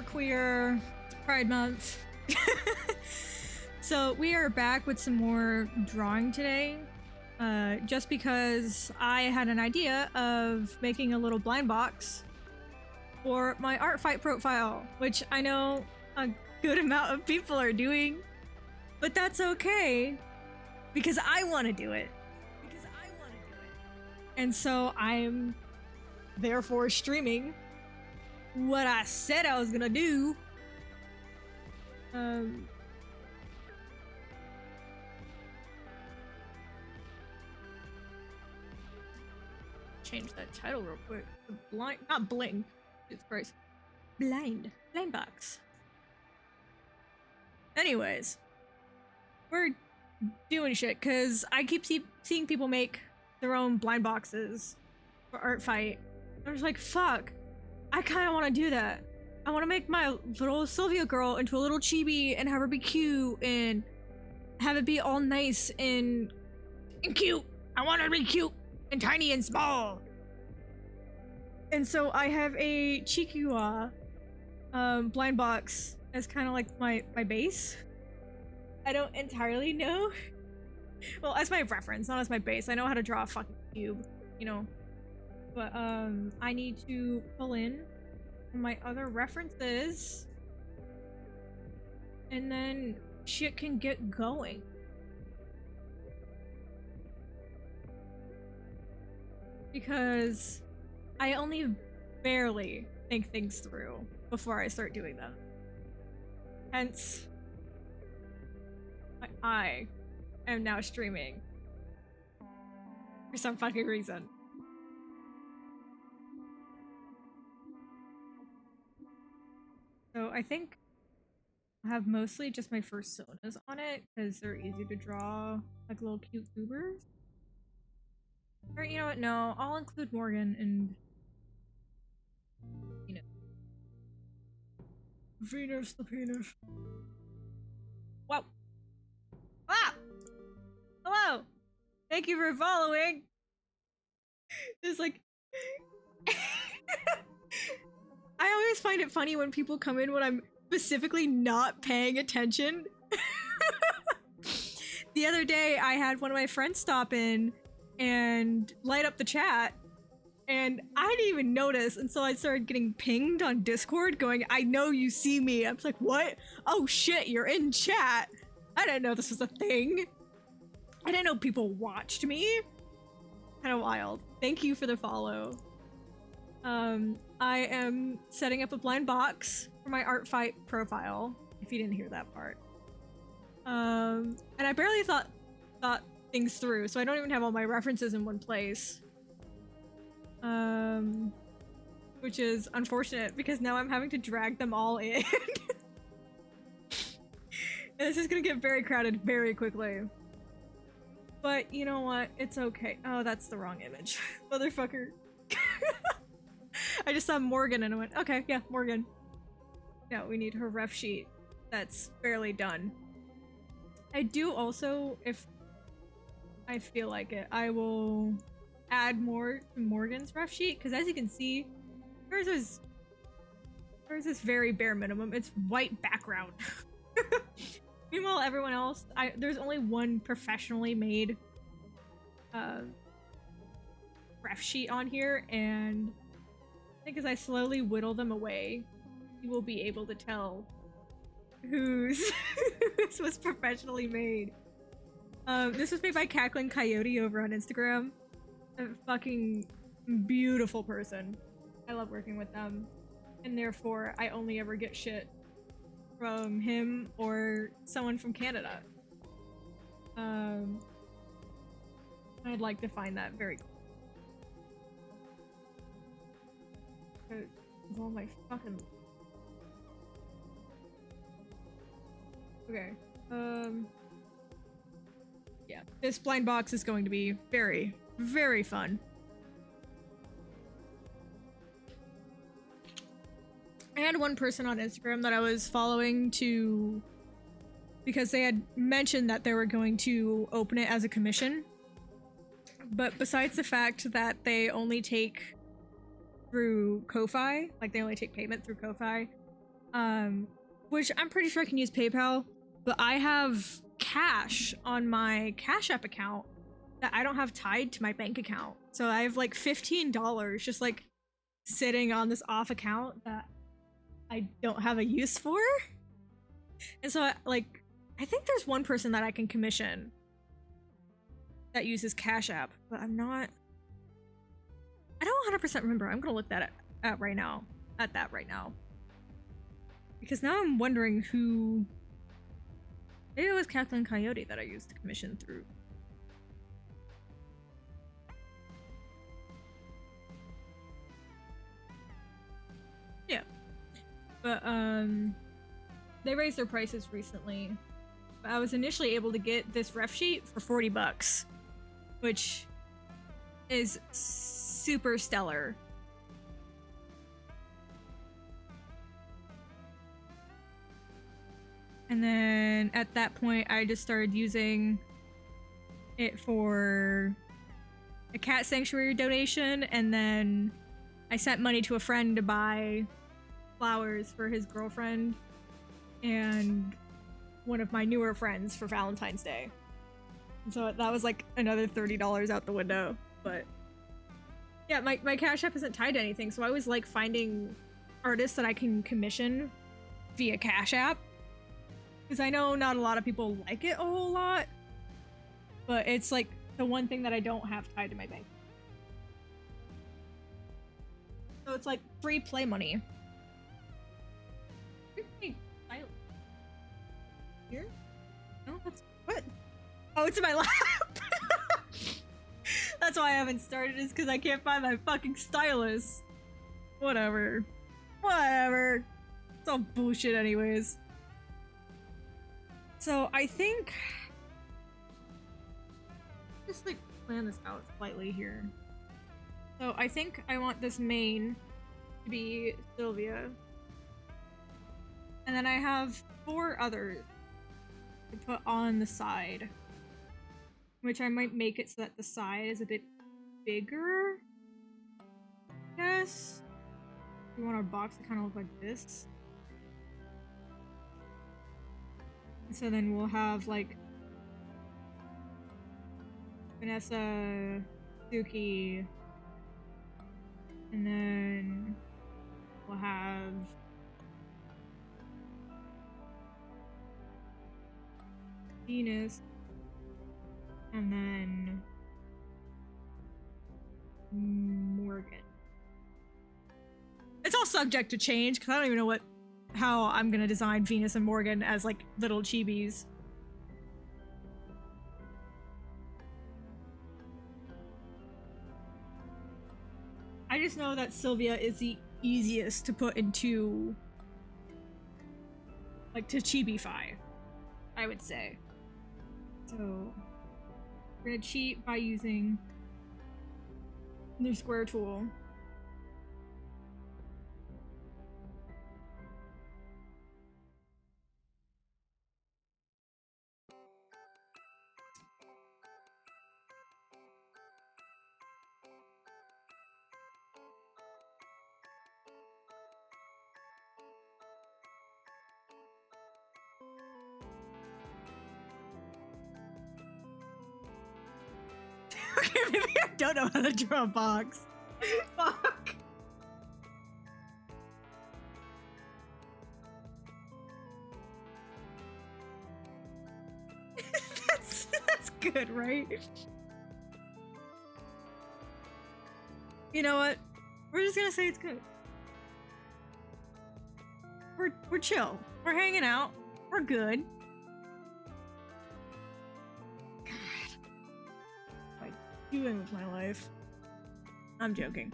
queer. It's Pride Month. So we are back with some more drawing today. Just because I had an idea of making a little blind box for my Artfight profile, which I know a good amount of people are doing, but that's okay because I want to do it. And so I'm therefore streaming what I said I was gonna do. Change that title real quick. Blind, not bling. Jesus Christ. Blind box. Anyways, we're doing shit because I keep seeing people make their own blind boxes for Artfight. I'm just like, fuck, I kind of want to do that. I want to make my little Sylvia girl into a little chibi and have her be cute and have it be all nice and cute. I want her to be cute and tiny and small. And so I have a Chikiwa blind box as kind of like my base. I don't entirely know. Well, as my reference, not as my base. I know how to draw a fucking cube, you know. But I need to pull in my other references and then shit can get going. Because I only barely think things through before I start doing them. Hence, I am now streaming for some fucking reason. So I think I have mostly just my personas on it because they're easy to draw, like little cute goobers. Or you know what? No, I'll include Morgan and Venus the penis. Wow. Ah! Hello! Thank you for following! It's like... I always find it funny when people come in when I'm specifically not paying attention. The other day, I had one of my friends stop in and light up the chat, and I didn't even notice until I started getting pinged on Discord going, I know you see me. I was like, what? Oh shit, you're in chat. I didn't know this was a thing. I didn't know people watched me. Kind of wild. Thank you for the follow. I am setting up a blind box for my Artfight profile, if you didn't hear that part. And I barely thought things through, so I don't even have all my references in one place. Which is unfortunate because now I'm having to drag them all in. And this is gonna get very crowded very quickly. But you know what? It's okay. Oh, that's the wrong image. Motherfucker. I just saw Morgan and I went, okay, yeah, Morgan. Yeah, we need her ref sheet. That's barely done. I do also, if I feel like it, I will add more to Morgan's ref sheet, because as you can see, hers is very bare minimum. It's white background. Meanwhile, everyone else, there's only one professionally made ref sheet on here, and I think as I slowly whittle them away, you will be able to tell whose this was professionally made. This was made by Cackling Coyote over on Instagram. A fucking beautiful person. I love working with them, and therefore I only ever get shit from him or someone from Canada. I'd like to find that very cool. It's all my fucking... Okay. Yeah, this blind box is going to be very, very fun. I had one person on Instagram that I was following because they had mentioned that they were going to open it as a commission. But besides the fact that they only take through Ko-Fi, like they only take payment through Ko-Fi, which I'm pretty sure I can use PayPal, but I have cash on my Cash App account that I don't have tied to my bank account. So I have like $15 just like sitting on this off account that I don't have a use for. And so I think there's one person that I can commission that uses Cash App, but I don't 100% remember. I'm gonna look that at that right now. Because now I'm wondering who... Maybe it was Kathleen Coyote that I used to commission through. Yeah. But, they raised their prices recently. But I was initially able to get this ref sheet for $40, which is super stellar. And then at that point, I just started using it for a cat sanctuary donation, and then I sent money to a friend to buy flowers for his girlfriend and one of my newer friends for Valentine's Day. And so that was like another $30 out the window. But yeah, my Cash App isn't tied to anything, so I always like finding artists that I can commission via Cash App. Because I know not a lot of people like it a whole lot, but it's like the one thing that I don't have tied to my bank. So it's like free play money. Here? No, that's what? Oh, it's in my lap. That's why I haven't started, is because I can't find my fucking stylus. Whatever. Whatever. It's all bullshit anyways. So I think... just like plan this out slightly here. So I think I want this main to be Sylvia. And then I have 4 others to put on the side. Which I might make it so that the side is a bit bigger. I guess. We want our box to kind of look like this. So then we'll have like Vanessa, Suki, and then we'll have Venus, and then Morgan. It's all subject to change because I don't even know how I'm gonna design Venus and Morgan as like little chibis. I just know that Sylvia is the easiest to put into like to chibify, I would say. So we're gonna cheat by using the square tool. Okay, maybe I don't know how to draw a box. Fuck. that's good, right? You know what? We're just gonna say it's good. We're chill. We're hanging out. We're good. Doing with my life. I'm joking.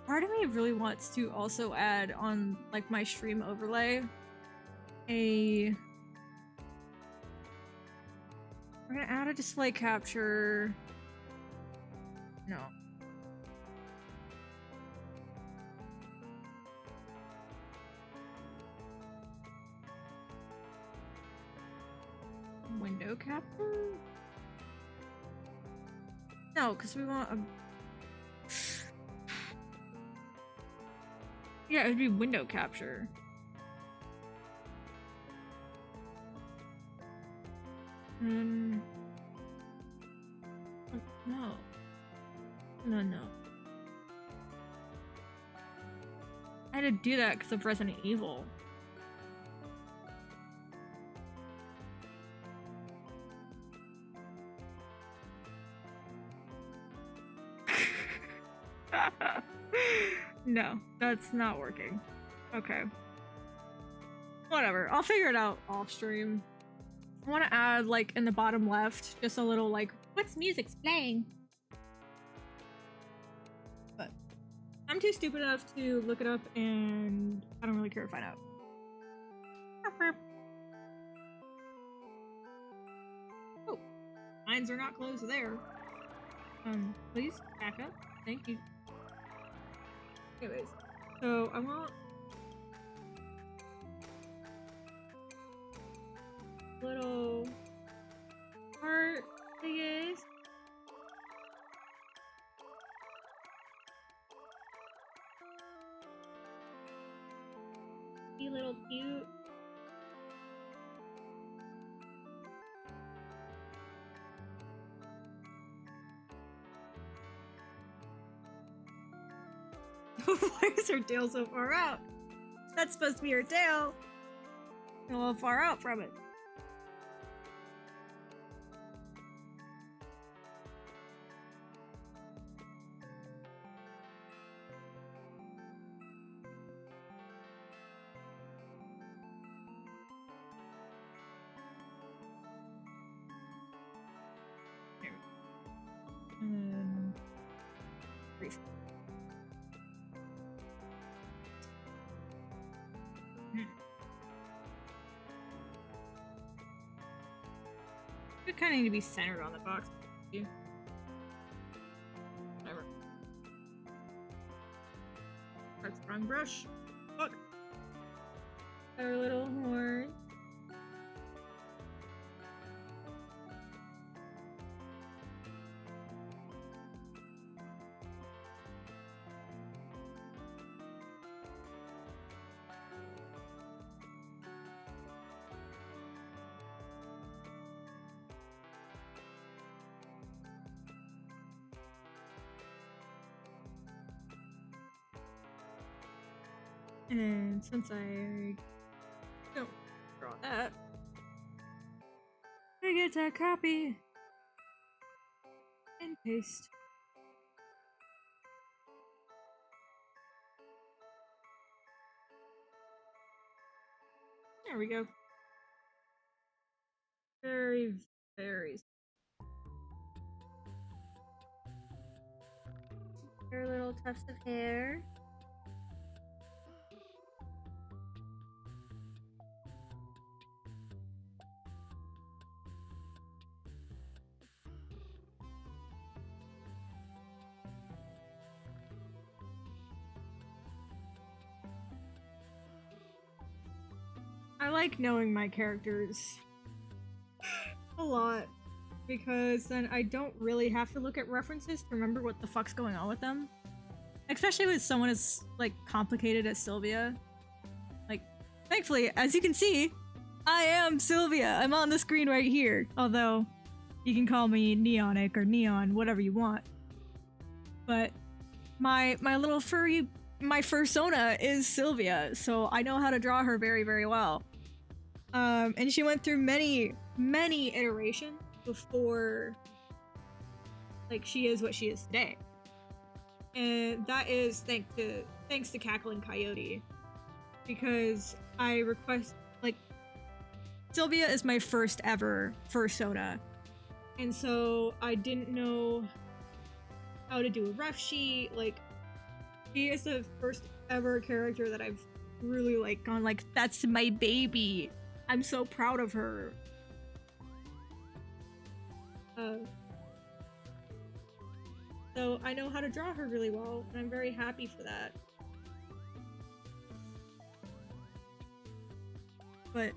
Part of me really wants to also add on like my stream overlay we're gonna add a display capture. No. Window capture? No, No, because we want a... Yeah, it'd be window capture. No. No. I had to do that because of Resident Evil. No, that's not working. Okay. Whatever, I'll figure it out off stream. I want to add, like, in the bottom left, just a little, like, what's music's playing? But I'm too stupid enough to look it up, and I don't really care to find out. Oh, lines are not closed there. Please back up. Thank you. Anyways, so I want little heart thingies. Be little cute. Why is her tail so far out? That's supposed to be her tail. A little far out from it. Brief. It kind of need to be centered on the box. Whatever. That's wrong brush. Fuck. Our little horn. And since I don't draw that, I get to copy and paste. There we go. Very, very. Her little tufts of hair. I like knowing my characters a lot because then I don't really have to look at references to remember what the fuck's going on with them. Especially with someone as, like, complicated as Sylvia. Like, thankfully, as you can see, I am Sylvia. I'm on the screen right here. Although, you can call me Neonic or Neon, whatever you want. But my little furry, my fursona is Sylvia, so I know how to draw her very, very well. And she went through many, many iterations before, like, she is what she is today. And that is thanks to Cackling Coyote. Because I request, like, Sylvia is my first ever fursona. And so I didn't know how to do a ref sheet. Like, she is the first ever character that I've really, like, gone, like, that's my baby. I'm so proud of her. So I know how to draw her really well, and I'm very happy for that. But,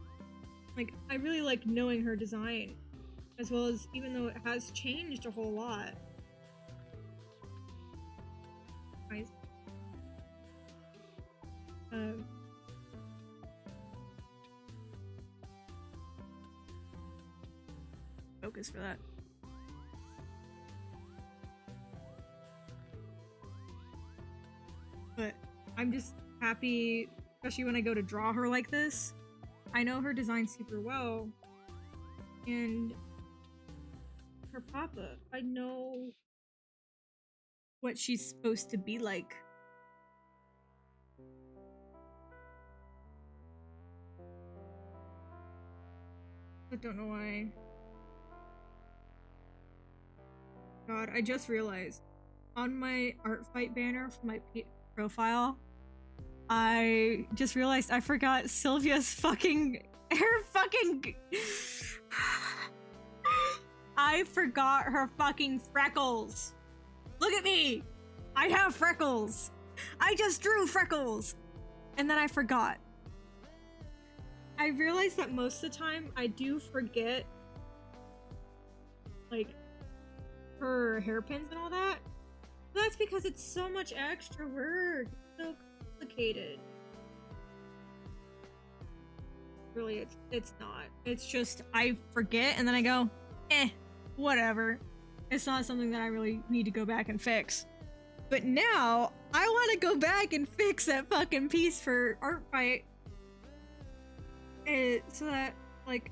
like, I really like knowing her design, as well as, even though it has changed a whole lot, focus for that. But I'm just happy, especially when I go to draw her like this. I know her design super well, and her pop-up, I know what she's supposed to be like. I don't know why. God, I just realized on my Artfight banner for my profile, I just realized I forgot Sylvia's fucking I forgot her fucking freckles. Look at me. I have freckles. I just drew freckles. And then I forgot. I realized that most of the time I do forget like her hairpins and all that. But that's because it's so much extra work. It's so complicated. Really, it's not. It's just I forget and then I go, whatever. It's not something that I really need to go back and fix. But now I want to go back and fix that fucking piece for Artfight. So that, like,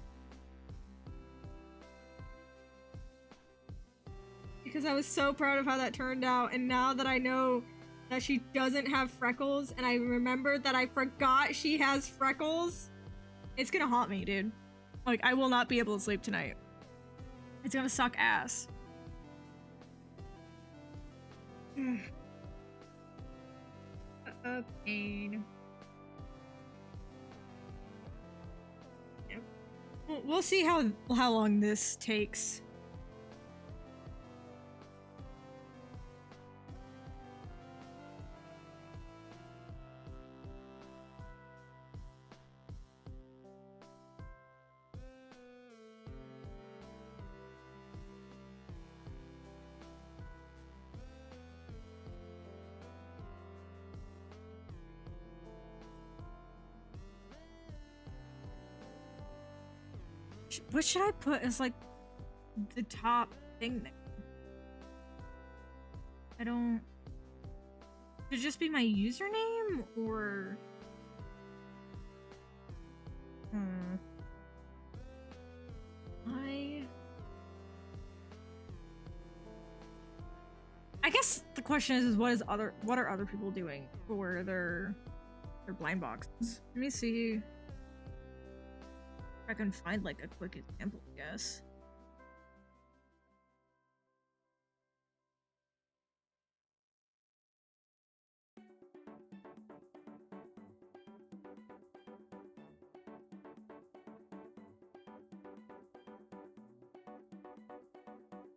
because I was so proud of how that turned out, and now that I know that she doesn't have freckles, and I remember that I forgot she has freckles, it's gonna haunt me, dude. Like, I will not be able to sleep tonight. It's gonna suck ass. Pain. We'll see how long this takes. What should I put as like the top thing there? I don't. Should it just be my username or? I guess the question is what are other people doing for their blind boxes? Let me see. I can find like a quick example, I guess.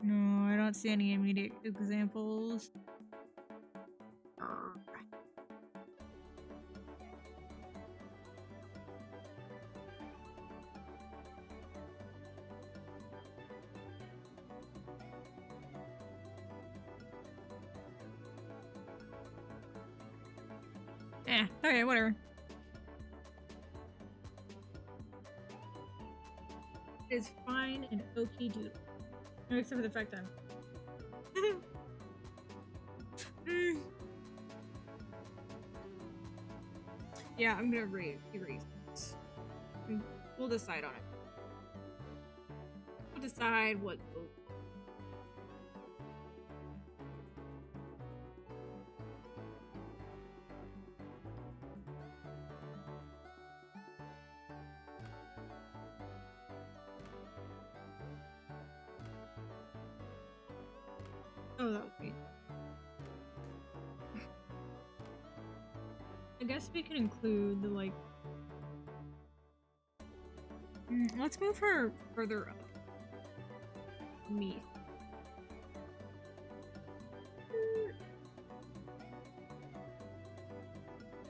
No, I don't see any immediate examples. Okay, whatever. It's fine and okie doodle. No, except for the fact I'm. Yeah, I'm gonna erase this. We'll decide on it. We'll decide what goes. Oh, that was me. I guess we can include the, like... let's go for further up. Me.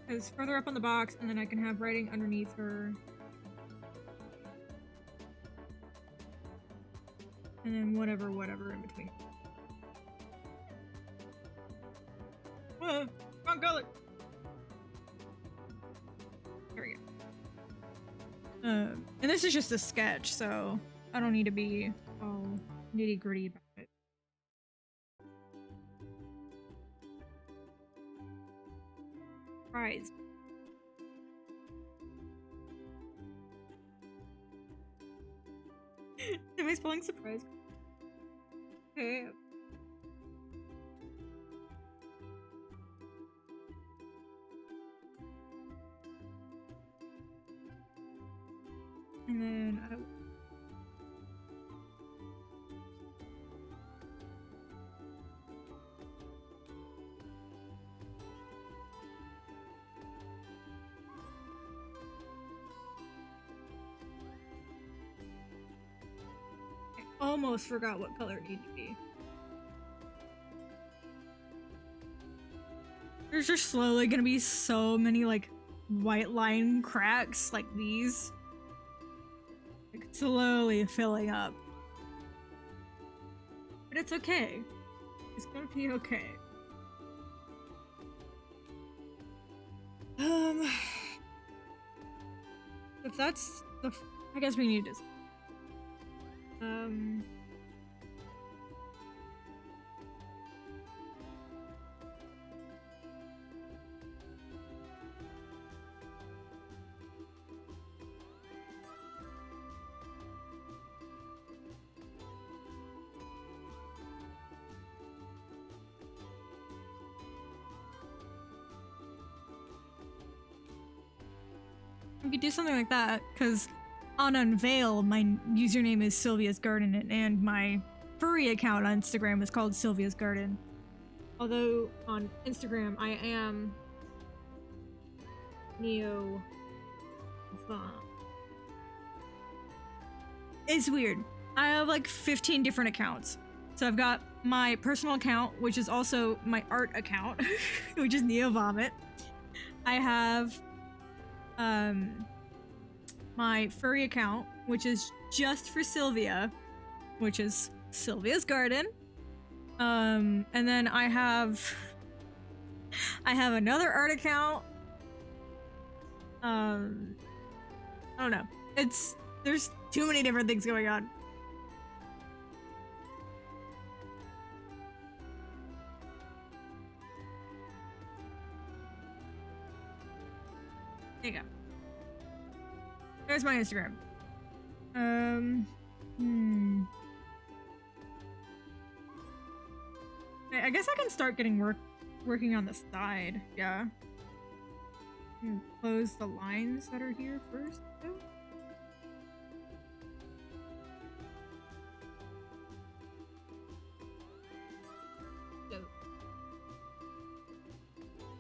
Because further up on the box, and then I can have writing underneath her. And then whatever in between. Wrong color! There we go. And this is just a sketch, so I don't need to be all nitty gritty about it. Prize. Am I spelling surprise? Okay. And then I don't. I almost forgot what color it needed to be. There's just slowly gonna be so many like white line cracks like these. Like slowly filling up. But it's okay. It's gonna be okay. If that's the I guess we need to we could do something like that, because on Unveil, my username is Sylvia's Garden, and my furry account on Instagram is called Sylvia's Garden. Although on Instagram, I am Neo. It's weird. I have like 15 different accounts. So I've got my personal account, which is also my art account, which is Neo Vomit. I have my furry account, which is just for Sylvia, which is Sylvia's Garden. And then I have another art account. I don't know. There's too many different things going on. There you go. There's my Instagram. I guess I can start getting working on the side. Yeah. Close the lines that are here first, though.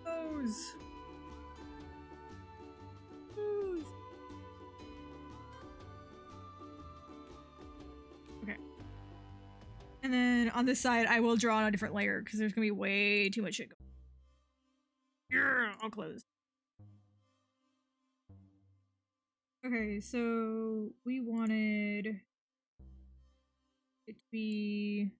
Those. Okay. And then on this side, I will draw on a different layer because there's gonna be way too much shit going. Yeah, I'll close. Okay, so we wanted it to be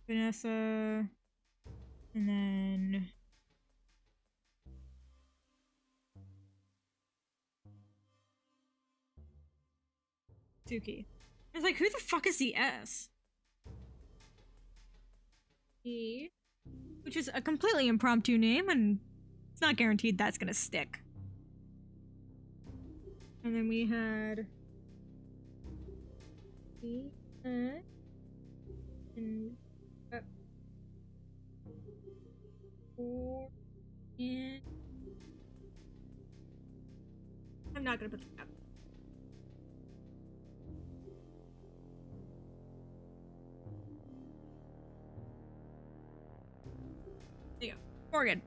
Vanessa, and then Suki. I was like, who the fuck is the S? E, which is a completely impromptu name, and it's not guaranteed that's gonna stick. And then we had E, and four, and I'm not gonna put the cap. There you go. Morgan.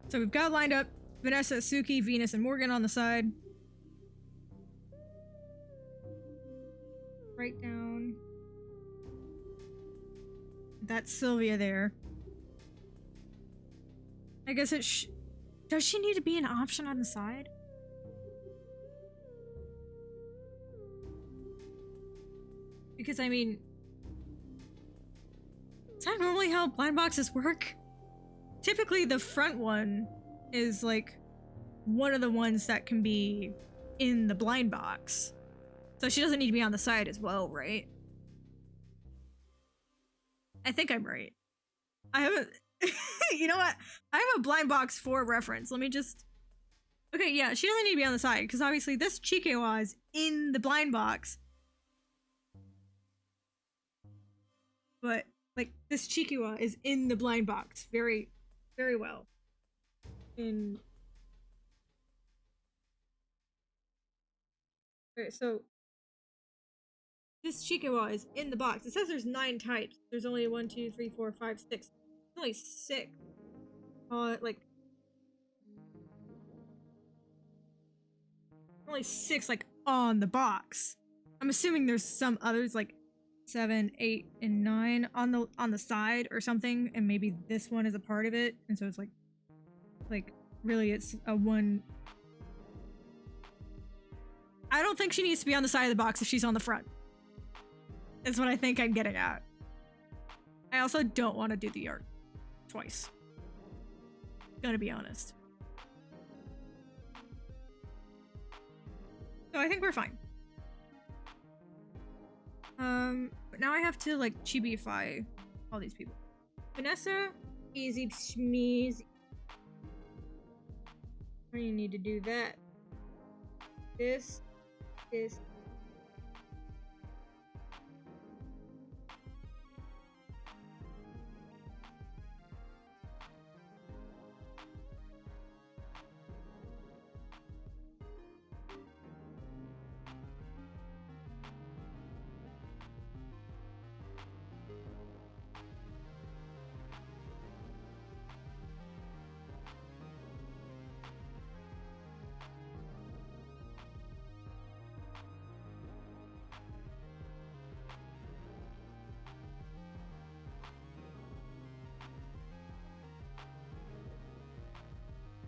So we've got lined up Vanessa, Suki, Venus, and Morgan on the side. Right down. That's Sylvia there. I guess it does she need to be an option on the side? Because I mean, is that normally how blind boxes work? Typically the front one is like one of the ones that can be in the blind box. So she doesn't need to be on the side as well, right? I think I'm right. I haven't... You know what? I have a blind box for reference. Let me just... Okay, yeah, she doesn't need to be on the side, because obviously this Chikewa is in the blind box. But, like, this Chikewa is in the blind box very, very well. Okay, so this Chikewa is in the box. It says there's 9 types. There's only 1, 2, 3, 4, 5, 6. There's only 6. Like only 6 like on the box. I'm assuming there's some others like 7, 8, and 9 on the side or something, and maybe this one is a part of it, and so it's like really it's a one. I don't think she needs to be on the side of the box if she's on the front. That's what I think I'm getting at. I also don't want to do the art twice. Gotta be honest. So I think we're fine. But now I have to like chibify all these people. Vanessa, easy schmeezy. I need to do that. This.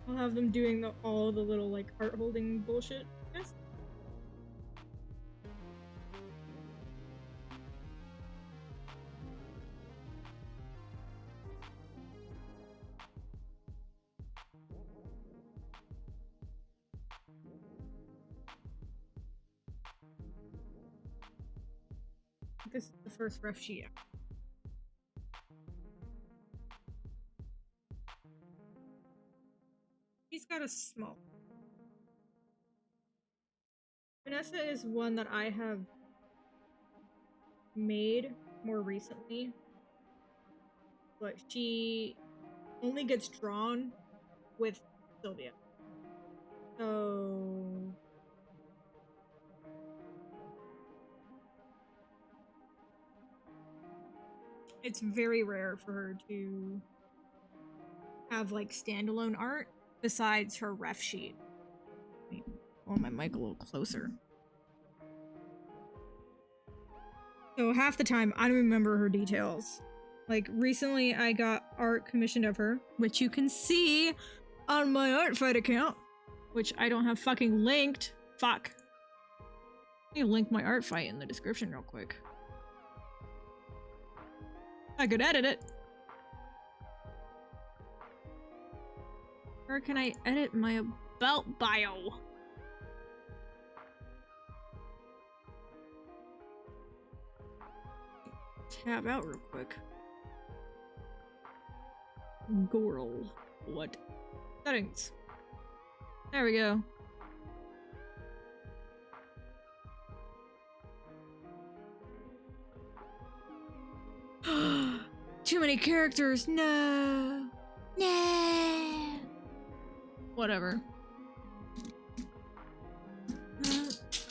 I'll have them doing all the little like heart holding bullshit. Yes. This is the first ref sheet. He's got a small. Vanessa is one that I have made more recently, but she only gets drawn with Sylvia. So it's very rare for her to have like standalone art besides her ref sheet. Hold my mic a little closer. So half the time I don't remember her details. Like recently I got art commissioned of her, which you can see on my Artfight account, which I don't have fucking linked. Fuck. Let me link my Artfight in the description real quick. I could edit it. Where can I edit my about bio? Tab out real quick. Girl. What? Settings. There we go. Too many characters. No. No. Whatever.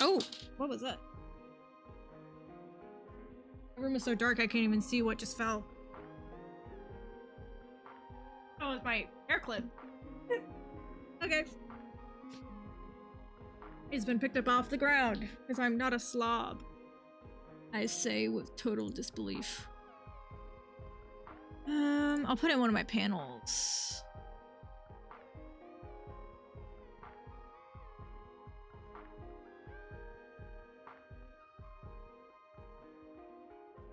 Oh, what was that? The room is so dark I can't even see what just fell. Oh, it's my hair clip. Okay. It's been picked up off the ground because I'm not a slob. I say with total disbelief. I'll put it in one of my panels.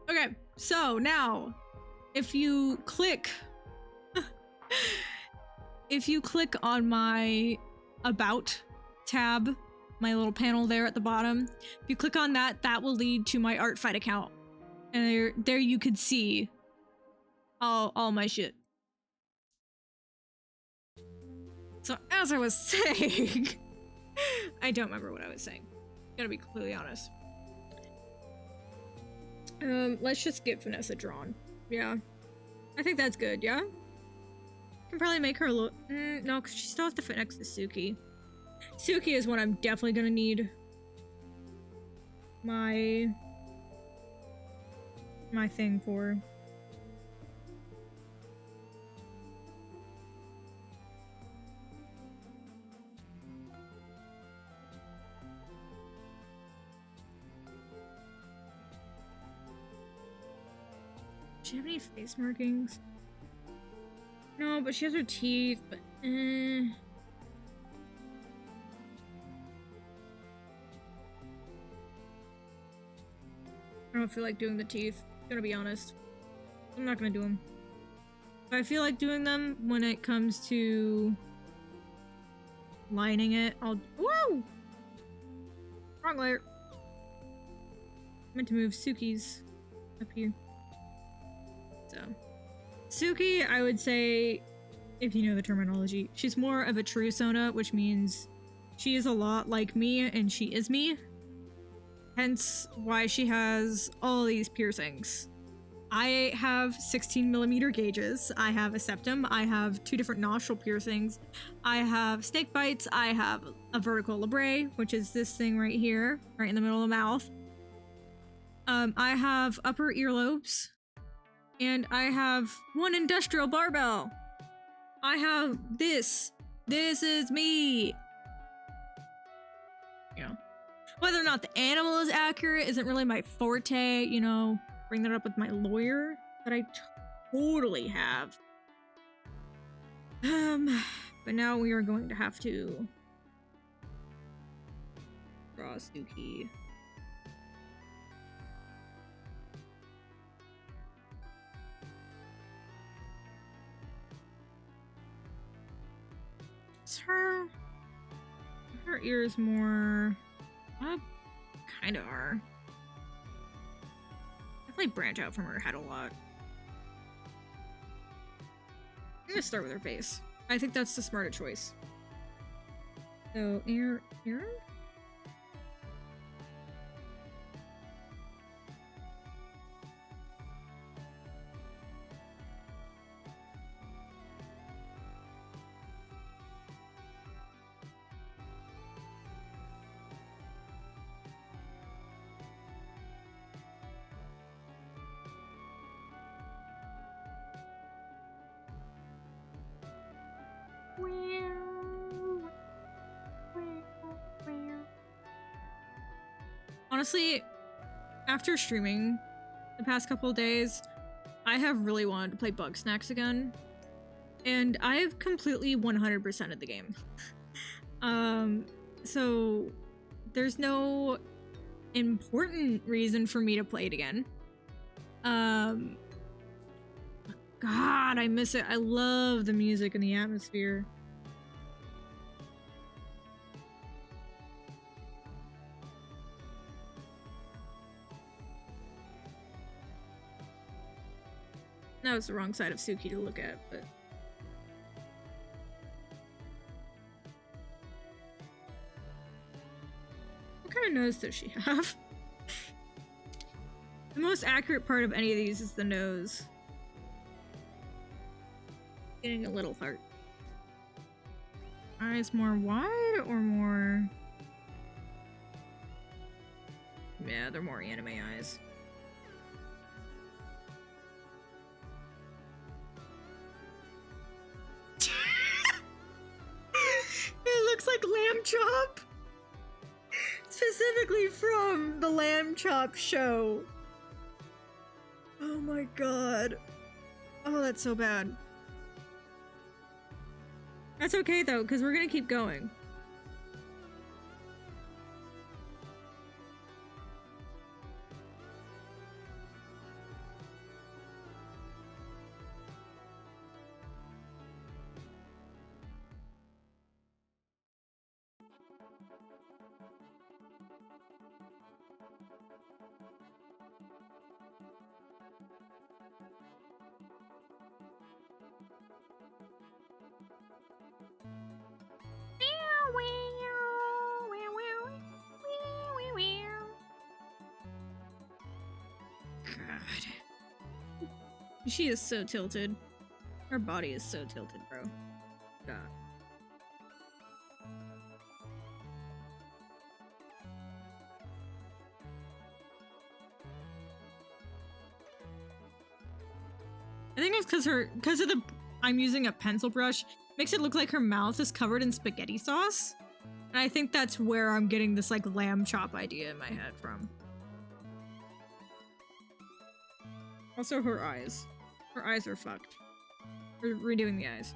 Okay, so now, if you click if you click on my About tab, my little panel there at the bottom, if you click on that, that will lead to my Artfight account. And there you could see all my shit. So as I was saying, I don't remember what I was saying. Gotta be completely honest. Let's just get Vanessa drawn. Yeah. I think that's good, yeah? Can probably make her look. No, because she still has to fit next to Suki. Suki is what I'm definitely gonna need my thing for. Does she have any face markings? No, but she has her teeth, but I don't feel like doing the teeth, gonna be honest. I'm not gonna do them. If I feel like doing them when it comes to lining it, I'll— whoa! Wrong layer. Meant to move Suki's up here. So, Suki, I would say, if you know the terminology, she's more of a true Sona, which means she is a lot like me and she is me. Hence why she has all these piercings. I have 16mm gauges. I have a septum. I have 2 different nostril piercings. I have snake bites. I have a vertical labrae, which is this thing right here, right in the middle of the mouth. I have upper earlobes. And I have 1 industrial barbell. I have this. This is me. You know, whether or not the animal is accurate isn't really my forte, you know, bring that up with my lawyer, that I totally have. But now we are going to have to draw Suki. Her ears more kind of are. Definitely branch out from her head a lot. I'm gonna start with her face. I think that's the smarter choice. So, Aaron? Honestly, after streaming the past couple of days, I have really wanted to play Bug Snacks again. And I've completely 100%ed the game. So there's no important reason for me to play it again. God, I miss it. I love the music and the atmosphere. That was the wrong side of Suki to look at, but... What kind of nose does she have? The most accurate part of any of these is the nose. Getting a little heart. Eyes more wide or more... Yeah, they're more anime eyes. It looks like Lamb Chop! Specifically from the Lamb Chop show. Oh my god. Oh, that's so bad. That's okay though, because we're gonna keep going. She is so tilted. Her body is so tilted, bro. God. I think it's because of the I'm using a pencil brush, makes it look like her mouth is covered in spaghetti sauce. And I think that's where I'm getting this like lamb chop idea in my head from. Also her eyes. Her eyes are fucked. We're redoing the eyes.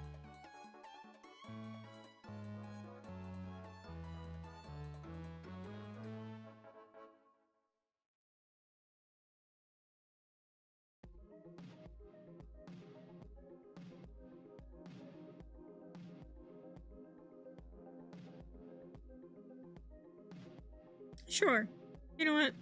Sure. You know what?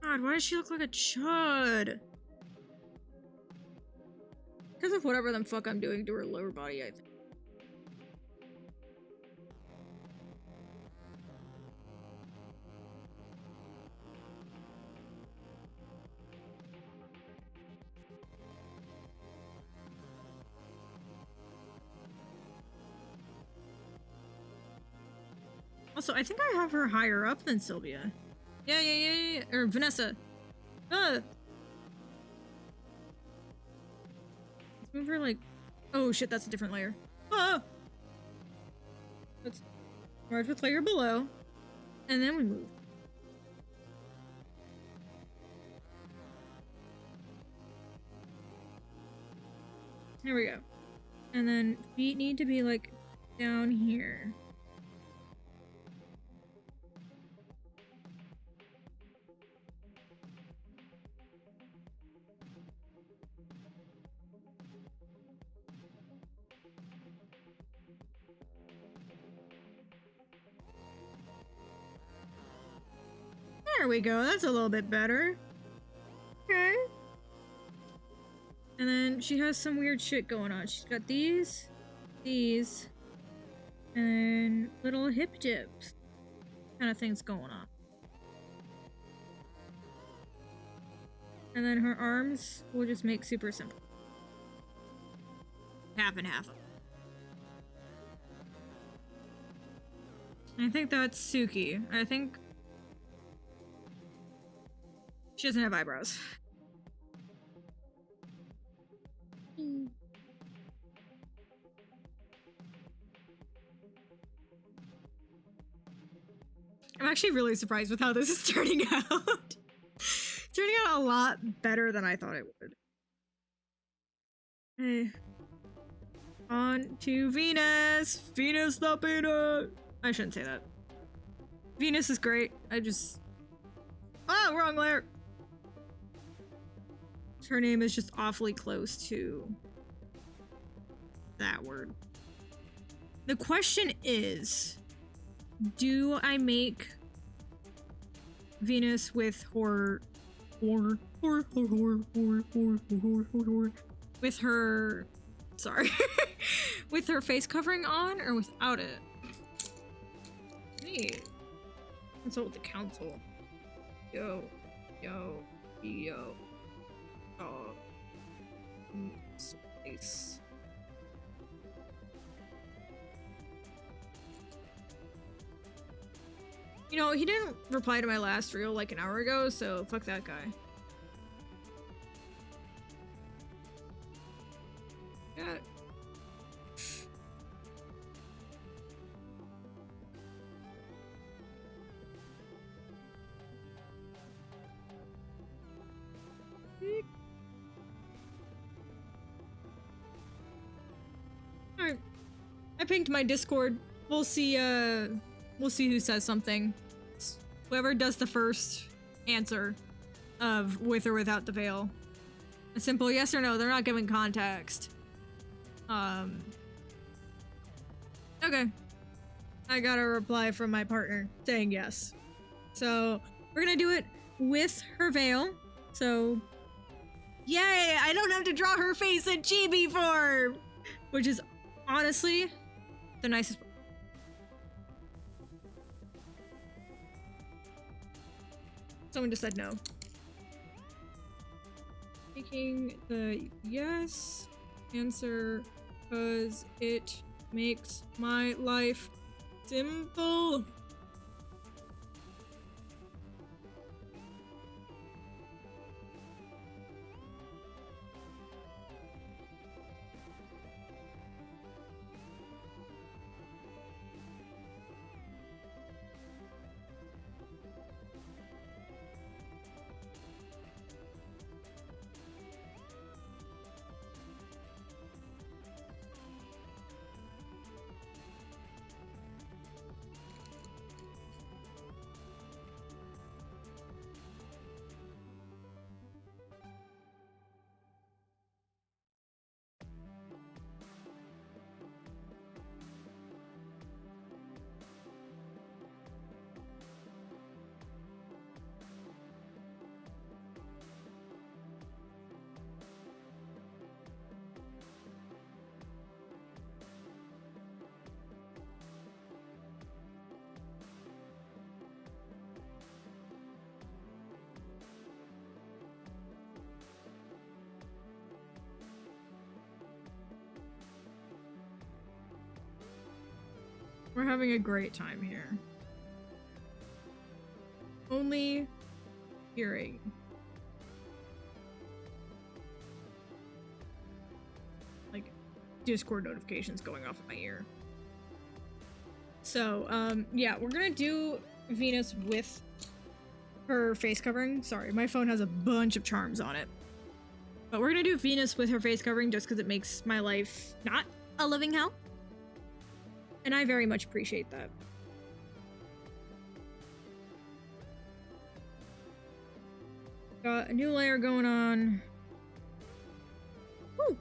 God, why does she look like a chud? Because of whatever the fuck I'm doing to her lower body, I think. Also, I think I have her higher up than Sylvia. Yeah. Or Vanessa. Let's move her like... Oh shit, that's a different layer. Let's merge with layer below. And then we move. Here we go. And then feet need to be like down here. There we go, that's a little bit better. Okay. And then she has some weird shit going on. She's got these, and little hip dips kind of things going on. And then her arms will just make super simple. Half and half. I think that's Suki. I think she doesn't have eyebrows. I'm actually really surprised with how this is turning out. It's turning out a lot better than I thought it would. Hey. On to Venus! Venus the peanut! I shouldn't say that. Venus is great. I just... Oh, wrong layer! Her name is just awfully close to that word. The question is, do I make Venus with her with her sorry with her face covering on or without it? Hey, consult with the council. Yo. Space. You know, he didn't reply to my last reel like an hour ago, so fuck that guy. Yeah. Alright. I pinged my Discord. We'll see who says something. Whoever does the first answer of with or without the veil. A simple yes or no, they're not giving context. Okay. I got a reply from my partner saying yes. So we're gonna do it with her veil. So yay, I don't have to draw her face in chibi form, which is honestly the nicest. Someone just said no. Taking the yes answer because it makes my life simple. We're having a great time here. Only hearing. Like Discord notifications going off in my ear. So, yeah, we're gonna do Venus with her face covering. Sorry, my phone has a bunch of charms on it. But we're gonna do Venus with her face covering just because it makes my life not a living hell. And I very much appreciate that. Got a new layer going on. Woo!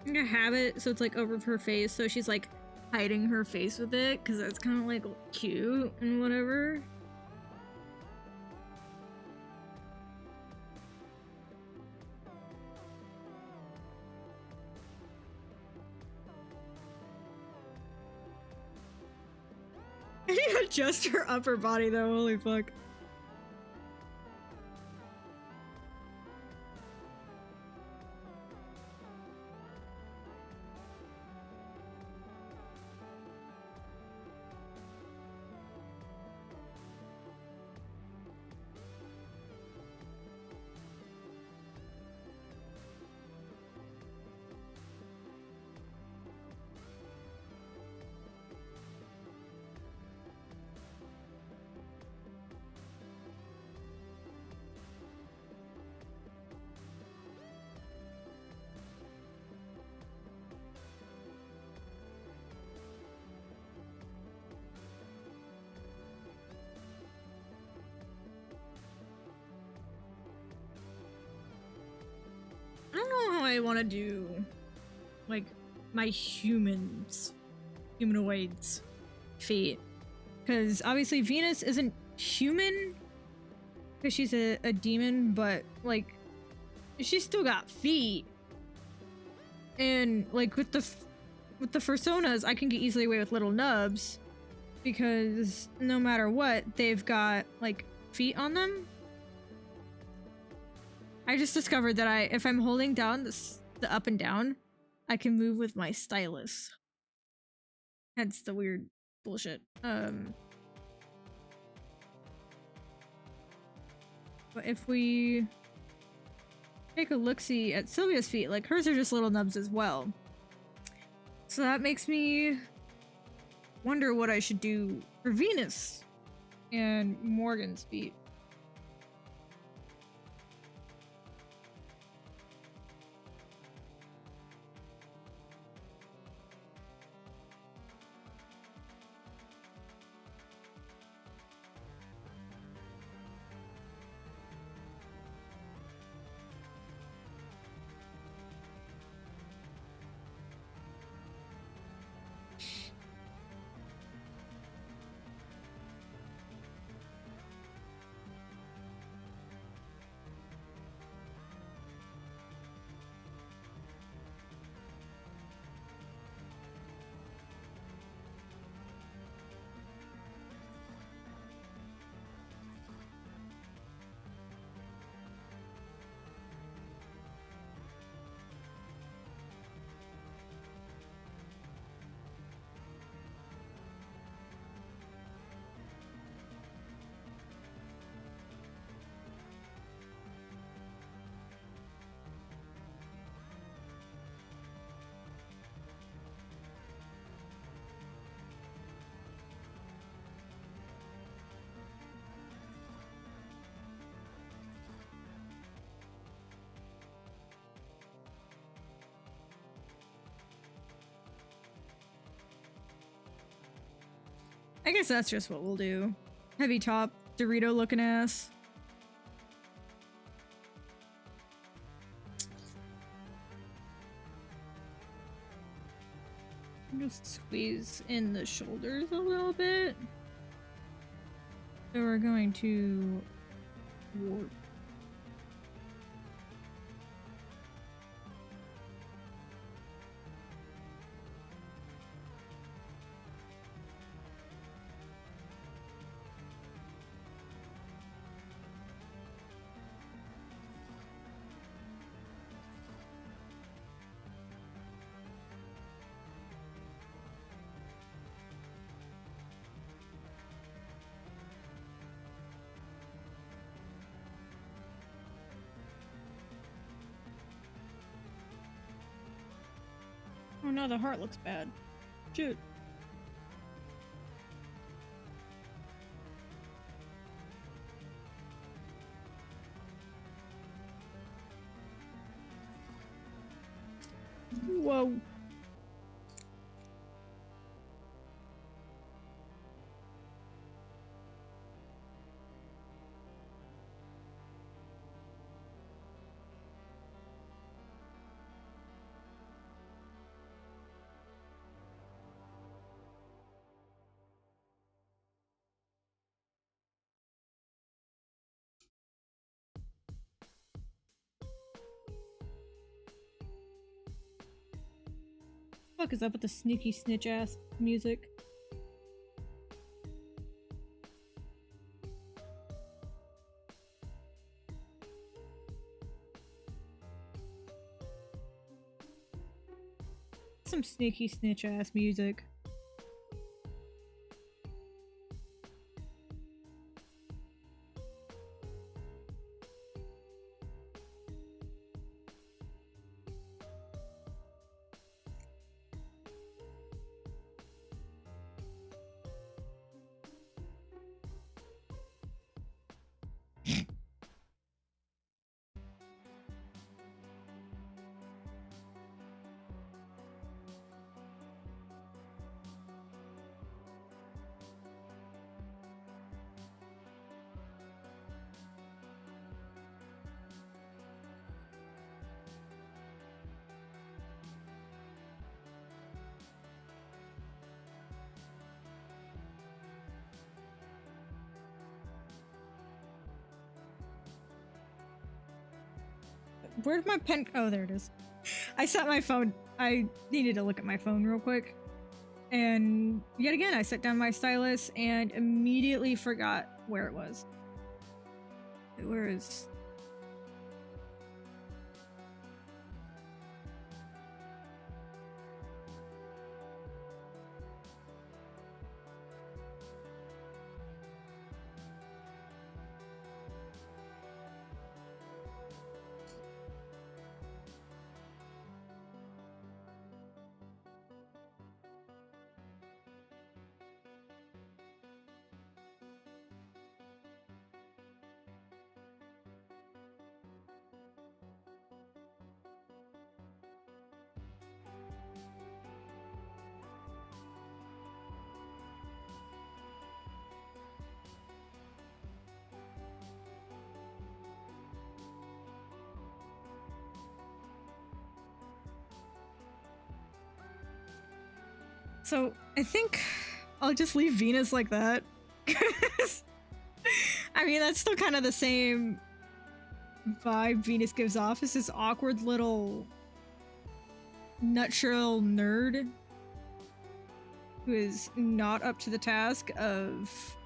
I'm gonna have it so it's like over her face, so she's like hiding her face with it, because that's kind of like cute and whatever. I need to adjust her upper body though, holy fuck. I don't know how I want to do, like, my humanoids feet. Because obviously Venus isn't human, because she's a demon, but, like, she's still got feet. And, like, with the personas, I can get easily away with little nubs, because no matter what, they've got, like, feet on them. I just discovered that if I'm holding down the up and down, I can move with my stylus. Hence the weird bullshit. But if we take a look-see at Sylvia's feet, like hers are just little nubs as well. So that makes me wonder what I should do for Venus and Morgan's feet. I guess that's just what we'll do. Heavy top, Dorito looking ass. Just squeeze in the shoulders a little bit. So we're going to warp. Oh no, the heart looks bad. Shoot. Whoa. Fuck is up with the sneaky snitch ass music? Some sneaky snitch ass music. Where'd my pen? Oh, there it is. I set my phone. I needed to look at my phone real quick. And yet again, I set down my stylus and immediately forgot where it was. Where is... So I think I'll just leave Venus like that. 'Cause, I mean, that's still kind of the same vibe Venus gives off. It's this awkward little nutshell nerd who is not up to the task of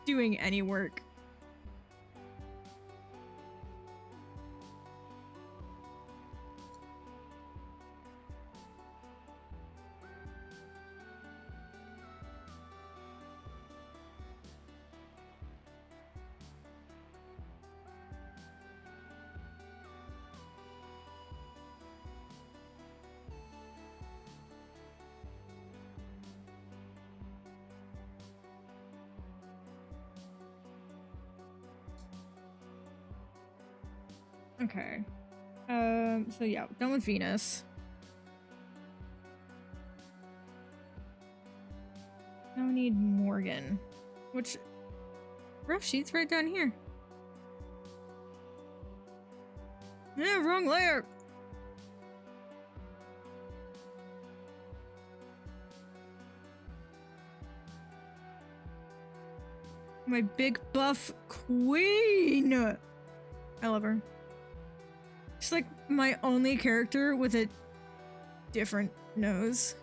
doing any work. Okay. So yeah, done with Venus. Now we need Morgan. Which rough sheet's right down here. Yeah, wrong layer. My big buff queen. I love her. She's like my only character with a different nose.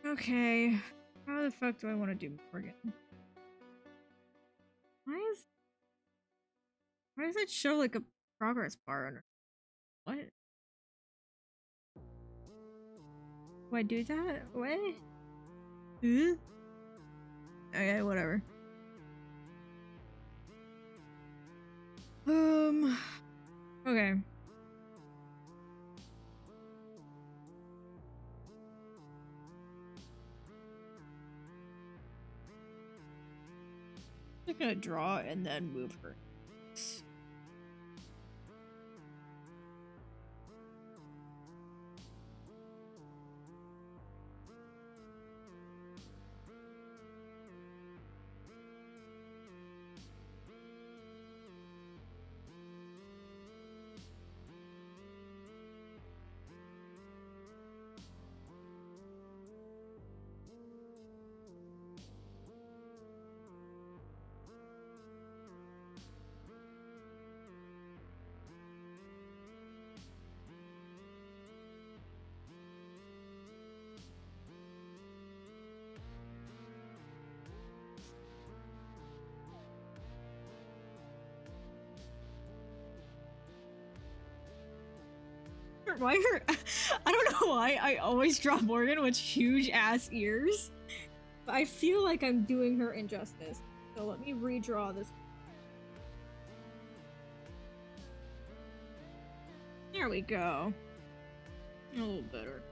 Okay, how the fuck do I want to do Morgan? Why does it show like a progress bar under? What? Do I do that? What? Huh? Okay, whatever. Okay. I'm gonna draw and then move her. Why her? I don't know why I always draw Morgan with huge ass ears. But I feel like I'm doing her injustice. So let me redraw this. There we go. A little better.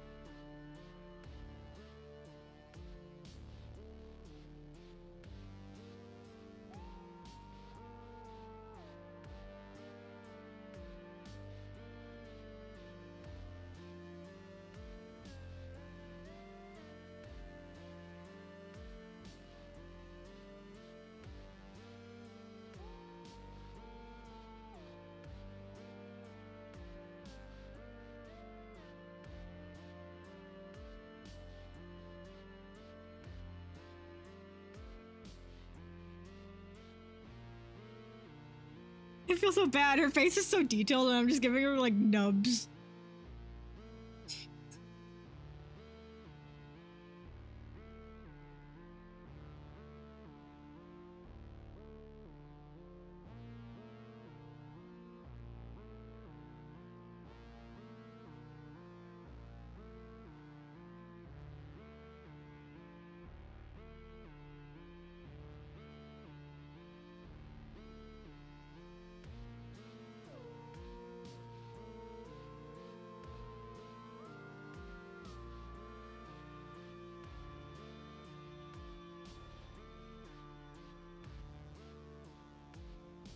I feel so bad. Her face is so detailed and I'm just giving her like nubs.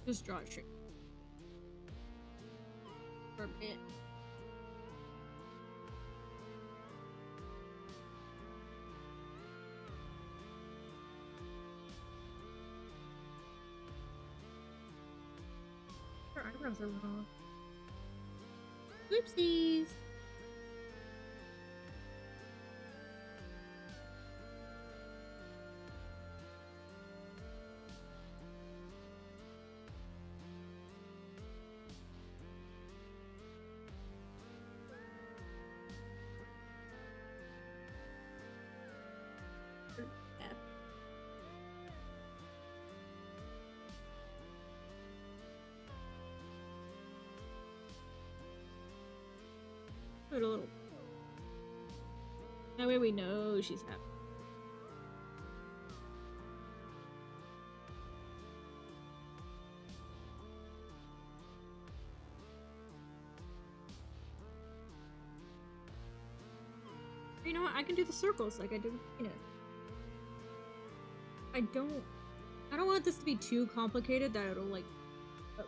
Just draw a straight. for a bit. Her eyebrows are wrong. Whoopsies! Put a little. That way we know she's happy. You know what? I can do the circles like I did with peanut. I don't want this to be too complicated that it'll like. Oh.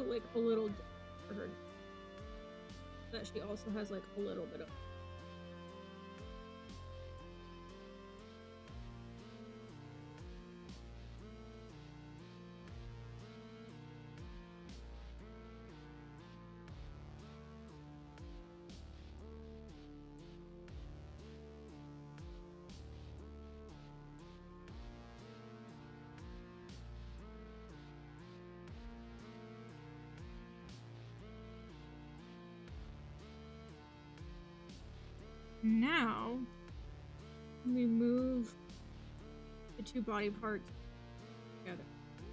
Like a little for her that she also has like a little bit of now we move the two body parts together.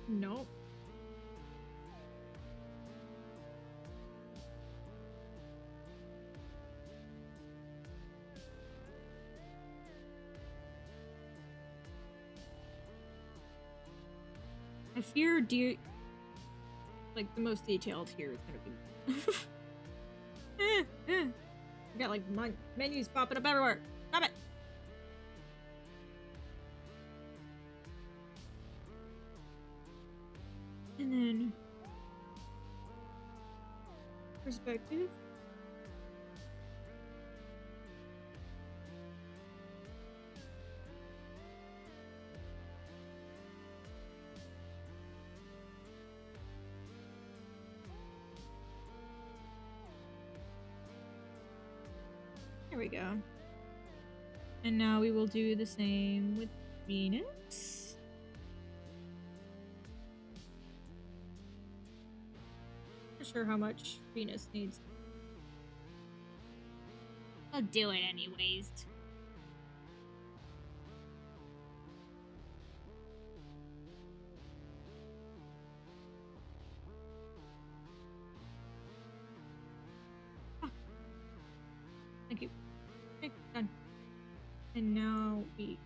Nope. I fear like the most detailed here is gonna be we got like menus popping up everywhere. Stop it! And then perspective. There we go. And now we will do the same with Venus. Not sure how much Venus needs. I'll do it anyways. Thank you. Okay, done. And now we...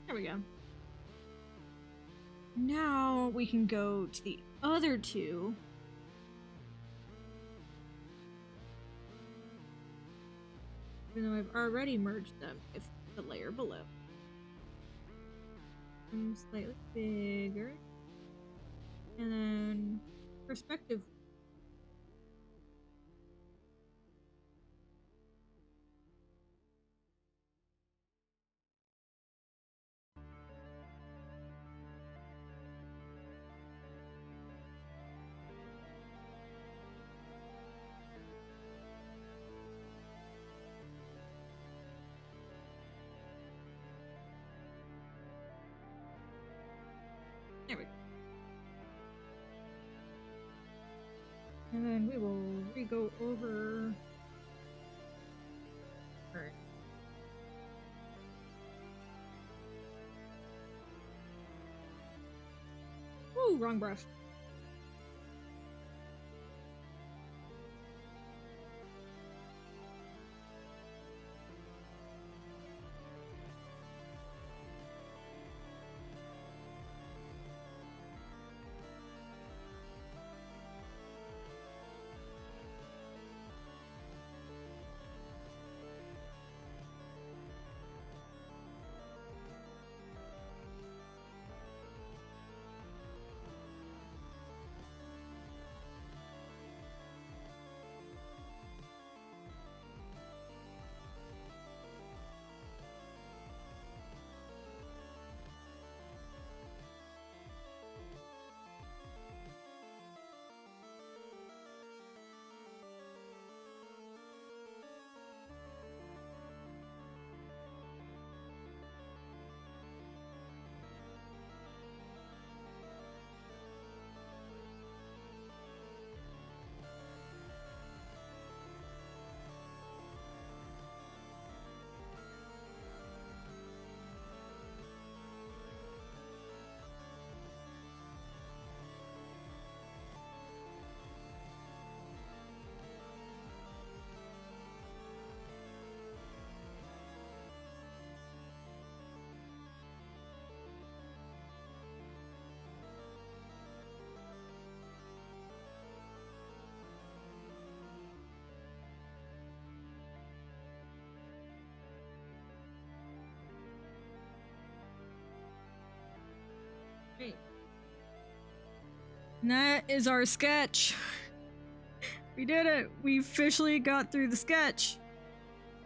There we go. Now we can go to the other two. Even though I've already merged them with the layer below. Slightly bigger. And then perspective. There we go. And then we will re-go over... Alright. Ooh, wrong brush. And that is our sketch. We did it. We officially got through the sketch.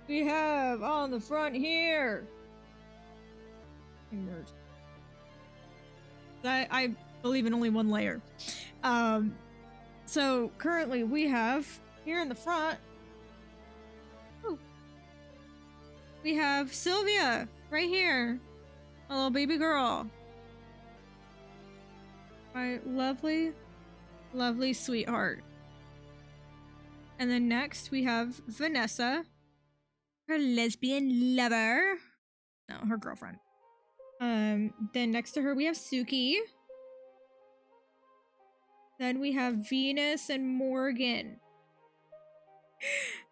We have on the front here. I believe in only one layer. So currently we have here in the front. Ooh, we have Sylvia right here, a little baby girl. My lovely, lovely sweetheart. And then next we have Vanessa, her lesbian lover. No, her girlfriend. Then next to her we have Suki. Then we have Venus and Morgan.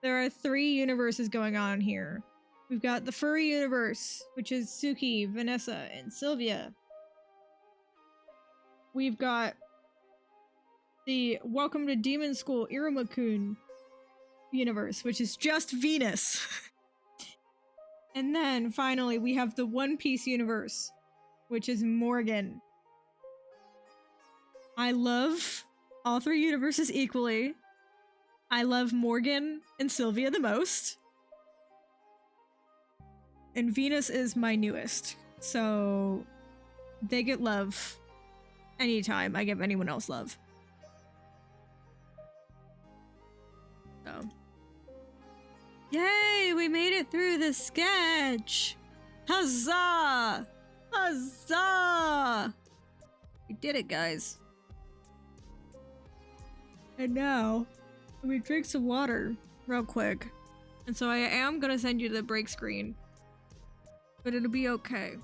There are 3 universes going on here. We've got the furry universe, which is Suki, Vanessa, and Sylvia. We've got the Welcome to Demon School Iruma-kun universe, which is just Venus. And then finally we have the One Piece universe, which is Morgan. I love all 3 universes equally. I love Morgan and Sylvia the most. And Venus is my newest. So they get love anytime I give anyone else love. So. Yay! We made it through the sketch! Huzzah! Huzzah! We did it, guys. And now, let me drink some water real quick. And so I am gonna send you to the break screen. But it'll be okay.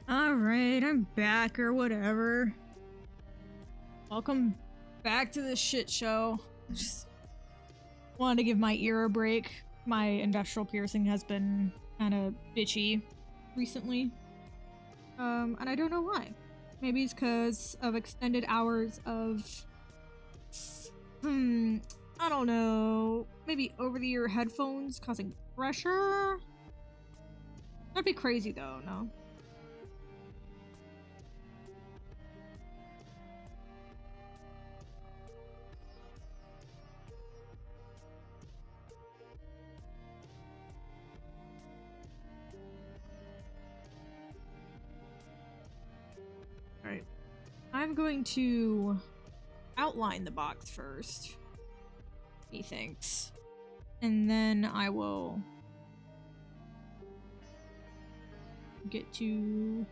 Alright, I'm back or whatever. Welcome back to this shit show. Just wanted to give my ear a break. My industrial piercing has been kind of bitchy recently. And I don't know why. Maybe it's because of extended hours of I don't know. Maybe over-the-ear headphones causing pressure? That'd be crazy though, no? Alright. I'm going to outline the box first. He thinks. And then I will get to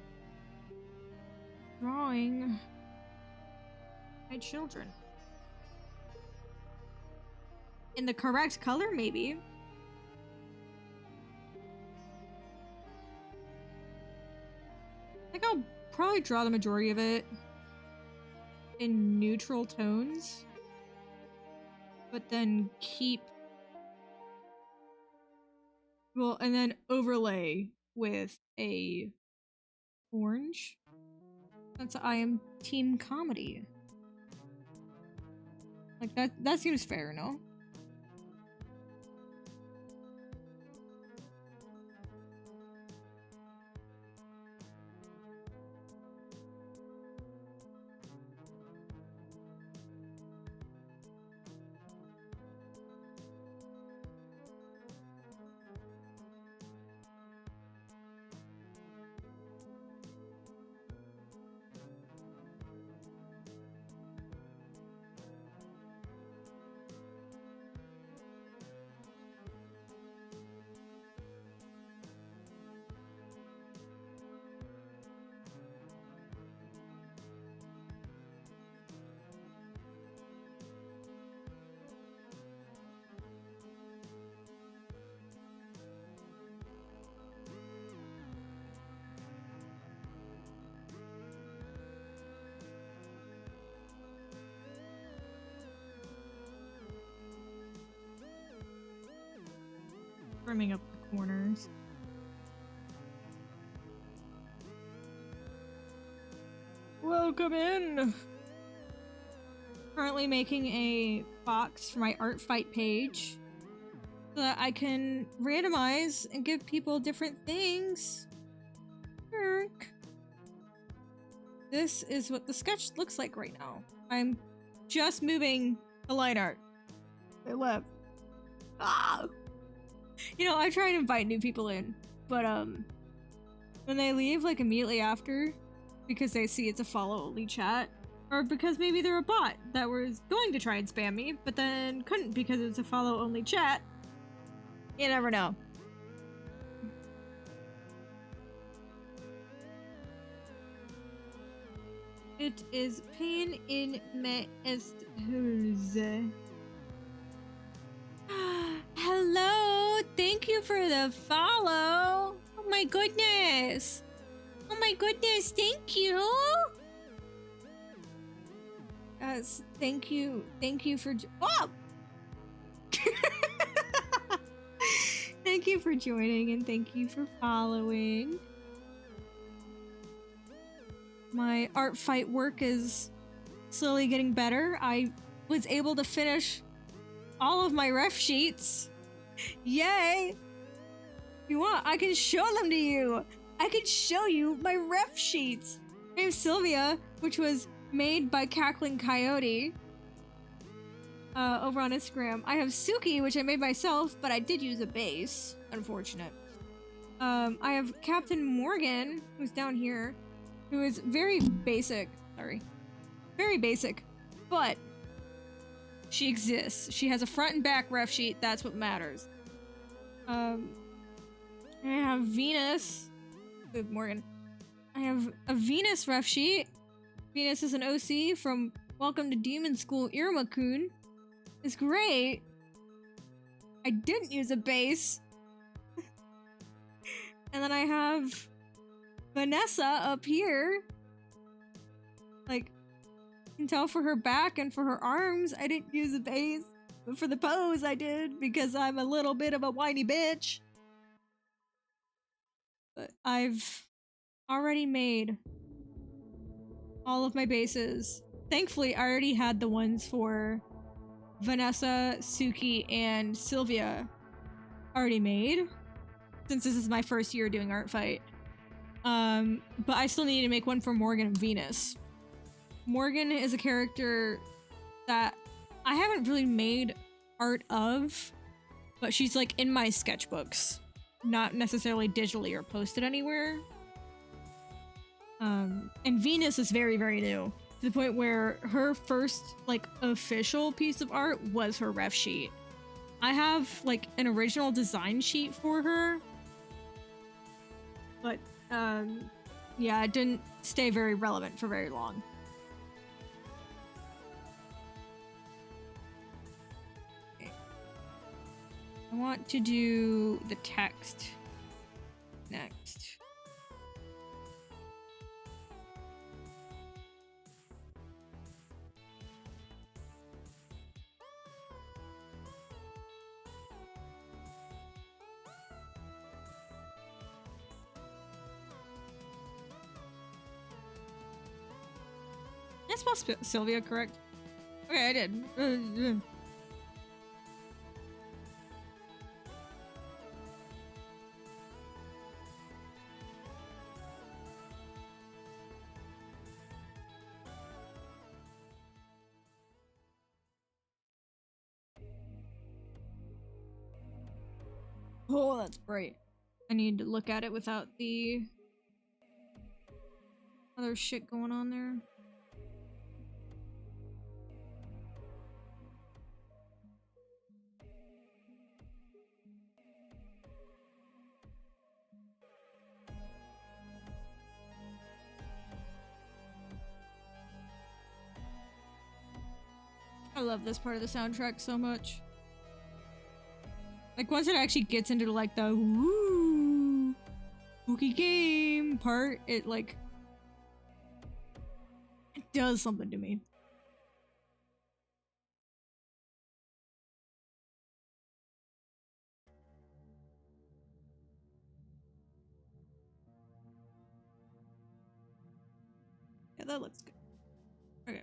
drawing my children. In the correct color, maybe. I think I'll probably draw the majority of it in neutral tones, but then keep, well, and then overlay with a orange, since I am team comedy. Like that seems fair, no? Trimming up the corners. Welcome in! Currently making a box for my Artfight page so that I can randomize and give people different things. This is what the sketch looks like right now. I'm just moving the line art. They left. Ah! You know, I try and invite new people in, but when they leave like immediately after because they see it's a follow-only chat, or because maybe they're a bot that was going to try and spam me, but then couldn't because it's a follow-only chat, you never know. It is pain in my hose. Hello! Thank you for the follow! Oh my goodness! Oh my goodness, thank you! Thank you. Thank you for oh! Thank you for joining and thank you for following. My Artfight work is slowly getting better. I was able to finish all of my ref sheets. Yay! If you want, I can show them to you. I can show you my ref sheets. I have Sylvia, which was made by Cackling Coyote over on Instagram. I have Suki, which I made myself, but I did use a base. Unfortunate. I have Captain Morgan, who's down here, who is very basic. Sorry. Very basic, but she exists. She has a front and back ref sheet. That's what matters. I have Venus. Good Morgan. I have a Venus ref sheet. Venus is an OC from Welcome to Demon School. Irma-kun. It's great. I didn't use a base. And then I have Vanessa up here. Like, you can tell for her back and for her arms, I didn't use a base. But for the pose, I did, because I'm a little bit of a whiny bitch. But I've already made all of my bases. Thankfully, I already had the ones for Vanessa, Suki, and Sylvia already made, since this is my first year doing Artfight. But I still need to make one for Morgan and Venus. Morgan is a character that I haven't really made art of, but she's like in my sketchbooks, not necessarily digitally or posted anywhere. And Venus is very, very new, to the point where her first like official piece of art was her ref sheet. I have like an original design sheet for her, but yeah, it didn't stay very relevant for very long. Okay. I want to do the text next. Did I spell Sylvia correct? Okay, I did. Oh, that's bright. I need to look at it without the other shit going on there. I love this part of the soundtrack so much. Like, once it actually gets into like the woo spooky game part, it like it does something to me. Yeah, that looks good. Okay.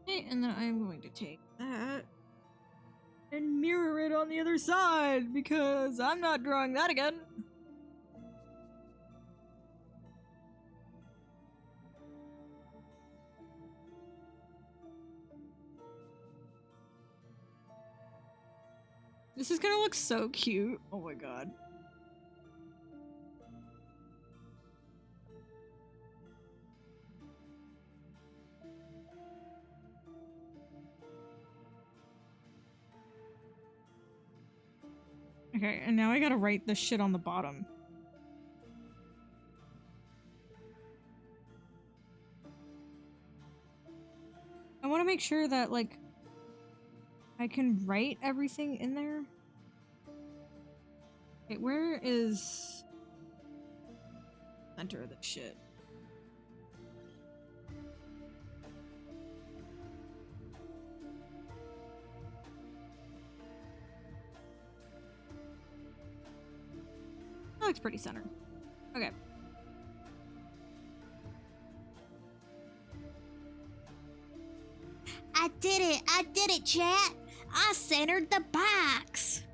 Okay, and then I'm going to take that and mirror it on the other side, because I'm not drawing that again. This is gonna look so cute. Oh my god. Okay, and now I gotta write this shit on the bottom. I want to make sure that, like, I can write everything in there. Okay, where is center of the shit? That looks pretty centered. Okay. I did it, chat! I centered the box!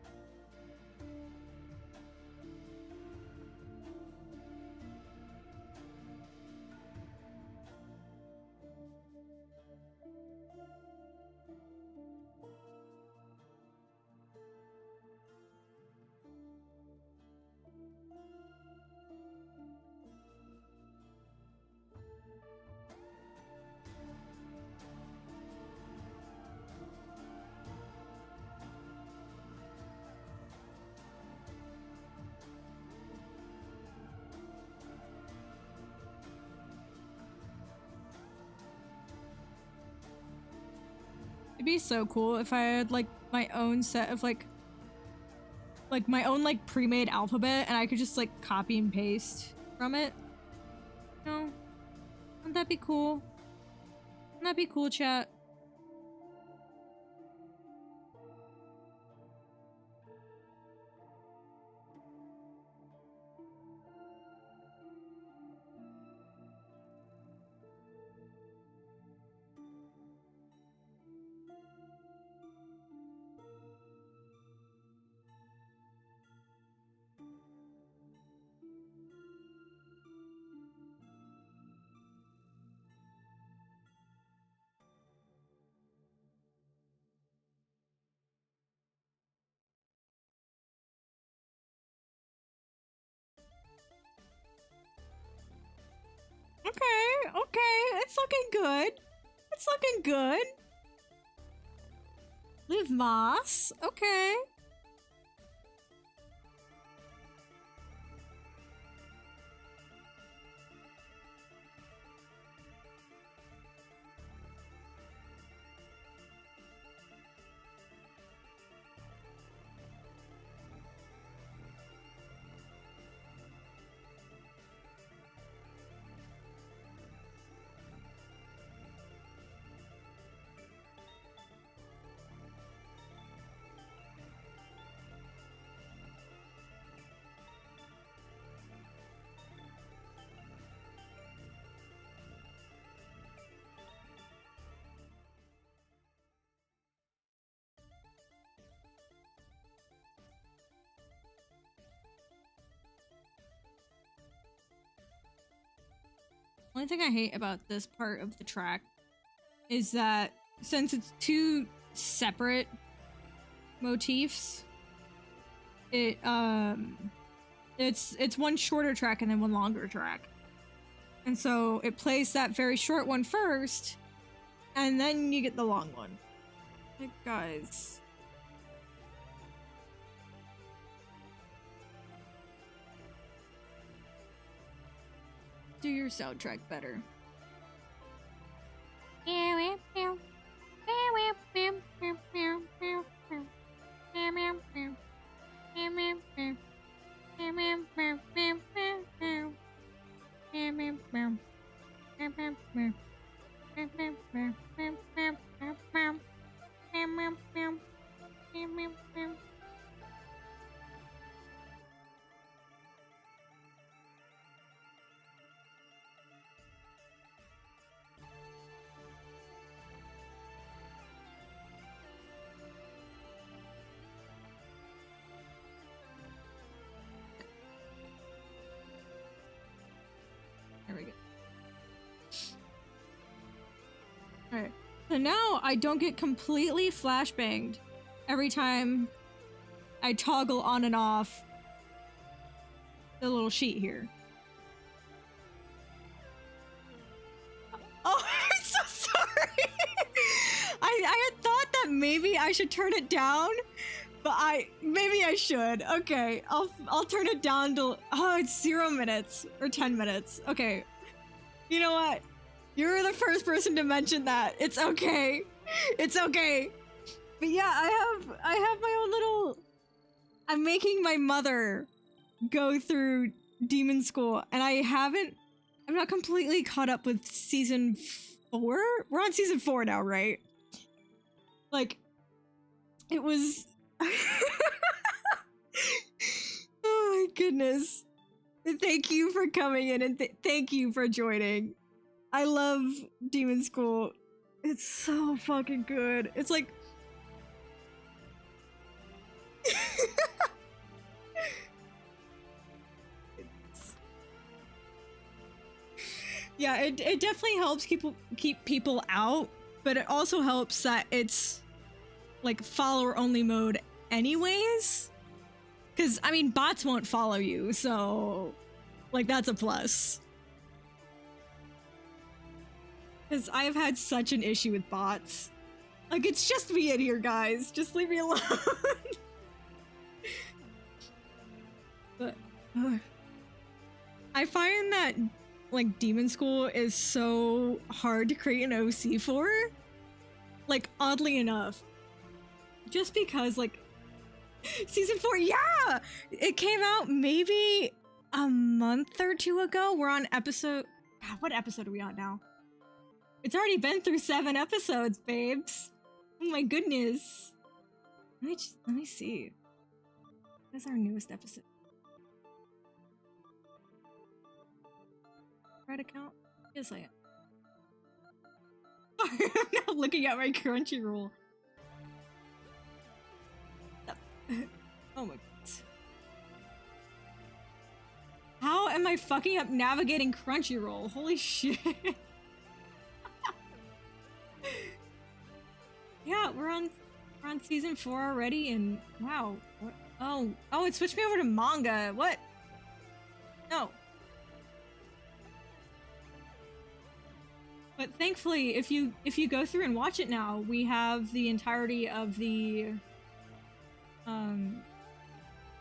It'd be so cool if I had like my own set of like my own like pre-made alphabet and I could just like copy and paste from it. No. Wouldn't that be cool? Wouldn't that be cool, chat? Okay, it's looking good. It's looking good. Live moss, okay. Only thing I hate about this part of the track is that since it's two separate motifs, it's one shorter track and then one longer track. And so it plays that very short one first, and then you get the long one. Like, guys. Do your soundtrack better. There we go. Alright. So now I don't get completely flashbanged every time I toggle on and off the little sheet here. Oh, I'm so sorry! I had thought that maybe I should turn it down, but maybe I should. Okay, I'll turn it down to, oh, it's 0 minutes or 10 minutes. Okay. You know what? You're the first person to mention that. It's okay. It's okay. But yeah, I have my own little, I'm making my mother go through Demon School, and I'm not completely caught up with season 4. We're on season 4 now, right? Like, it was oh my goodness. Thank you for coming in and thank you for joining. I love Demon School. It's so fucking good. It's like yeah, it definitely helps keep people out, but it also helps that it's like follower only mode anyways. Because, I mean, bots won't follow you, so like that's a plus. Because I've had such an issue with bots. Like, it's just me in here, guys. Just leave me alone. But I find that like Demon School is so hard to create an OC for. Like, oddly enough. Just because, like, season 4, yeah! It came out maybe a month or two ago. We're on episode... God, what episode are we on now? It's already been through 7 episodes, babes. Oh my goodness. Let me see. What is our newest episode? Right account? Yes, I am. Sorry, I'm not looking at my Crunchyroll. Oh my god. How am I fucking up navigating Crunchyroll? Holy shit. Yeah, we're on season 4 already, and wow. What? Oh, it switched me over to manga. What? No. But thankfully, if you go through and watch it now, we have the entirety of the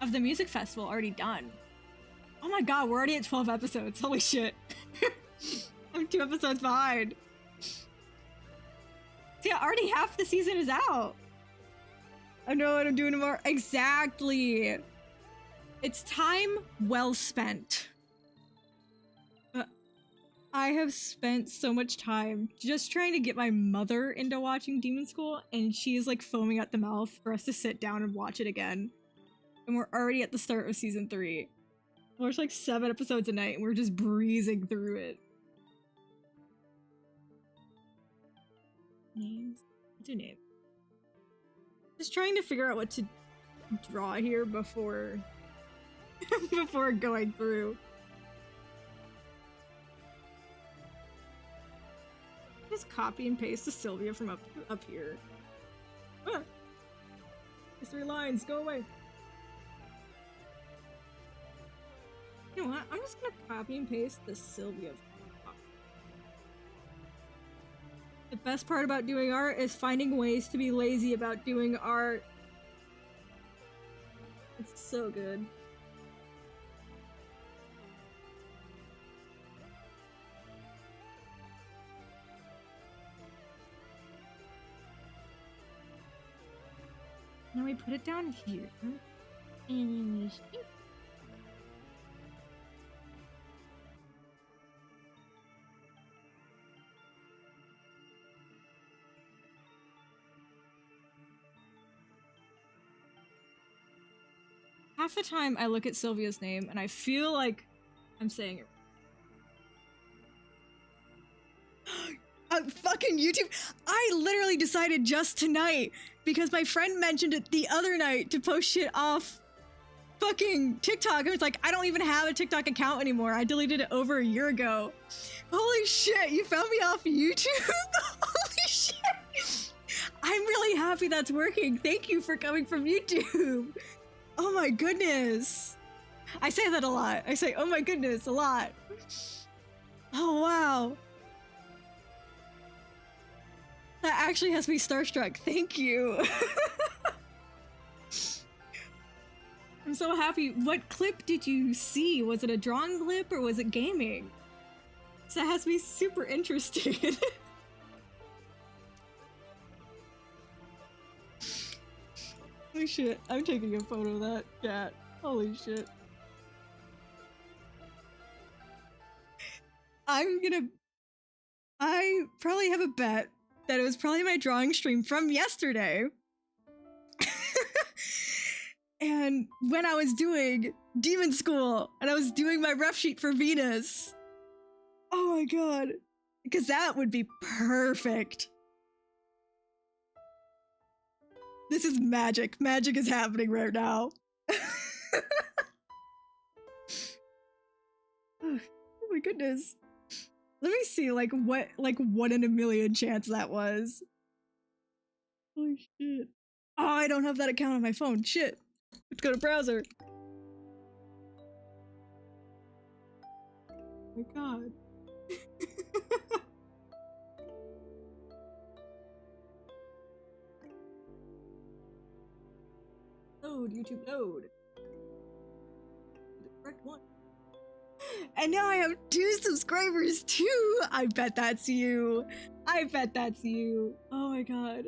music festival already done. Oh my god, we're already at 12 episodes. Holy shit. I'm 2 episodes behind. See, already half the season is out. I know what I'm doing tomorrow. Exactly. It's time well spent. I have spent so much time just trying to get my mother into watching Demon School, and she's like foaming at the mouth for us to sit down and watch it again. And we're already at the start of season 3. There's like 7 episodes a night, and we're just breezing through it. Names? What's your name? Just trying to figure out what to draw here before before going through. Just copy and paste to Sylvia from up here. Ah! These 3 lines, go away. You know what? I'm just gonna copy and paste the Sylvia. The best part about doing art is finding ways to be lazy about doing art. It's so good. Now we put it down here. And half the time I look at Sylvia's name and I feel like I'm saying it. Fucking YouTube. I literally decided just tonight, because my friend mentioned it the other night, to post shit off fucking TikTok. And it's like, I don't even have a TikTok account anymore. I deleted it over a year ago. Holy shit, you found me off YouTube? Holy shit. I'm really happy that's working. Thank you for coming from YouTube. Oh my goodness. I say that a lot. I say, oh my goodness, a lot. Oh wow. That actually has me starstruck. Thank you. I'm so happy. What clip did you see? Was it a drawing clip or was it gaming? So that has me super interested. Holy shit, I'm taking a photo of that cat. Holy shit. I probably have a bet that it was probably my drawing stream from yesterday. And when I was doing Demon School and I was doing my ref sheet for Venus. Oh my god. Because that would be perfect. This is magic. Magic is happening right now. Oh my goodness. Let me see, like, what, like, 1 in a million chance that was. Holy shit. Oh, I don't have that account on my phone. Shit. Let's go to browser. Oh my god. Load, YouTube, load. The correct one. And now I have 2 subscribers too! I bet that's you. I bet that's you. Oh my god.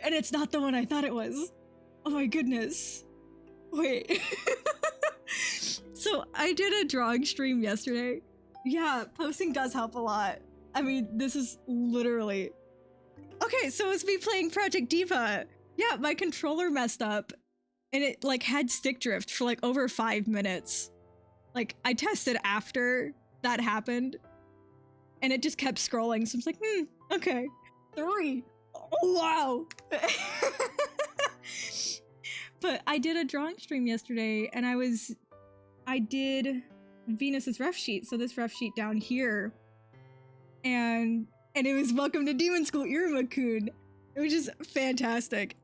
And it's not the one I thought it was. Oh my goodness. Wait. So I did a drawing stream yesterday. Yeah, posting does help a lot. I mean, this is literally... Okay, so it's me playing Project Diva. Yeah, my controller messed up. And it, like, had stick drift for, like, over 5 minutes. Like, I tested after that happened. And it just kept scrolling, so I was like, okay. 3. Oh, wow! But I did a drawing stream yesterday, and I did Venus's ref sheet, so this ref sheet down here. And it was Welcome to Demon School Iruma-kun. It was just fantastic.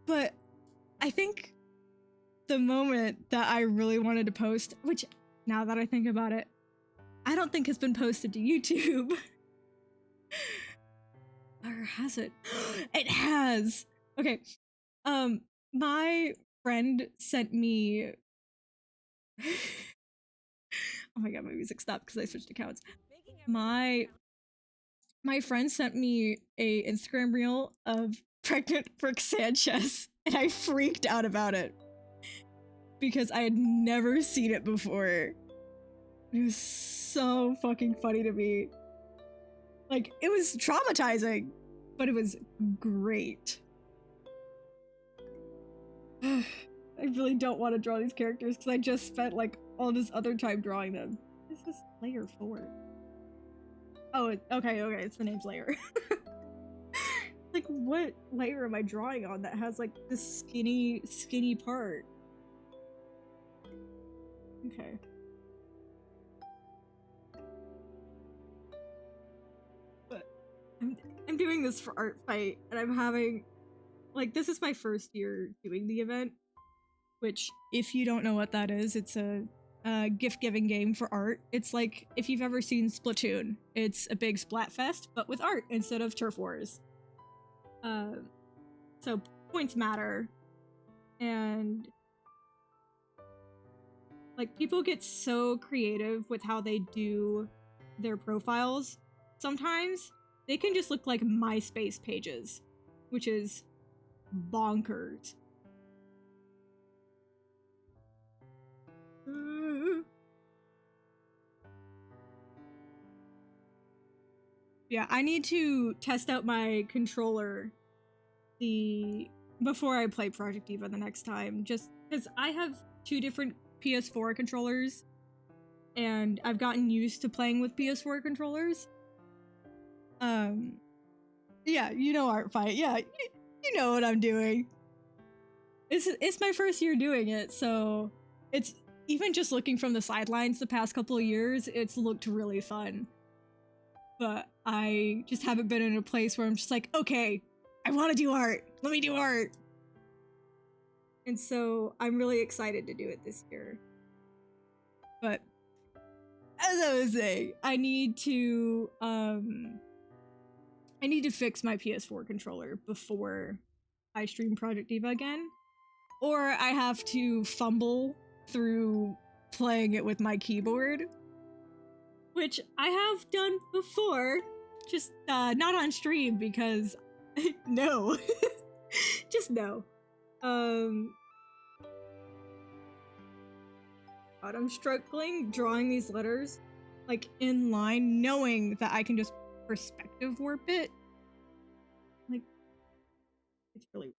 But I think the moment that I really wanted to post, which now that I think about it, I don't think has been posted to YouTube. Or has it? It has! Okay. My friend sent me... Oh my god, my music stopped because I switched accounts. My friend sent me a Instagram reel of pregnant Brooke Sanchez, and I freaked out about it. Because I had never seen it before. It was so fucking funny to me. Like, it was traumatizing, but it was great. I really don't want to draw these characters because I just spent like all this other time drawing them. This is layer 4. Oh, okay, it's the name's layer. Like, what layer am I drawing on that has like this skinny part? Okay. But I'm doing this for Artfight, and I'm having, like, this is my first year doing the event, which, if you don't know what that is, it's a gift-giving game for art. It's like, if you've ever seen Splatoon, it's a big Splatfest, but with art instead of Turf Wars. So points matter, and like, people get so creative with how they do their profiles. Sometimes they can just look like MySpace pages, which is bonkers. Yeah, I need to test out my controller before I play Project Diva the next time, just because I have 2 different PS4 controllers, and I've gotten used to playing with PS4 controllers. Yeah, you know Artfight. Yeah, you know what I'm doing. It's my first year doing it, so it's even just looking from the sidelines the past couple of years, it's looked really fun. But I just haven't been in a place where I'm just like, okay, I want to do art. Let me do art. And so I'm really excited to do it this year. But as I was saying, I need to fix my PS4 controller before I stream Project Diva again. Or I have to fumble through playing it with my keyboard, which I have done before, just not on stream because no. Just no. God, I'm struggling drawing these letters like in line, knowing that I can just perspective warp it. Like, it's really weird.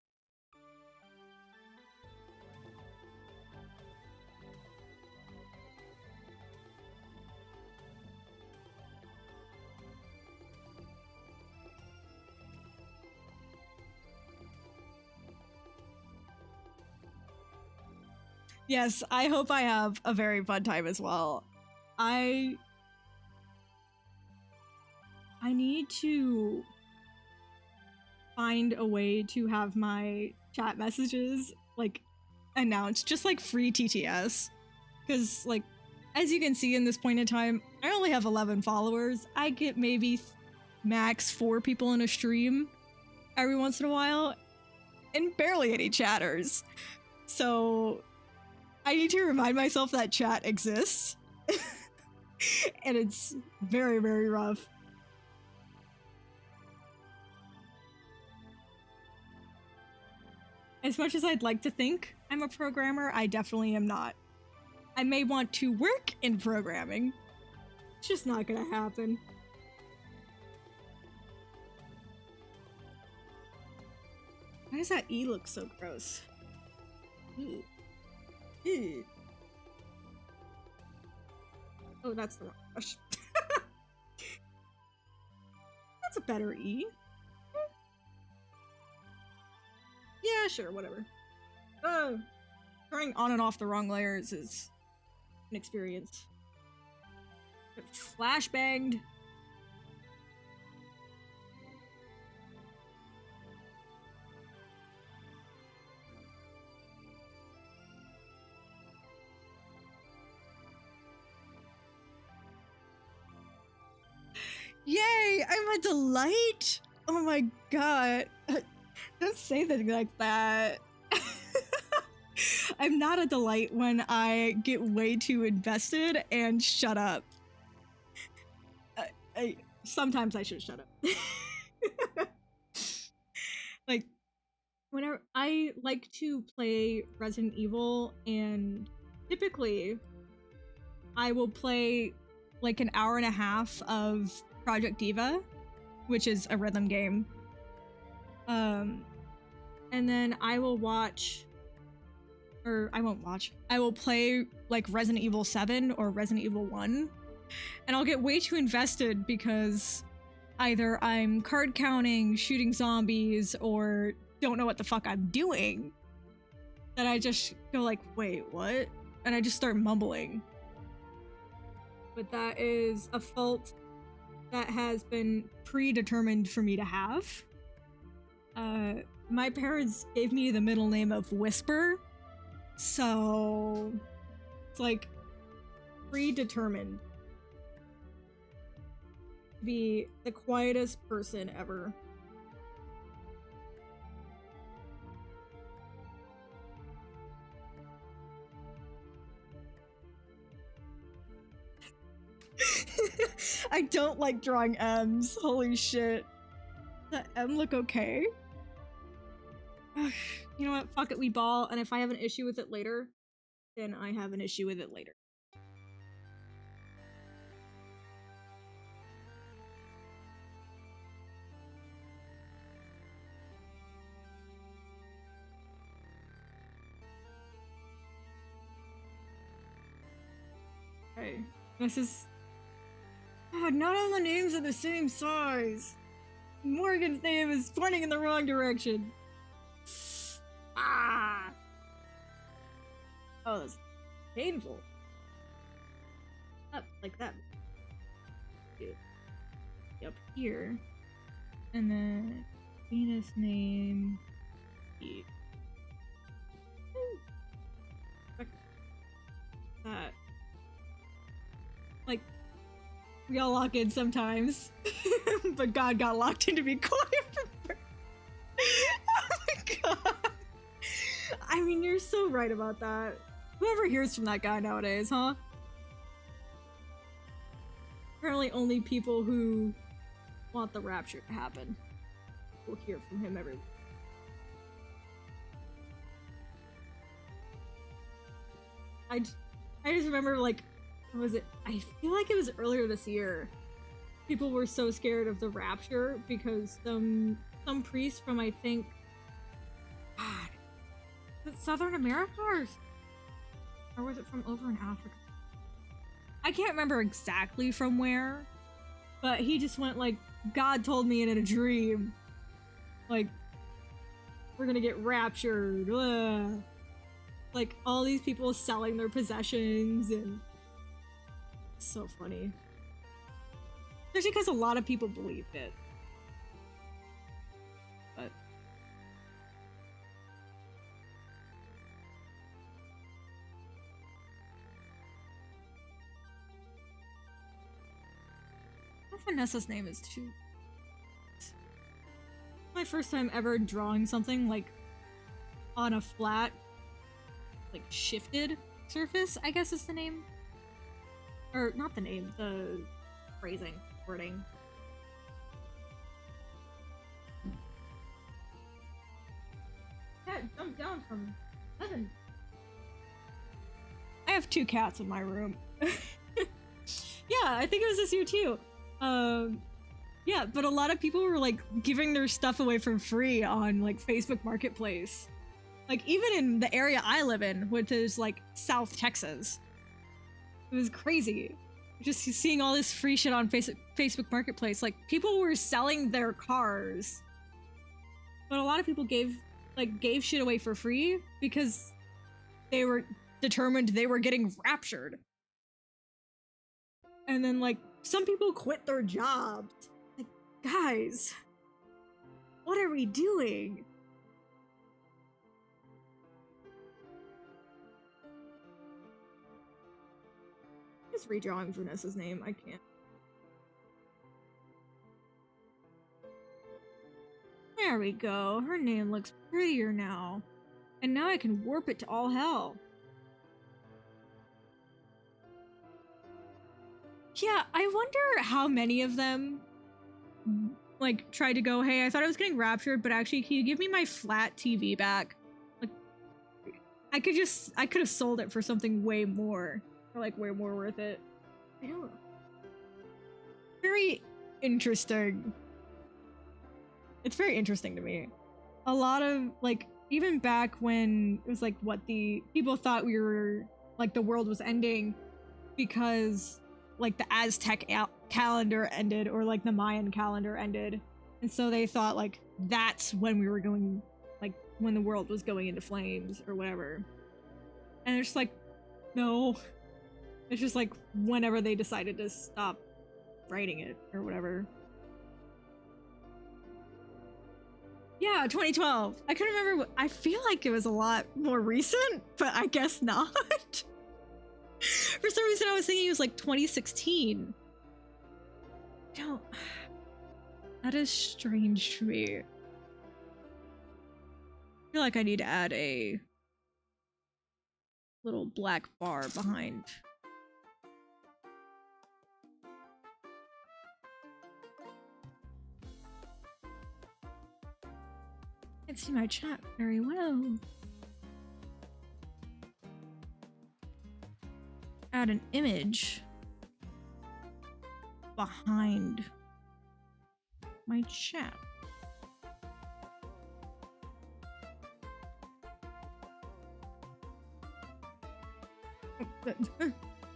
Yes, I hope I have a very fun time as well. I need to find a way to have my chat messages, like, announced, just like free TTS. Because, like, as you can see in this point in time, I only have 11 followers. I get maybe max 4 people in a stream every once in a while, and barely any chatters. So I need to remind myself that chat exists. And it's very, very rough. As much as I'd like to think I'm a programmer, I definitely am not. I may want to work in programming. It's just not gonna happen. Why does that E look so gross? Ew. Ew. Oh, that's the wrong brush. That's a better E. Yeah, sure, whatever. Trying on and off the wrong layers is an experience. Flashbanged. Yay! I'm a delight! Oh my god. Don't say anything like that. I'm not a delight when I get way too invested and shut up. Sometimes I should shut up. Like, whenever I like to play Resident Evil, and typically I will play like an hour and a half of Project Diva, which is a rhythm game. And then I will watch, or I won't watch, I will play like Resident Evil 7 or Resident Evil 1, and I'll get way too invested because either I'm card counting, shooting zombies, or don't know what the fuck I'm doing, that I just go like, wait, what? And I just start mumbling. But that is a fault that has been predetermined for me to have. My parents gave me the middle name of Whisper, so it's like predetermined to be the quietest person ever. I don't like drawing M's. Holy shit. Does that M look okay? You know what? Fuck it, we ball, and if I have an issue with it later, then I have an issue with it later. Okay, this is... God, not all the names are the same size! Morgan's name is pointing in the wrong direction! Ah! Oh, that's painful. Up like that. Up here. And then Venus name. That. Like, we all lock in sometimes. But God got locked into be quiet. Oh my god. I mean, you're so right about that. Whoever hears from that guy nowadays, huh? Apparently only people who want the rapture to happen will hear from him every week. I just remember, like, what was it? I feel like it was earlier this year. People were so scared of the rapture because some priest from, I think, God, was it Southern America or was it from over in Africa? I can't remember exactly from where, but he just went like, God told me in a dream, like, we're gonna get raptured. Ugh. Like, all these people selling their possessions, and it's so funny. Especially because a lot of people believed it. But Vanessa's name is too. My first time ever drawing something like on a flat, like shifted surface, I guess is the name. Or not the name, the phrasing, wording. Cat jumped down from heaven. I have 2 cats in my room. Yeah, I think it was this year too. Yeah, but a lot of people were like giving their stuff away for free on like Facebook Marketplace. Like even in the area I live in, which is like South Texas. It was crazy. Just seeing all this free shit on Facebook Marketplace. Like people were selling their cars. But a lot of people gave shit away for free because they were determined they were getting raptured. And then like some people quit their jobs. Like, guys, what are we doing? Just redrawing Vanessa's name, I can't. There we go, her name looks prettier now. And now I can warp it to all hell. Yeah, I wonder how many of them like tried to go, hey, I thought I was getting raptured, but actually can you give me my flat TV back? Like I could have sold it for something way more. Or like way more worth it. I don't know. Very interesting. It's very interesting to me. A lot of like even back when it was like what the people thought we were like the world was ending because like the Aztec calendar ended or like the Mayan calendar ended. And so they thought like that's when we were going, like when the world was going into flames or whatever. And it's like, no. It's just like whenever they decided to stop writing it or whatever. Yeah, 2012. I couldn't remember. I feel like it was a lot more recent, but I guess not. For some reason, I was thinking it was like 2016. No, that is strange to me. I feel like I need to add a little black bar behind. I can see my chat very well. Add an image behind my chat.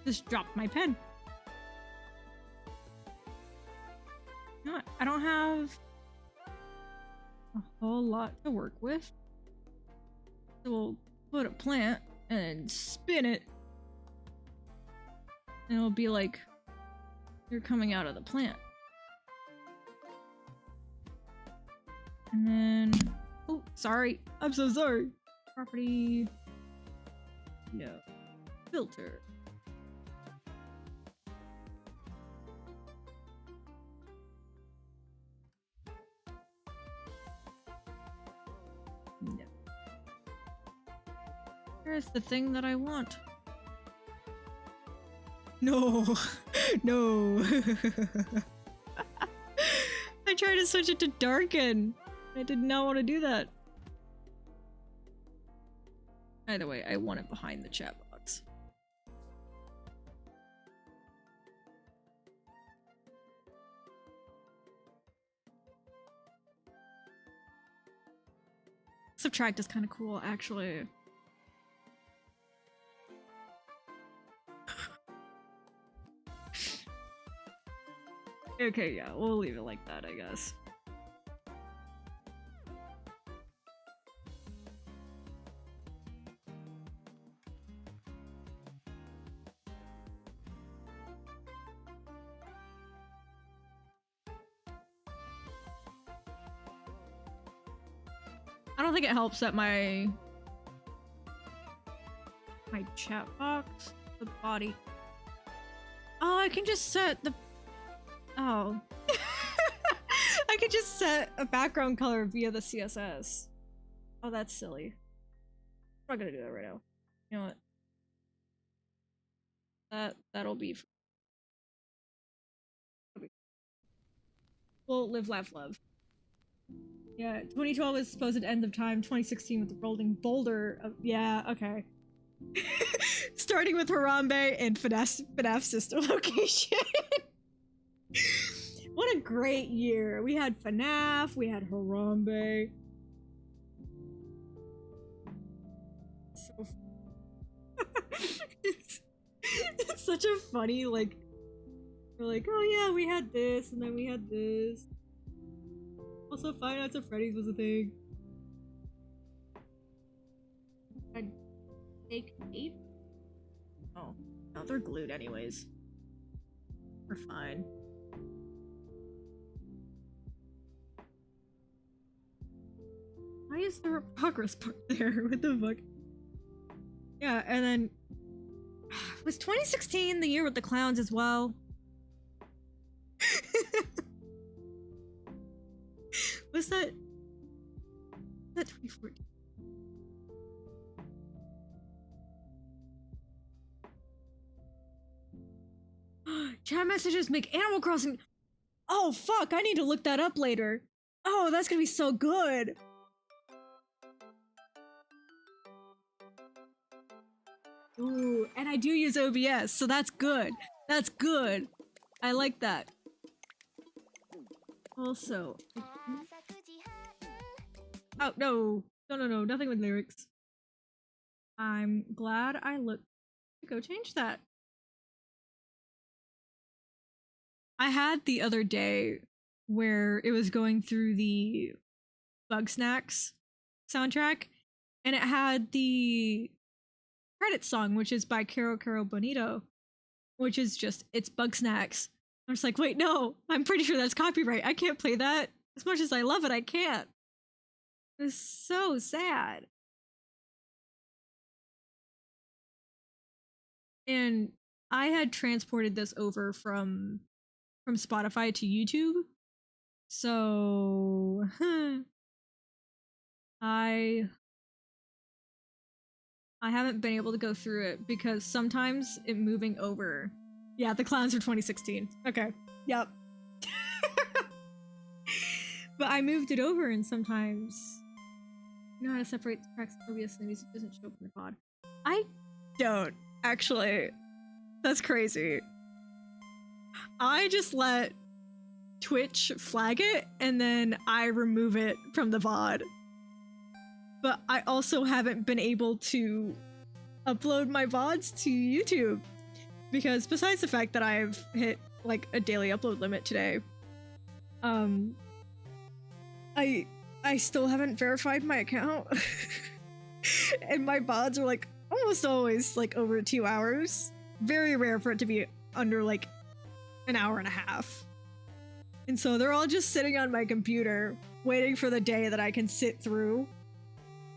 Just dropped my pen. You know what? I don't have a whole lot to work with. So we'll put a plant and spin it. And it'll be like you're coming out of the plant. And then, oh, sorry. I'm so sorry. Property. No. Filter. No. Here's the thing that I want. No. No. I tried to switch it to darken. I did not want to do that. Either way, I want it behind the chat box. Subtract is kind of cool, actually. Okay, yeah, we'll leave it like that, I guess. I don't think it helps that my chat box, the body. Oh, I can just set the. Oh. I could just set a background color via the CSS. Oh, that's silly. I'm not gonna do that right now. You know what? That'll be Well, live, laugh, love. Yeah, 2012 is supposed end of time. 2016 with the rolling boulder. Yeah, okay. Starting with Harambe and FNAF sister location. What a great year. We had FNAF, we had Harambe. So it's such a funny, like, we're like, oh yeah, we had this, and then we had this. Also, Five Nights at Freddy's was a thing. I'd take 8? Oh, no, they're glued anyways. We're fine. Why is there a progress bar there? What the fuck? Yeah, and then was 2016 the year with the clowns as well? Was that 2014? Chat messages make Animal Crossing. Oh fuck, I need to look that up later. Oh, that's gonna be so good. Ooh, and I do use OBS, so that's good. That's good. I like that. Also, oh no, no, nothing with lyrics. I'm glad I looked to go change that. I had the other day where it was going through the Bug Snacks soundtrack, and it had the credit song, which is by Caro Caro Bonito, which is just, it's Bug Snacks. I'm just like, wait, no, I'm pretty sure that's copyright. I can't play that. As much as I love it, I can't. It's so sad. And I had transported this over from Spotify to YouTube. So I haven't been able to go through it because sometimes it moving over. Yeah, the clowns are 2016. Okay. Yep. But I moved it over, and sometimes you know how to separate the tracks of OBS and the music doesn't show up in the pod. I don't, actually. That's crazy. I just let Twitch flag it, and then I remove it from the VOD. But I also haven't been able to upload my VODs to YouTube. Because besides the fact that I've hit, like, a daily upload limit today, I still haven't verified my account. And my VODs are, like, almost always, like, over 2 hours. Very rare for it to be under, like, an hour and a half. And so they're all just sitting on my computer, waiting for the day that I can sit through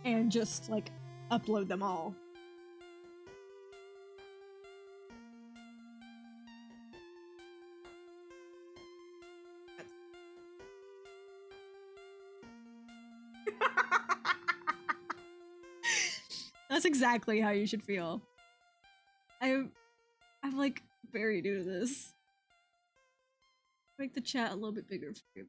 and just, like, upload them all. That's exactly how you should feel. I'm like very new to this. Make the chat a little bit bigger for you.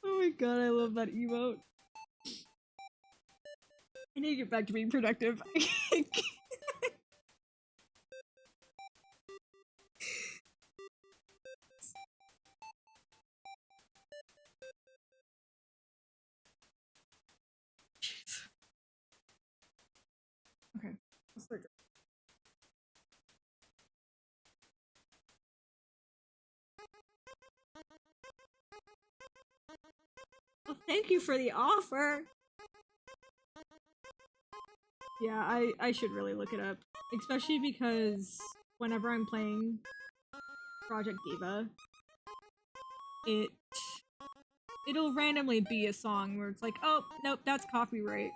Oh my god, I love that emote. I need to get back to being productive. Okay, let's start. Well, thank you for the offer. Yeah, I should really look it up, especially because whenever I'm playing Project Diva, it'll randomly be a song where it's like, oh nope, that's copyright.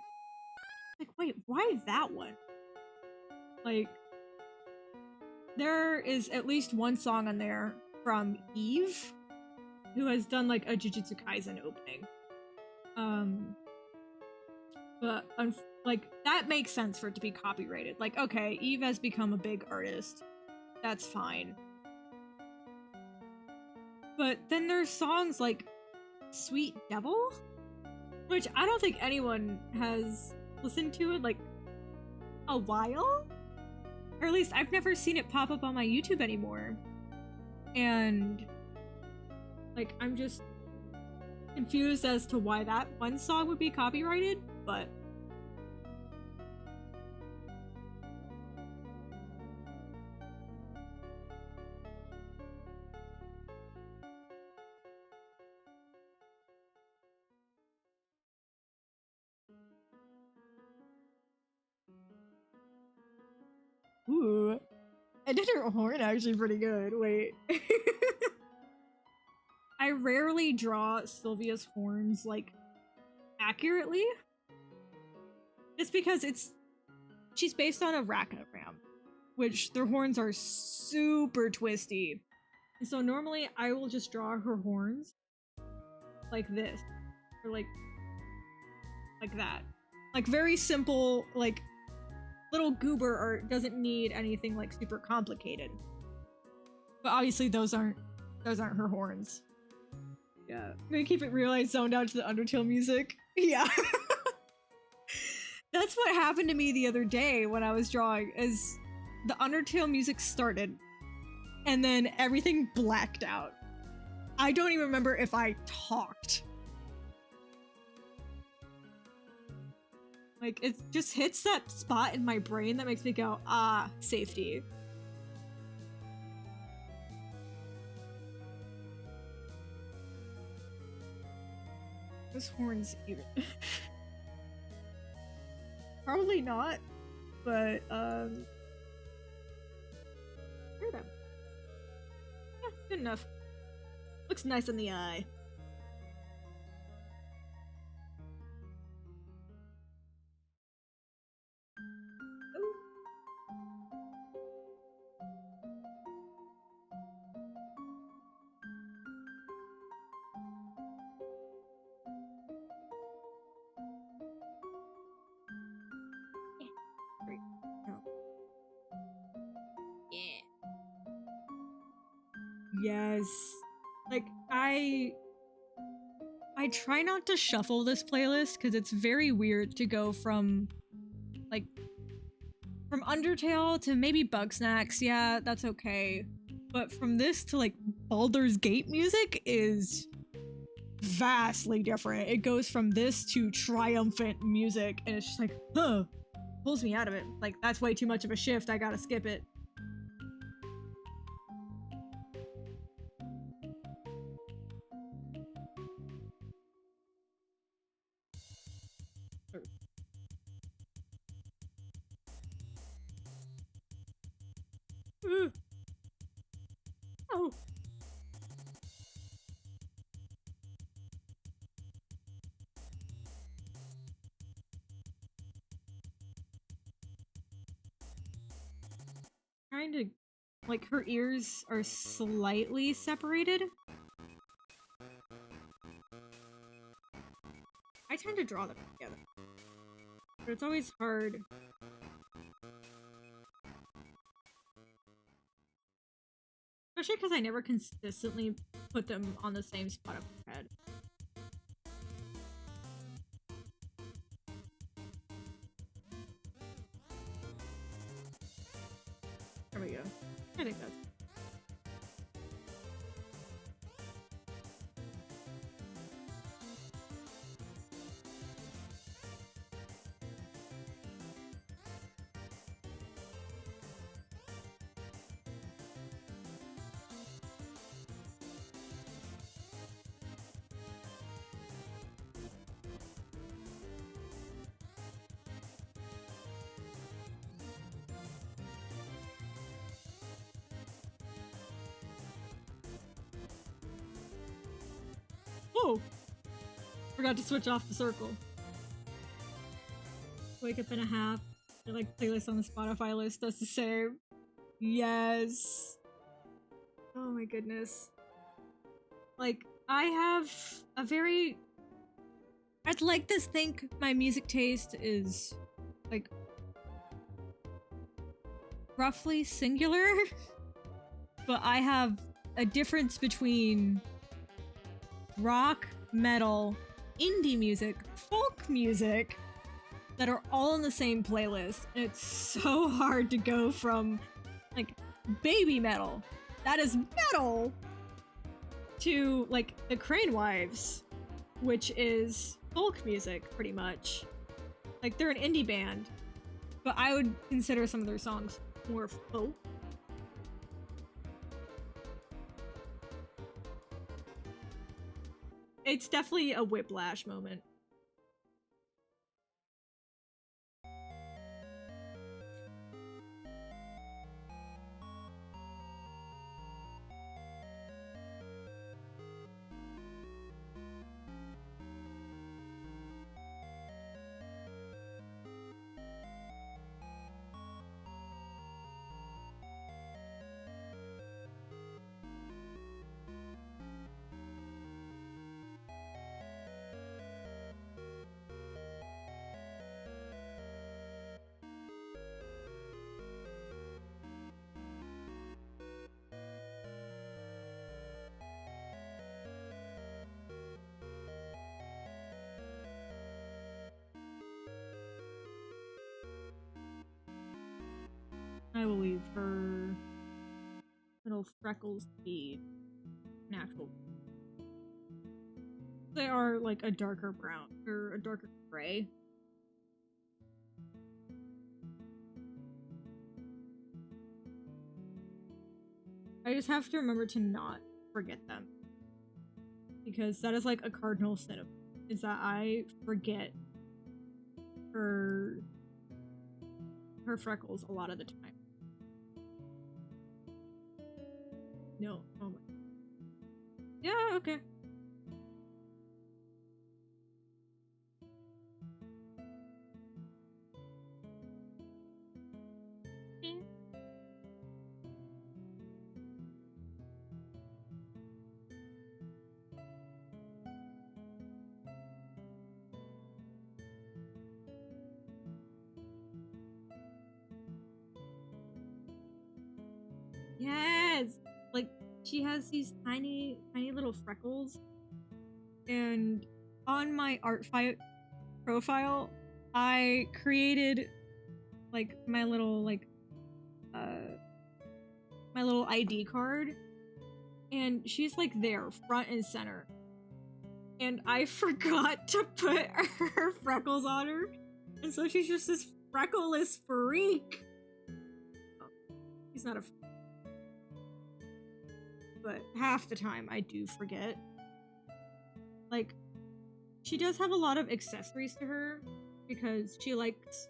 Like, wait, why that one? Like, there is at least one song on there from Eve, who has done like a Jujutsu Kaisen opening. But like that makes sense for it to be copyrighted. Like, okay, Eve has become a big artist. That's fine. But then there's songs like Sweet Devil, which I don't think anyone has listened to in like a while. Or at least I've never seen it pop up on my YouTube anymore. And like I'm just confused as to why that one song would be copyrighted, but ooh, I did her horn actually pretty good. Wait. I rarely draw Sylvia's horns, like, accurately. Just because she's based on a Rackagram, which their horns are super twisty. And so normally I will just draw her horns like this. Or like that. Like very simple, like little goober art, doesn't need anything like super complicated. But obviously those aren't her horns. Yeah. I'm gonna keep it real, I zoned out to the Undertale music. Yeah. That's what happened to me the other day when I was drawing, is the Undertale music started and then everything blacked out. I don't even remember if I talked. Like, it just hits that spot in my brain that makes me go, ah, safety. This horn's even. Probably not, but, hear them. Yeah, good enough. Looks nice in the eye. Yes. Like, I try not to shuffle this playlist because it's very weird to go from, like, from Undertale to maybe Bugsnax. Yeah, that's okay. But from this to, like, Baldur's Gate music is vastly different. It goes from this to triumphant music, and it's just like, huh, pulls me out of it. Like, that's way too much of a shift. I gotta skip it. Oh. Trying to, like, her ears are slightly separated. I tend to draw them together, but it's always hard. Especially because I never consistently put them on the same spot of her head. There we go. I think that's... Oh! Forgot to switch off the circle. Wake up in a half. Your, like, playlist on the Spotify list does the same. Yes! Oh my goodness. Like, I have a very... I'd like to think my music taste is like roughly singular, but I have a difference between rock, metal, indie music, folk music that are all in the same playlist. And it's so hard to go from like baby metal, that is metal, to like the Crane Wives, which is folk music pretty much. Like they're an indie band, but I would consider some of their songs more folk. It's definitely a whiplash moment. I will leave her little freckles be natural. They are like a darker brown or a darker gray. I just have to remember to not forget them, because that is like a cardinal sin of is that I forget her freckles a lot of the time. No. Oh my. Yeah, okay. Yes! Like, she has these tiny little freckles. And on my Artfight profile, I created, like, my little ID card. And she's, like, there, front and center. And I forgot to put her freckles on her. And so she's just this freckleless freak. Oh, she's not a freak. But half the time I do forget. Like, she does have a lot of accessories to her because she likes,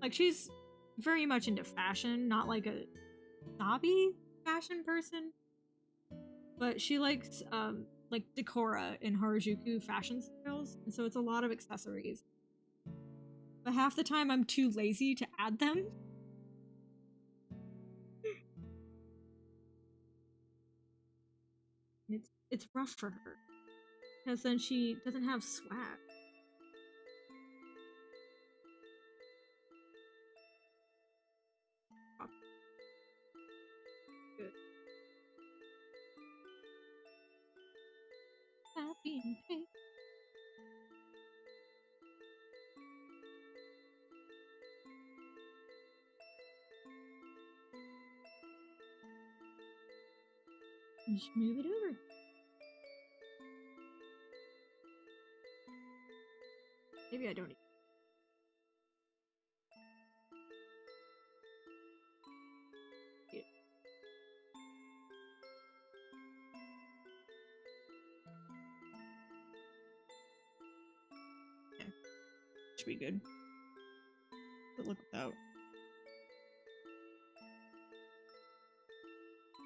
like, she's very much into fashion, not like a snobby fashion person, but she likes like Decora and Harajuku fashion styles, and so it's a lot of accessories. But half the time I'm too lazy to add them. It's rough for her, because then she doesn't have swag. Good. Happy and pink. Just move it over. Maybe I don't. Yeah. Okay. Should be good. But look without.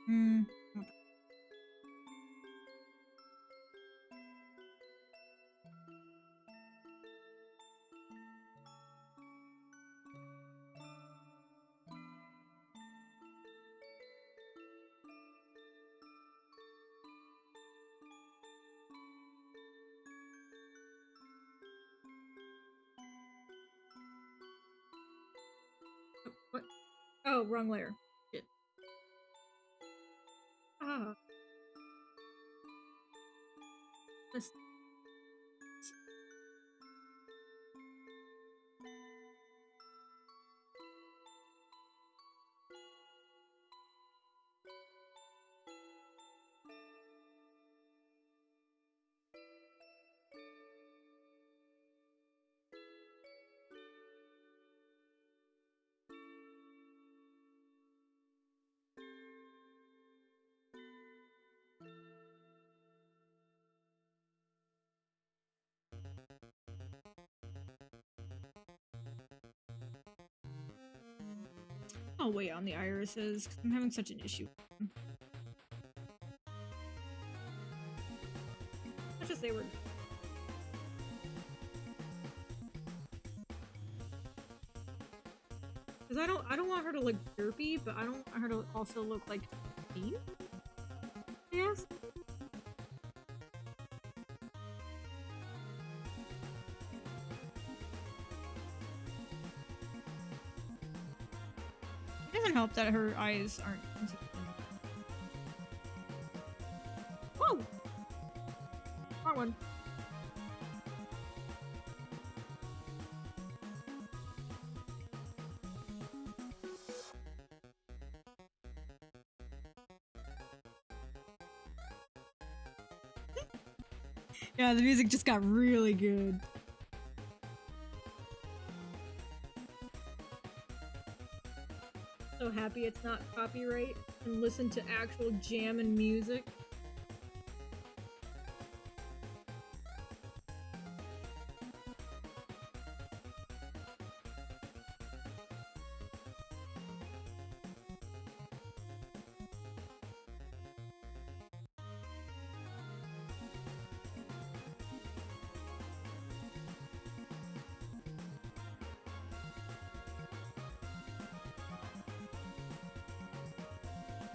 Okay. Oh, wrong layer. Shit. Ah. This. I'll wait on the irises because I'm having such an issue. Let's just say we're. Because I don't want her to look derpy, but I don't want her to also look like mean. Yes. It doesn't help that her eyes aren't consistent. Whoa! Wrong one. Yeah, the music just got really good. So happy it's not copyright and listen to actual jam and music.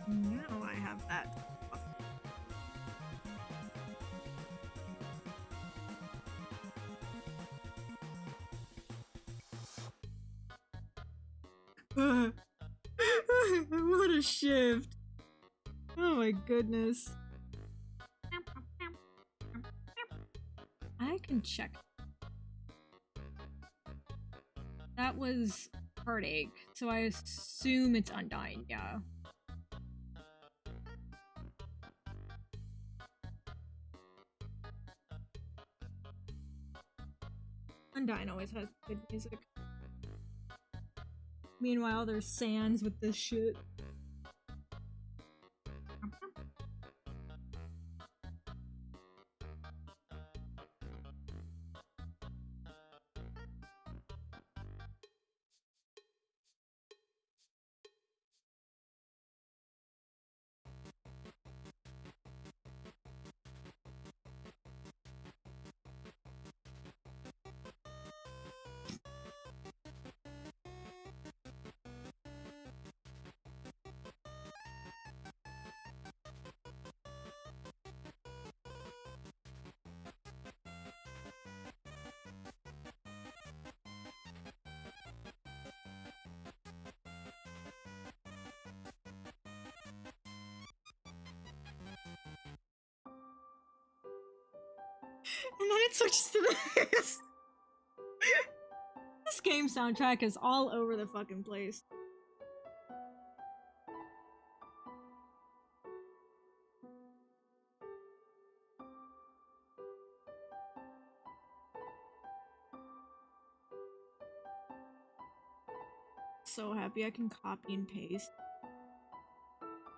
Now I have that. What a shift. Oh my goodness. I can check. That was Heartache, so I assume it's Undying, yeah. Undying always has good music. Meanwhile, there's Sans with this shit. And then it switches to this. This game soundtrack is all over the fucking place. So happy I can copy and paste.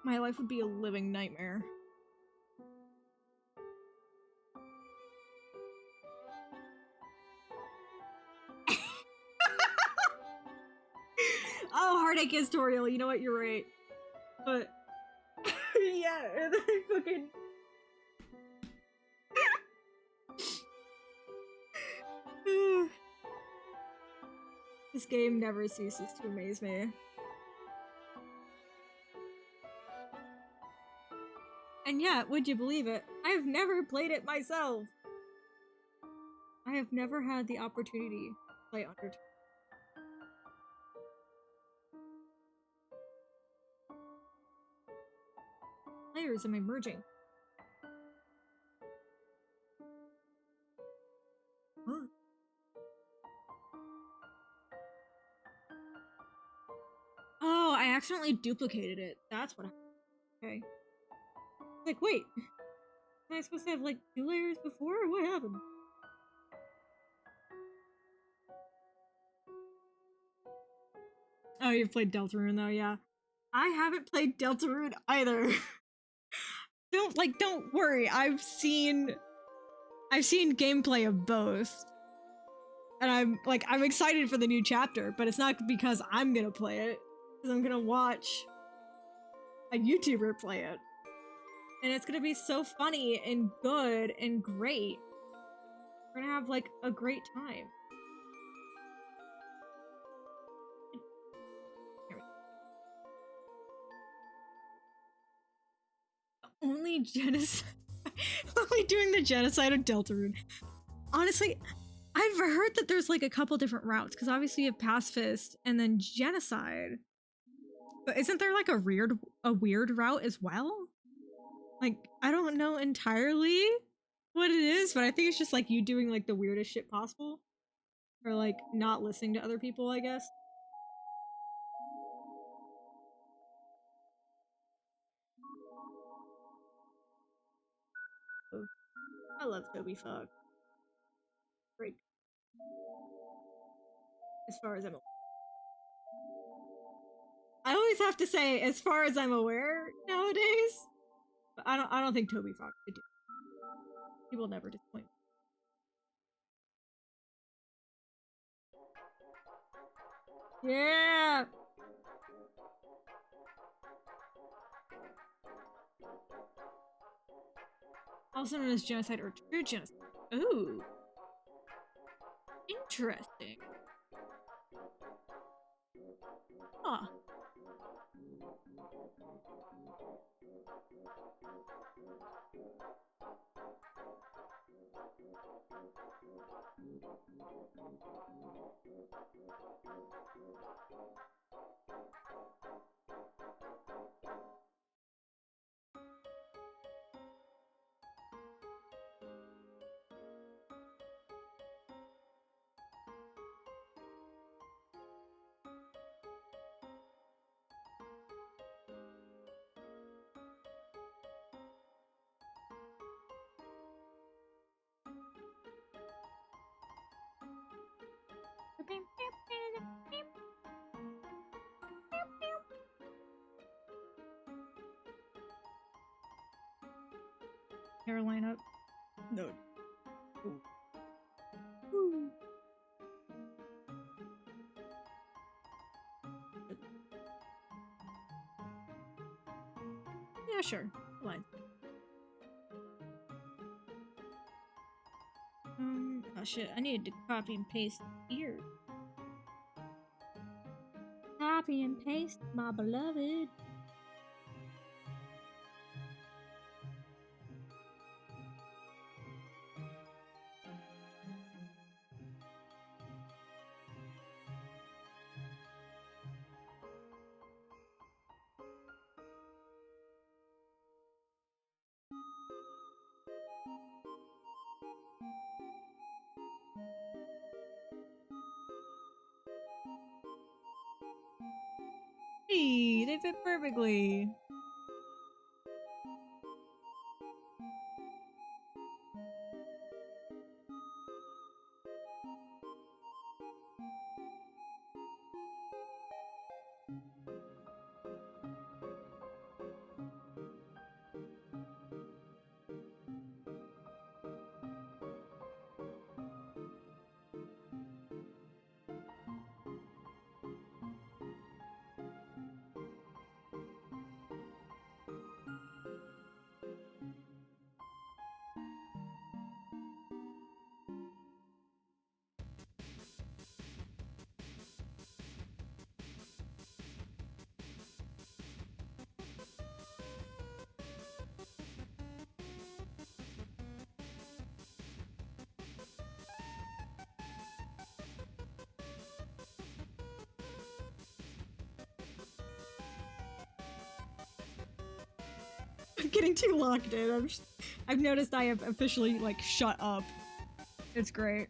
My life would be a living nightmare. Oh, Heartache is Toriel, you know what, you're right. But yeah, and then I fucking this game never ceases to amaze me. And yet, would you believe it? I have never played it myself. I have never had the opportunity to play Undertale. layers am I merging? Huh? Oh, I accidentally duplicated it. That's what happened. Okay. Like, wait. Am I supposed to have, like, 2 layers before? What happened? Oh, you've played Deltarune, though, yeah. I haven't played Deltarune either. Don't worry. I've seen gameplay of both. And I'm excited for the new chapter, but it's not because I'm gonna play it. Because I'm gonna watch a YouTuber play it. And it's gonna be so funny and good and great. We're gonna have, like, a great time. Only genocide. Only doing the genocide of Deltarune. Honestly, I've heard that there's like a couple different routes because obviously you have pacifist and then genocide. But isn't there like a weird route as well? Like, I don't know entirely what it is, but I think it's just like you doing like the weirdest shit possible. Or like not listening to other people, I guess. I love Toby Fuck. Great. As far as I'm aware. I always have to say, as far as I'm aware nowadays. But I don't think Toby Fox could do it. He will never disappoint me. Yeah! Also known as genocide or true genocide. Ooh. Interesting. Huh. Hair lineup. No. Ooh. Ooh. Yeah, sure. Line. Oh shit, I needed to copy and paste here. Copy and paste, my beloved. Hey, they fit perfectly. I'm getting too locked in. I've noticed I have officially, like, shut up. It's great.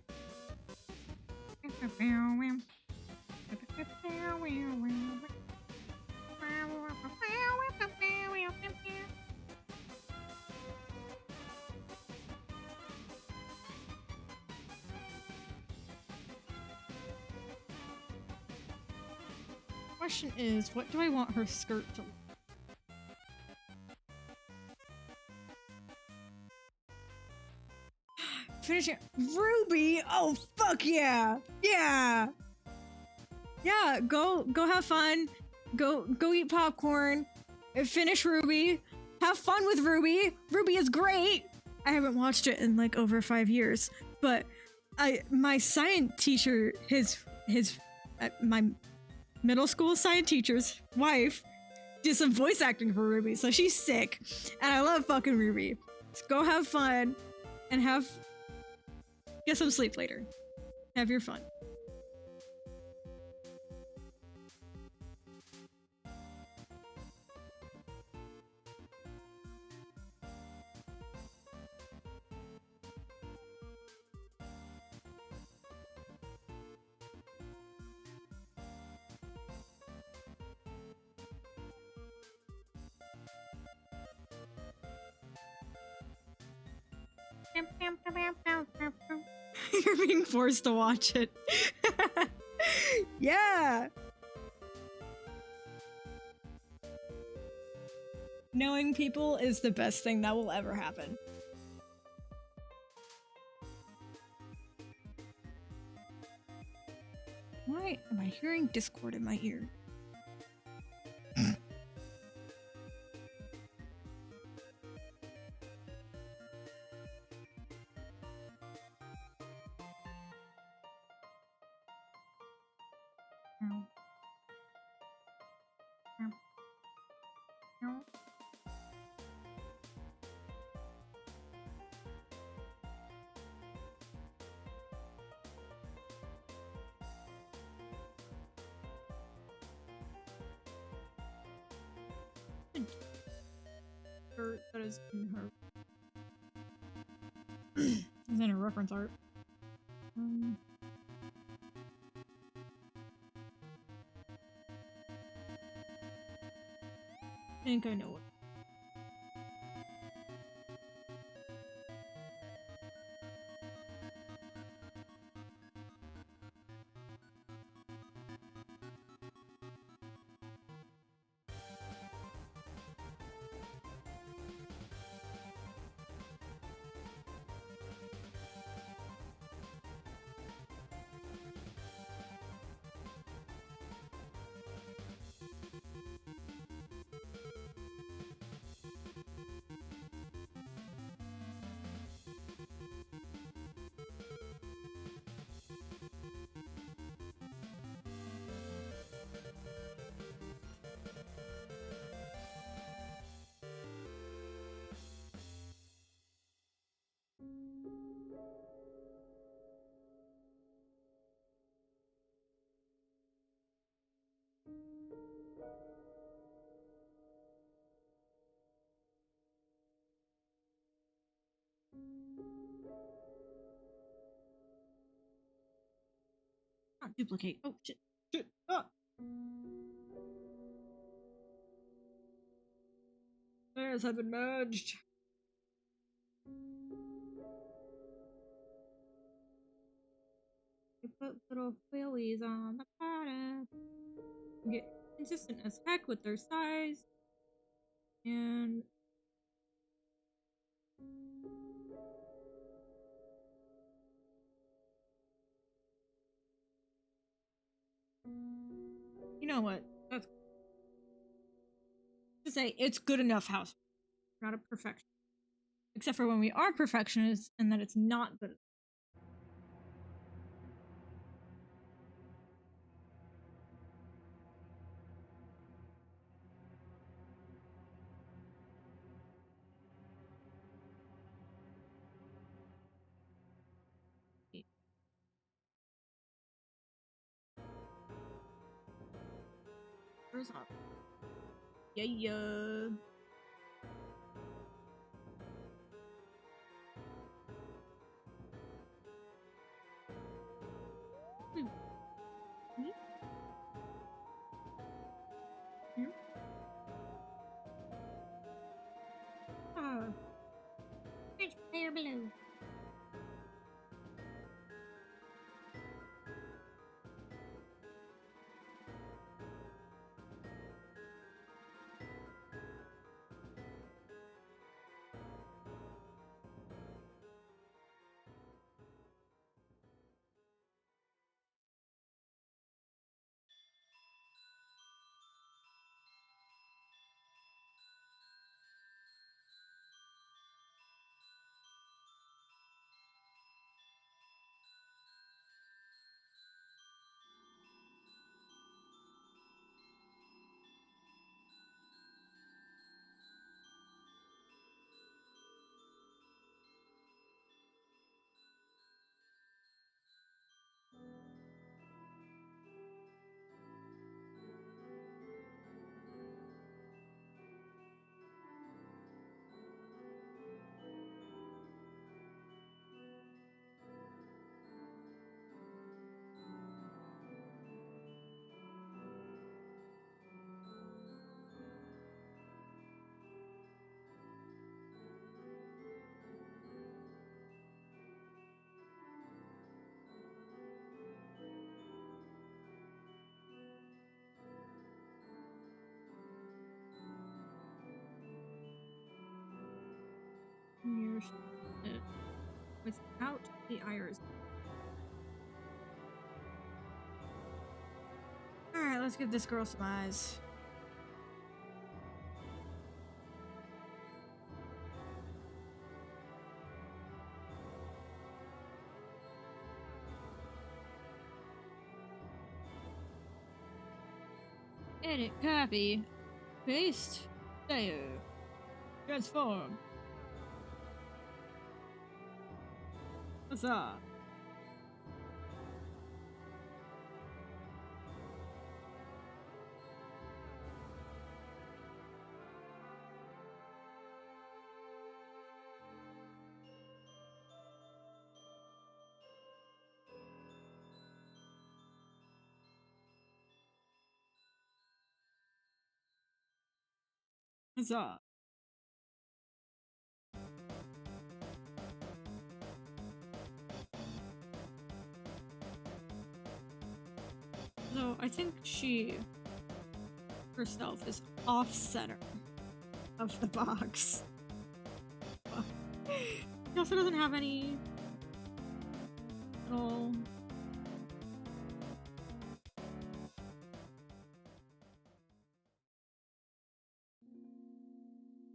Question is, what do I want her skirt to look? Finishing Ruby. Oh fuck yeah, yeah, yeah. Go have fun. Go eat popcorn. Finish Ruby. Have fun with Ruby. Ruby is great. I haven't watched it in like over 5 years, but my science teacher, my middle school science teacher's wife, did some voice acting for Ruby, so she's sick, and I love fucking Ruby. So go have fun and get some sleep later. Have your fun. You're being forced to watch it. Yeah. Knowing people is the best thing that will ever happen. Why am I hearing Discord in my ear? That is in her. Is in her reference art. I think I know it. Not duplicate. Oh shit. Shit. Ah. Layers have been merged. We put little wheelies on the bottom. Get consistent as heck with their size. And you know what? That's to say it's good enough house. Not a perfection. Except for when we are perfectionists and that it's not good. Where's up? Yeah. Blue. Near it without the iris. Alright, let's give this girl some eyes. Edit, copy, paste, there, transform. Huzzah! Huzzah! So I think she herself is off center of the box. She also doesn't have any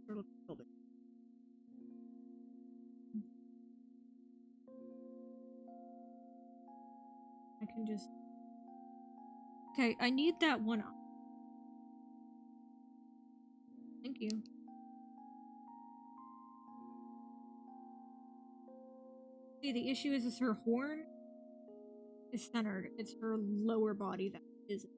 little building. I can just. Okay, I need that one up. Thank you. See, the issue is her horn is centered. It's her lower body that isn't.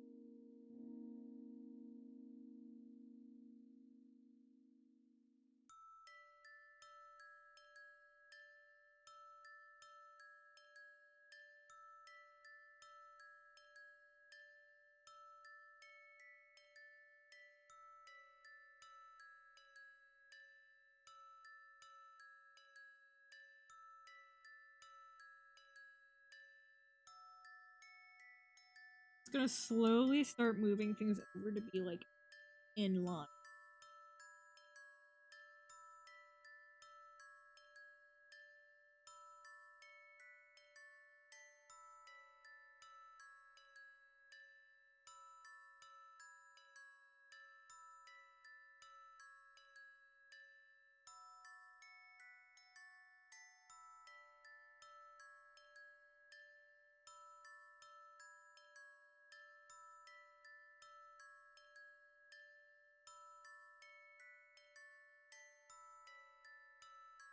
It's gonna slowly start moving things over to be like in line.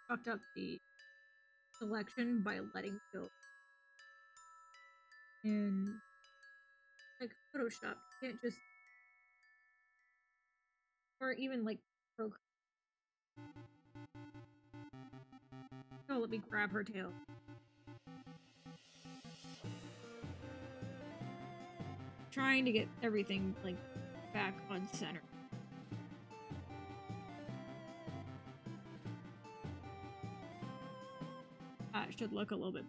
Fucked up the selection by letting go. And like Photoshop, you can't just, or even like Procreate. Oh, let me grab her tail. Trying to get everything like back on center. It should look a little bit.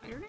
I don't know.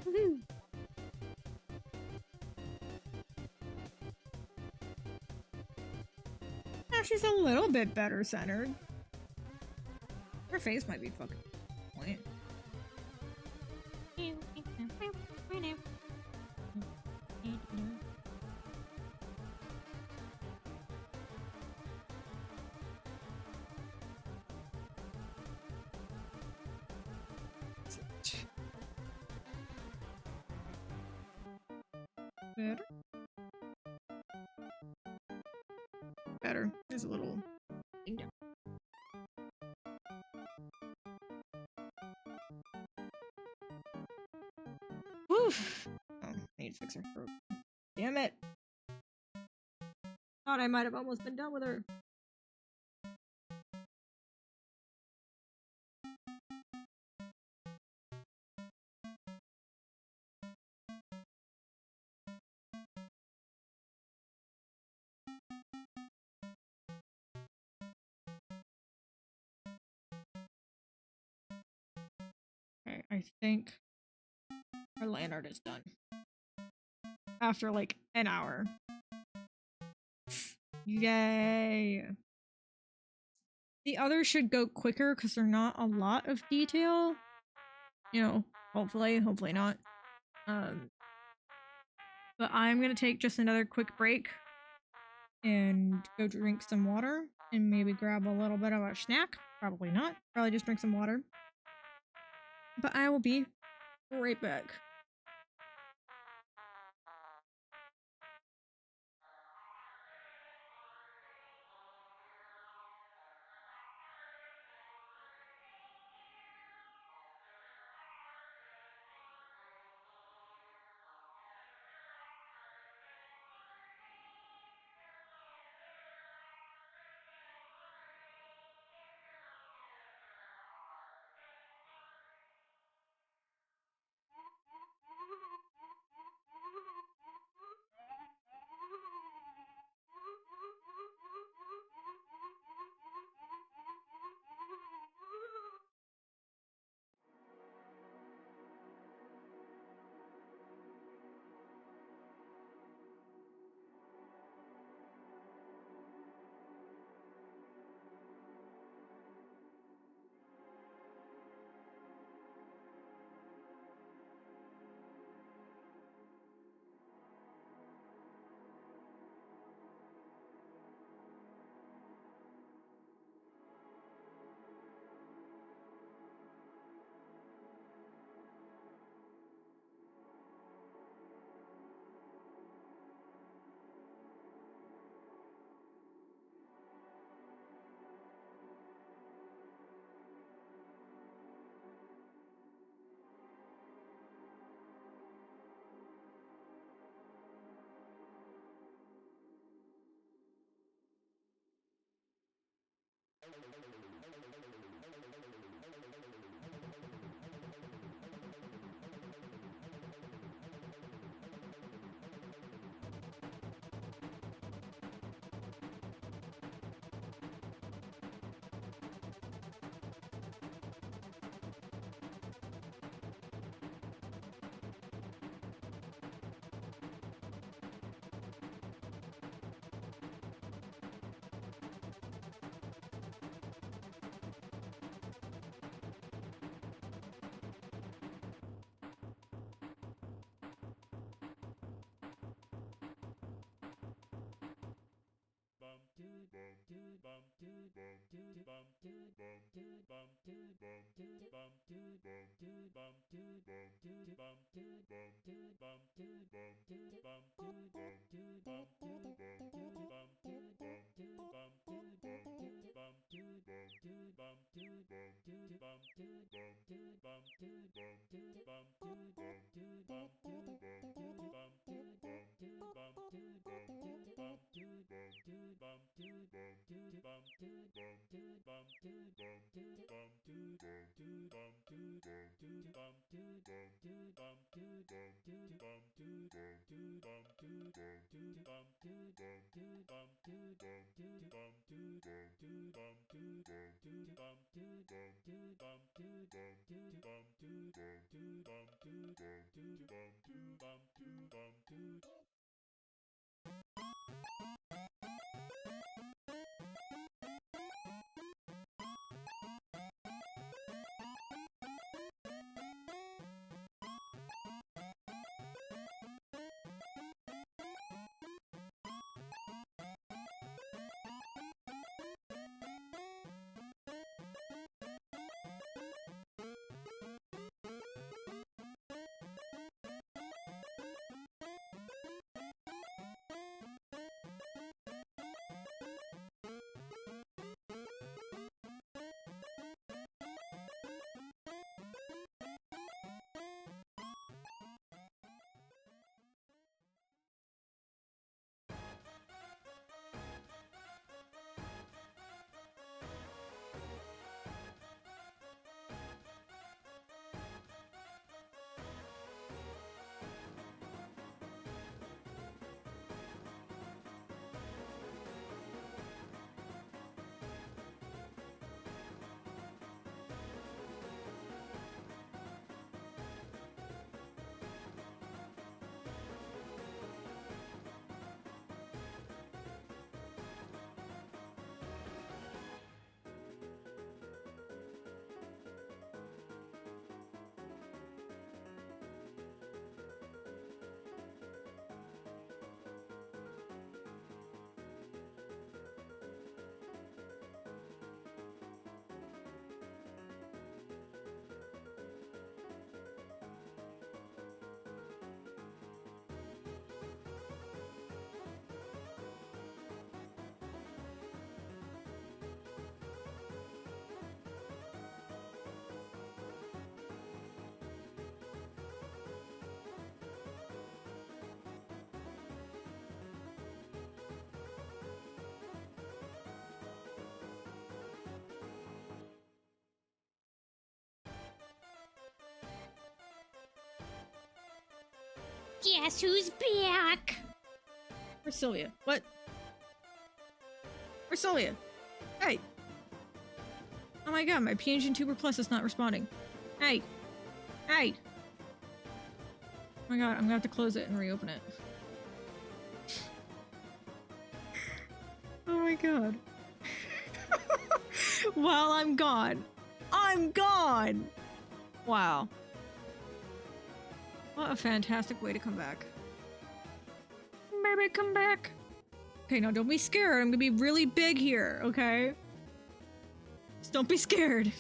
Woohoo! Now she's a little bit better centered. Her face might be fucking bland. Better. Better. There's a little thing down. Woof. Oh, I need to fix her throat. Damn it. Thought I might have almost been done with her. Okay, I think our land art is done. After like an hour. Yay! The others should go quicker because they're not a lot of detail. You know, hopefully not. But I'm gonna take just another quick break and go drink some water and maybe grab a little bit of a snack. Probably not. Probably just drink some water. But I will be right back. Guess who's back? Where's Sylvia? What? Where's Sylvia? Hey! Oh my god, my PNG Tuber Plus is not responding. Hey! Hey! Oh my god, I'm gonna have to close it and reopen it. Oh my god. While I'm gone. I'm gone! Wow. What a fantastic way to come back. Baby, come back! Okay, no, don't be scared. I'm gonna be really big here, okay? Just don't be scared.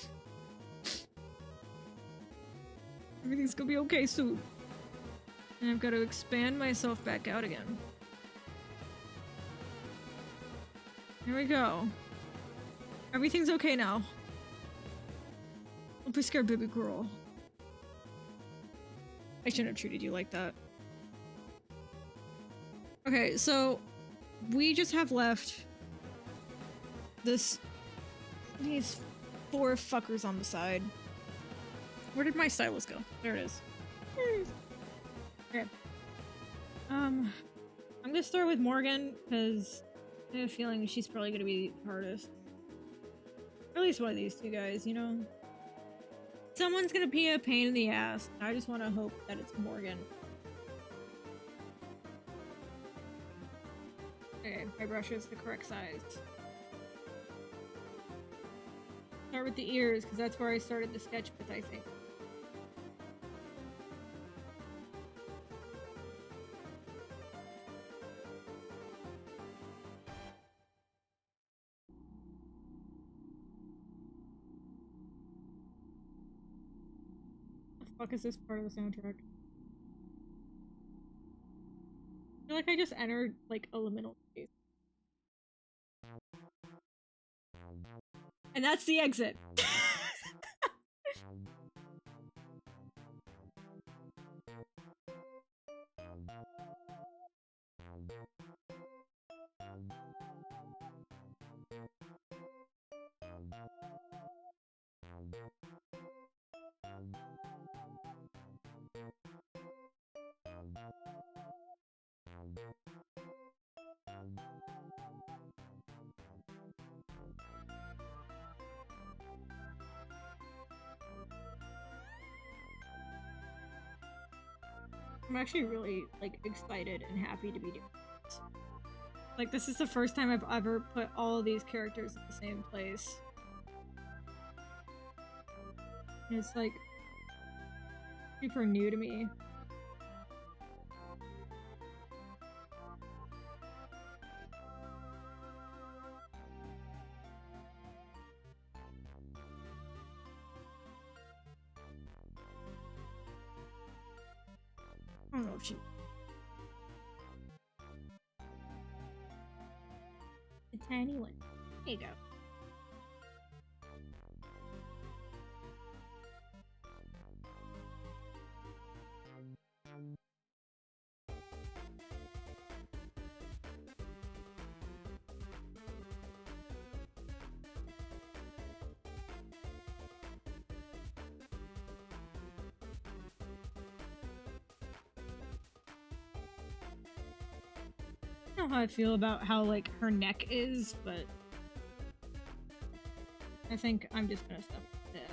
Everything's gonna be okay soon. And I've got to expand myself back out again. Here we go. Everything's okay now. Don't be scared, baby girl. I shouldn't have treated you like that. Okay, so we just have left these 4 fuckers on the side. Where did my stylus go? There it is. Okay. I'm gonna start with Morgan because I have a feeling she's probably gonna be the hardest. Or at least one of these 2 guys, you know? Someone's gonna be a pain in the ass. I just want to hope that it's Morgan. Okay, my brush is the correct size. Start with the ears, because that's where I started the sketch with, I think. Fuck is this part of the soundtrack? I feel like I just entered like a liminal space. And that's the exit. I'm actually really like excited and happy to be doing this. Like this is the first time I've ever put all of these characters in the same place. And it's like super new to me. I don't know if she... A tiny one. There you go. I don't know how I feel about how like her neck is, but I think I'm just gonna stuff with it.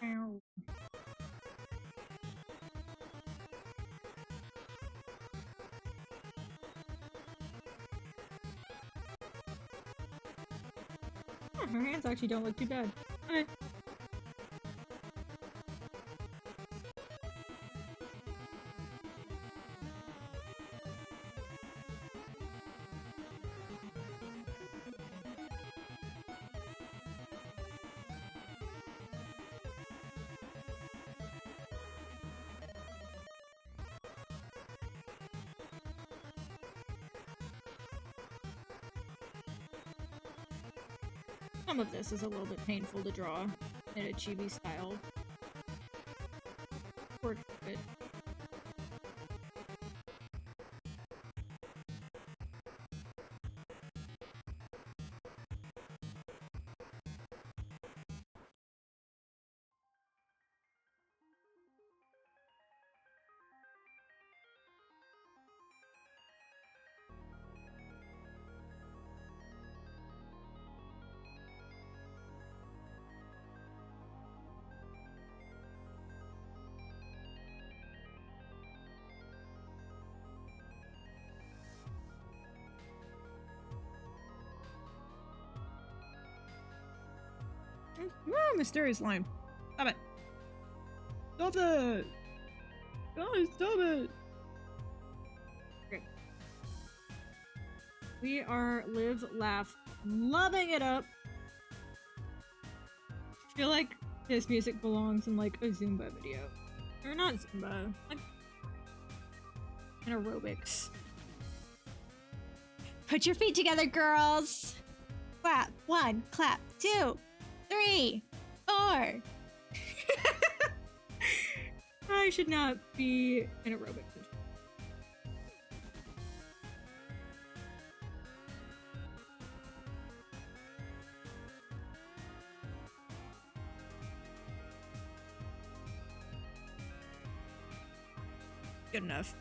Ow. Her hands actually don't look too bad. Okay. Some of this is a little bit painful to draw in a chibi style. Worked it. Oh, mysterious line. Stop it. Stop it! Guys, stop it! Great. We are live, laugh, loving it up. I feel like this music belongs in like a Zumba video. Or not Zumba, like an aerobics. Put your feet together, girls. Clap 1, clap 2, 3, 4. I should not be an aerobic coach. Good enough.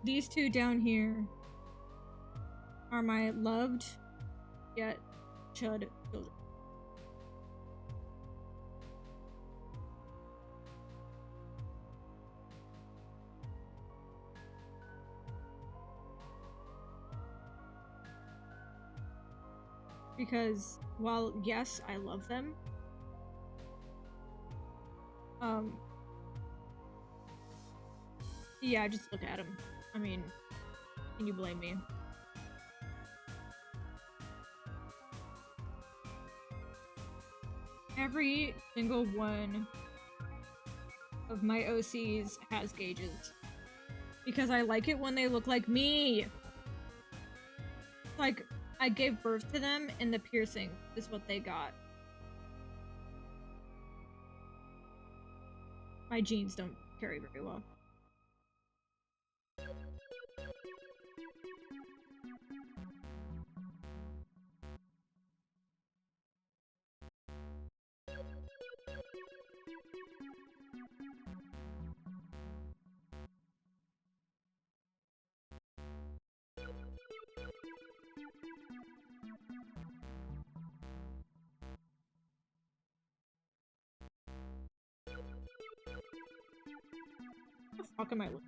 These two down here are my loved yet chud children. because while yes, I love them, yeah, just look at them. I mean, can you blame me? Every single one of my OCs has gauges. Because I like it when they look like me! Like, I gave birth to them and the piercing is what they got. My genes don't carry very well. What the fuck am I looking?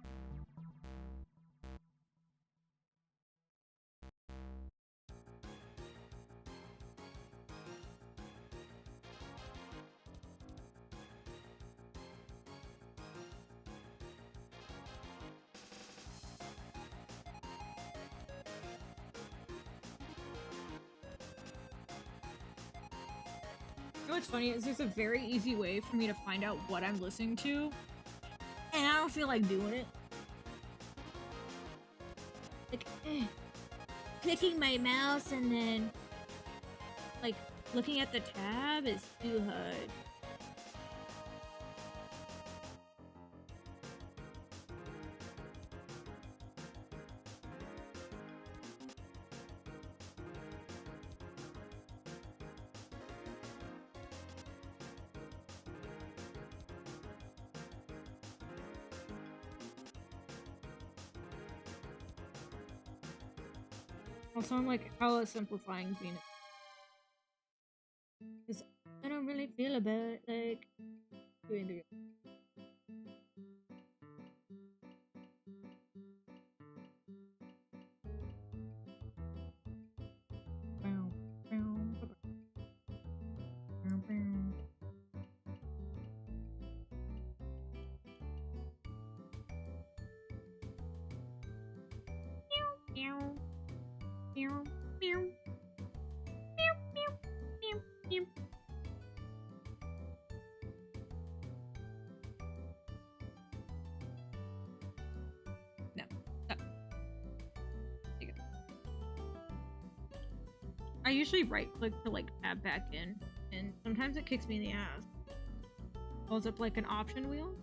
You know what's funny is there's a very easy way for me to find out what I'm listening to, and I don't feel like doing it. Like, clicking my mouse and then, like, looking at the tab is too hard. Also, I'm like hella simplifying being because I don't really feel about like doing the. No, stop. There you go. I usually right click to like tab back in, and sometimes it kicks me in the ass. Pulls up like an option wheel.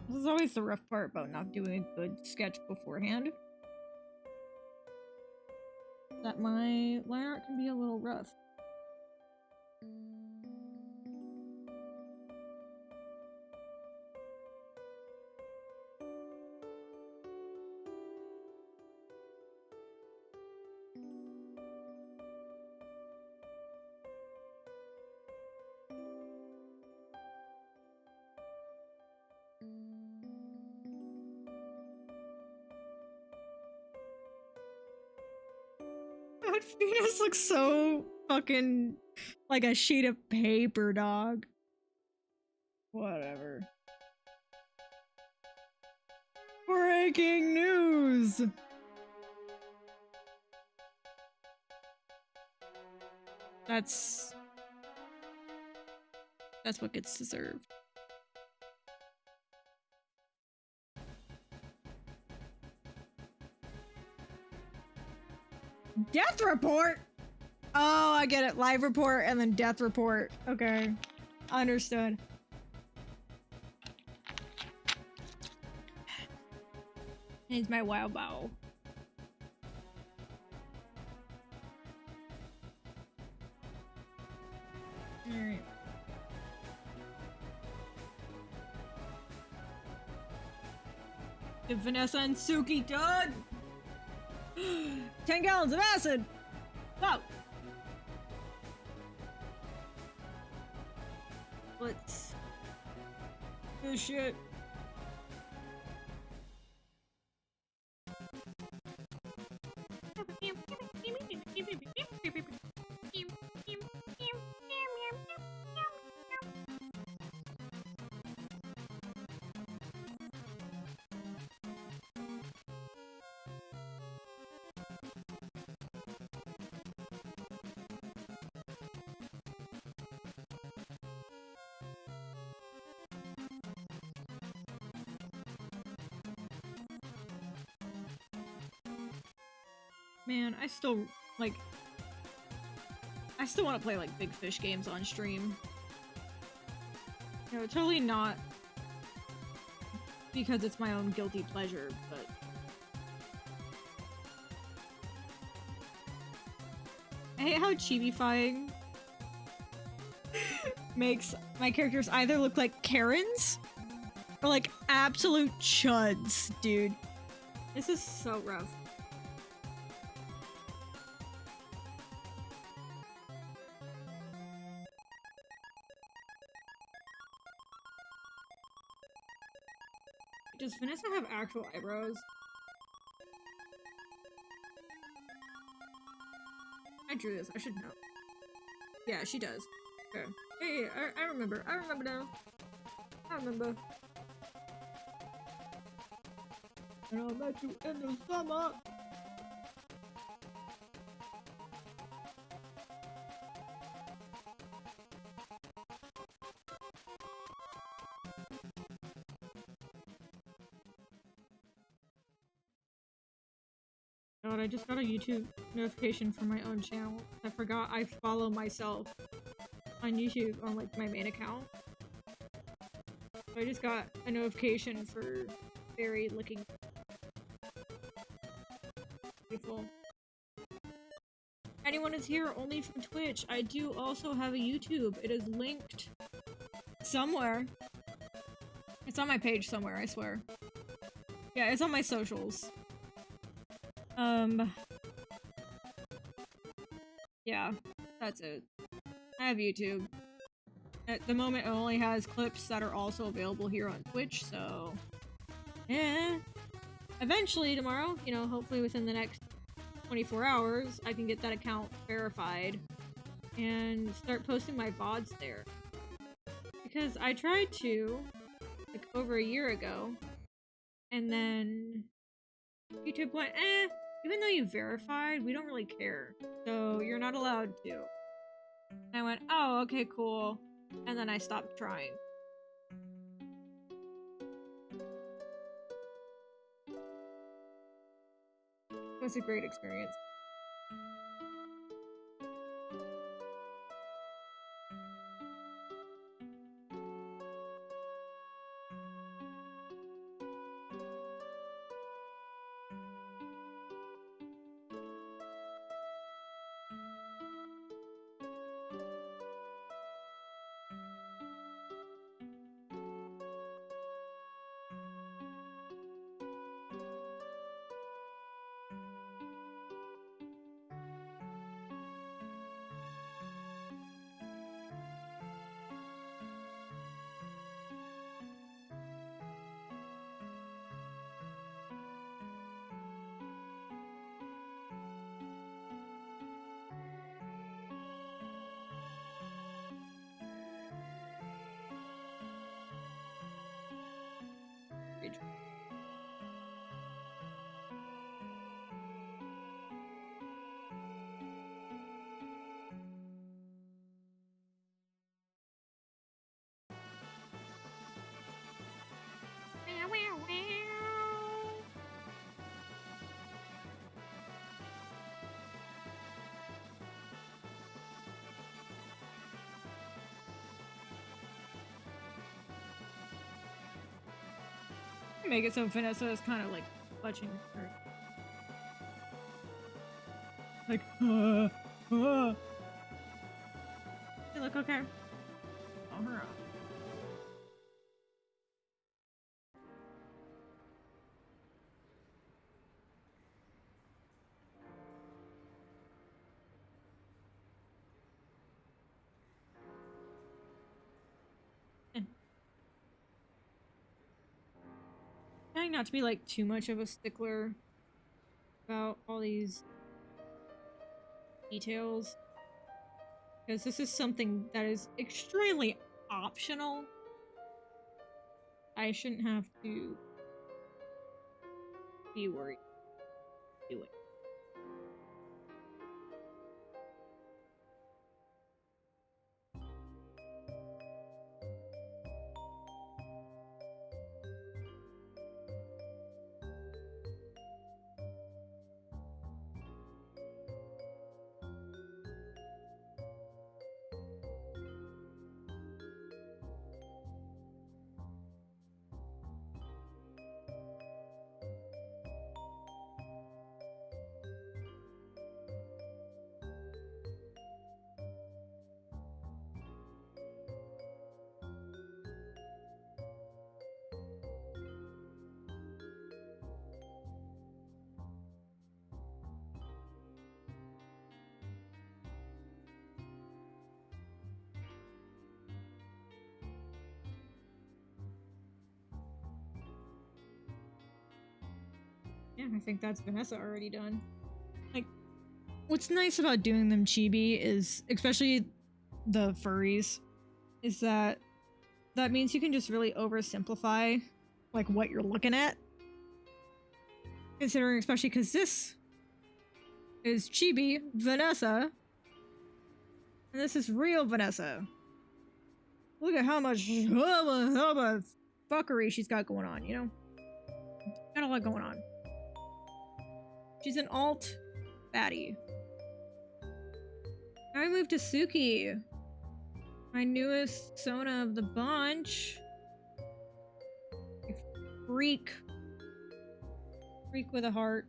This is always the rough part about not doing a good sketch beforehand. That my line art can be a little rough. God, Venus looks so fucking like a sheet of paper, dog. Whatever. Breaking news! That's what gets deserved. Death report? Oh, I get it. Live report and then death report. Okay. Understood. Needs my wow bow. Alright. Get Vanessa and Suki done! 10 gallons of acid! Wow! Let's do this shit. Man, I still want to play like big fish games on stream. You know, totally not because it's my own guilty pleasure, but I hate how chibi-fying makes my characters either look like Karens or like absolute chuds, dude. This is so rough. Does Vanessa have actual eyebrows? I drew this. I should know. Yeah, she does. Okay. Hey, I remember. I remember now. I remember. And I met you in the summer. God, I just got a YouTube notification from my own channel. I forgot I follow myself on YouTube on like my main account. So I just got a notification for Barry looking beautiful. Anyone is here only from Twitch. I do also have a YouTube. It is linked somewhere. It's on my page somewhere, I swear. Yeah, it's on my socials. Yeah, that's it. I have YouTube. At the moment, it only has clips that are also available here on Twitch, so... yeah. Eventually, tomorrow, you know, hopefully within the next 24 hours, I can get that account verified and start posting my VODs there. Because I tried to, like, over a year ago, and then YouTube went, even though you verified, we don't really care. So you're not allowed to. And I went, oh, okay, cool. And then I stopped trying. It was a great experience. page. Make it so Vanessa is kind of like clutching her. Like, You look okay? Calm her up. Trying not to be like too much of a stickler about all these details, because this is something that is extremely optional. I shouldn't have to be worried doing. Yeah, I think that's Vanessa already done. Like, what's nice about doing them chibi is, especially the furries, is that means you can just really oversimplify like what you're looking at. Considering, especially because this is chibi Vanessa, and this is real Vanessa. Look at how much fuckery she's got going on, you know? Got a lot going on. She's an alt baddie. I moved to Suki, my newest Sona of the bunch. Freak with a heart.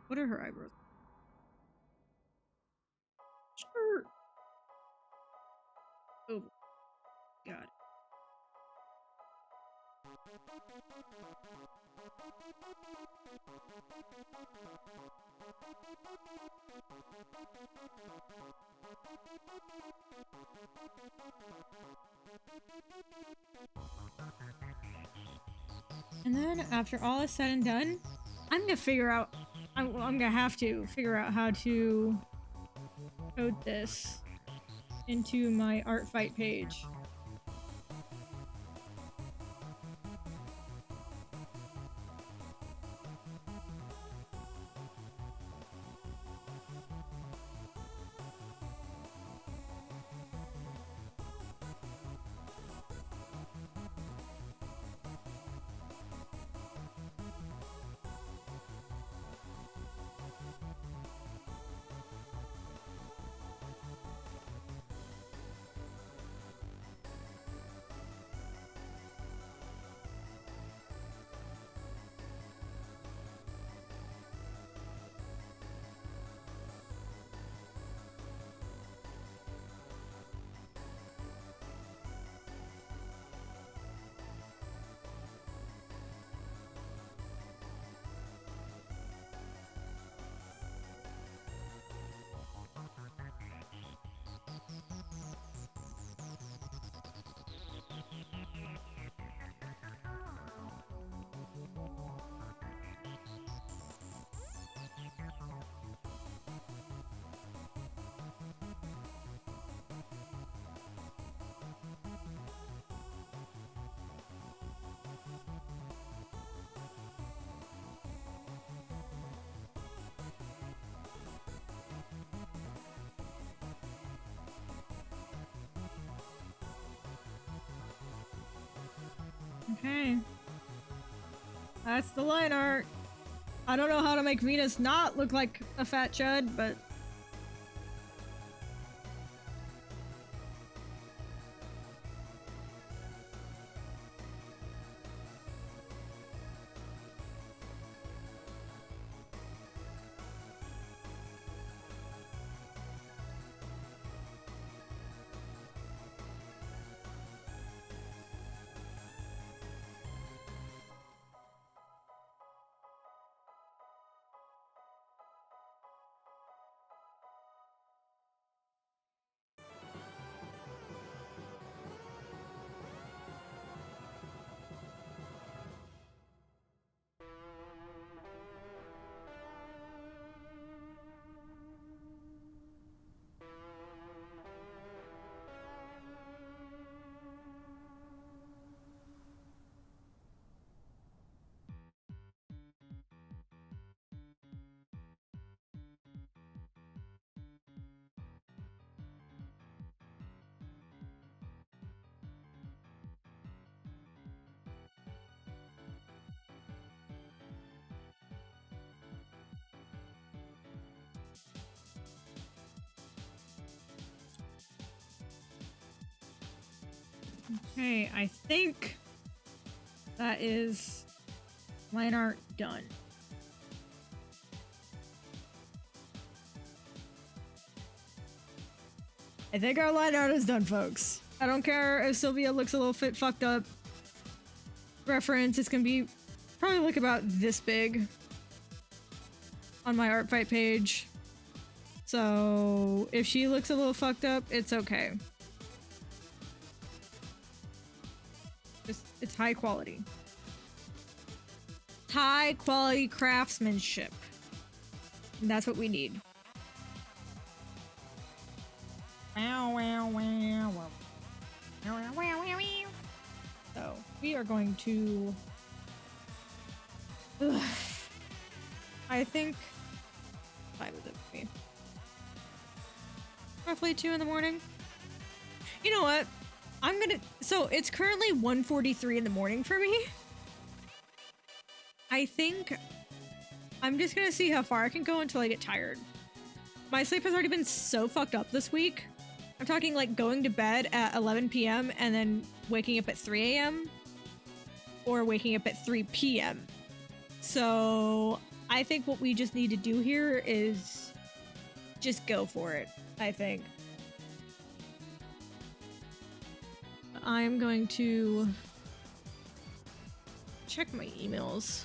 What are her eyebrows? Sure. Oh, God. And then after all is said and done, I'm gonna figure out, I'm gonna have to figure out how to code this into my Artfight page. Okay. That's the line art. I don't know how to make Venus not look like a fat chud, but... Okay, I think that is line art done. I think our line art is done, folks. I don't care if Sylvia looks a little fucked up. Reference, it's gonna be probably like about this big on my Artfight page. So if she looks a little fucked up, it's okay. It's high quality. High quality craftsmanship. And that's what we need. So we are going to... I think... What time is it for me? Roughly 2 in the morning. You know what? I'm gonna... So it's currently 1:43 in the morning for me. I think I'm just gonna see how far I can go until I get tired. My sleep has already been so fucked up this week. I'm talking like going to bed at 11 p.m. and then waking up at 3 a.m. or waking up at 3 p.m. So I think what we just need to do here is just go for it, I think. I'm going to check my emails.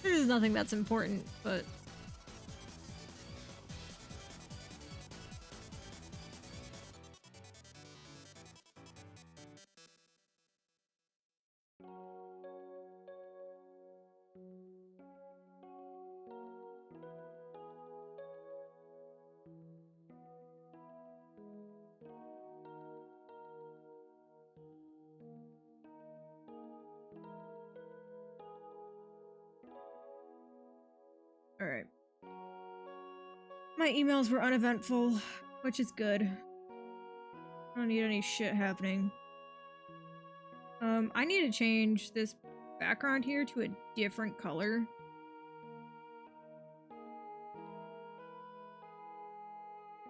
This is nothing that's important, but... Alright. My emails were uneventful, which is good. I don't need any shit happening. I need to change this background here to a different color.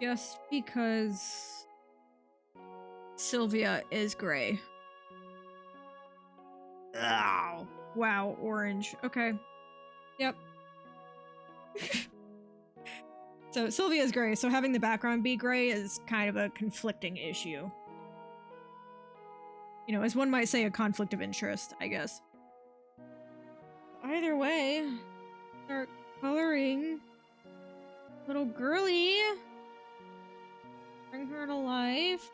Just because Sylvia is gray. Ow. Wow, orange. Okay. Yep. So Sylvia's gray, so having the background be gray is kind of a conflicting issue. You know, as one might say, a conflict of interest, I guess. Either way, start coloring little girly. Bring her to life.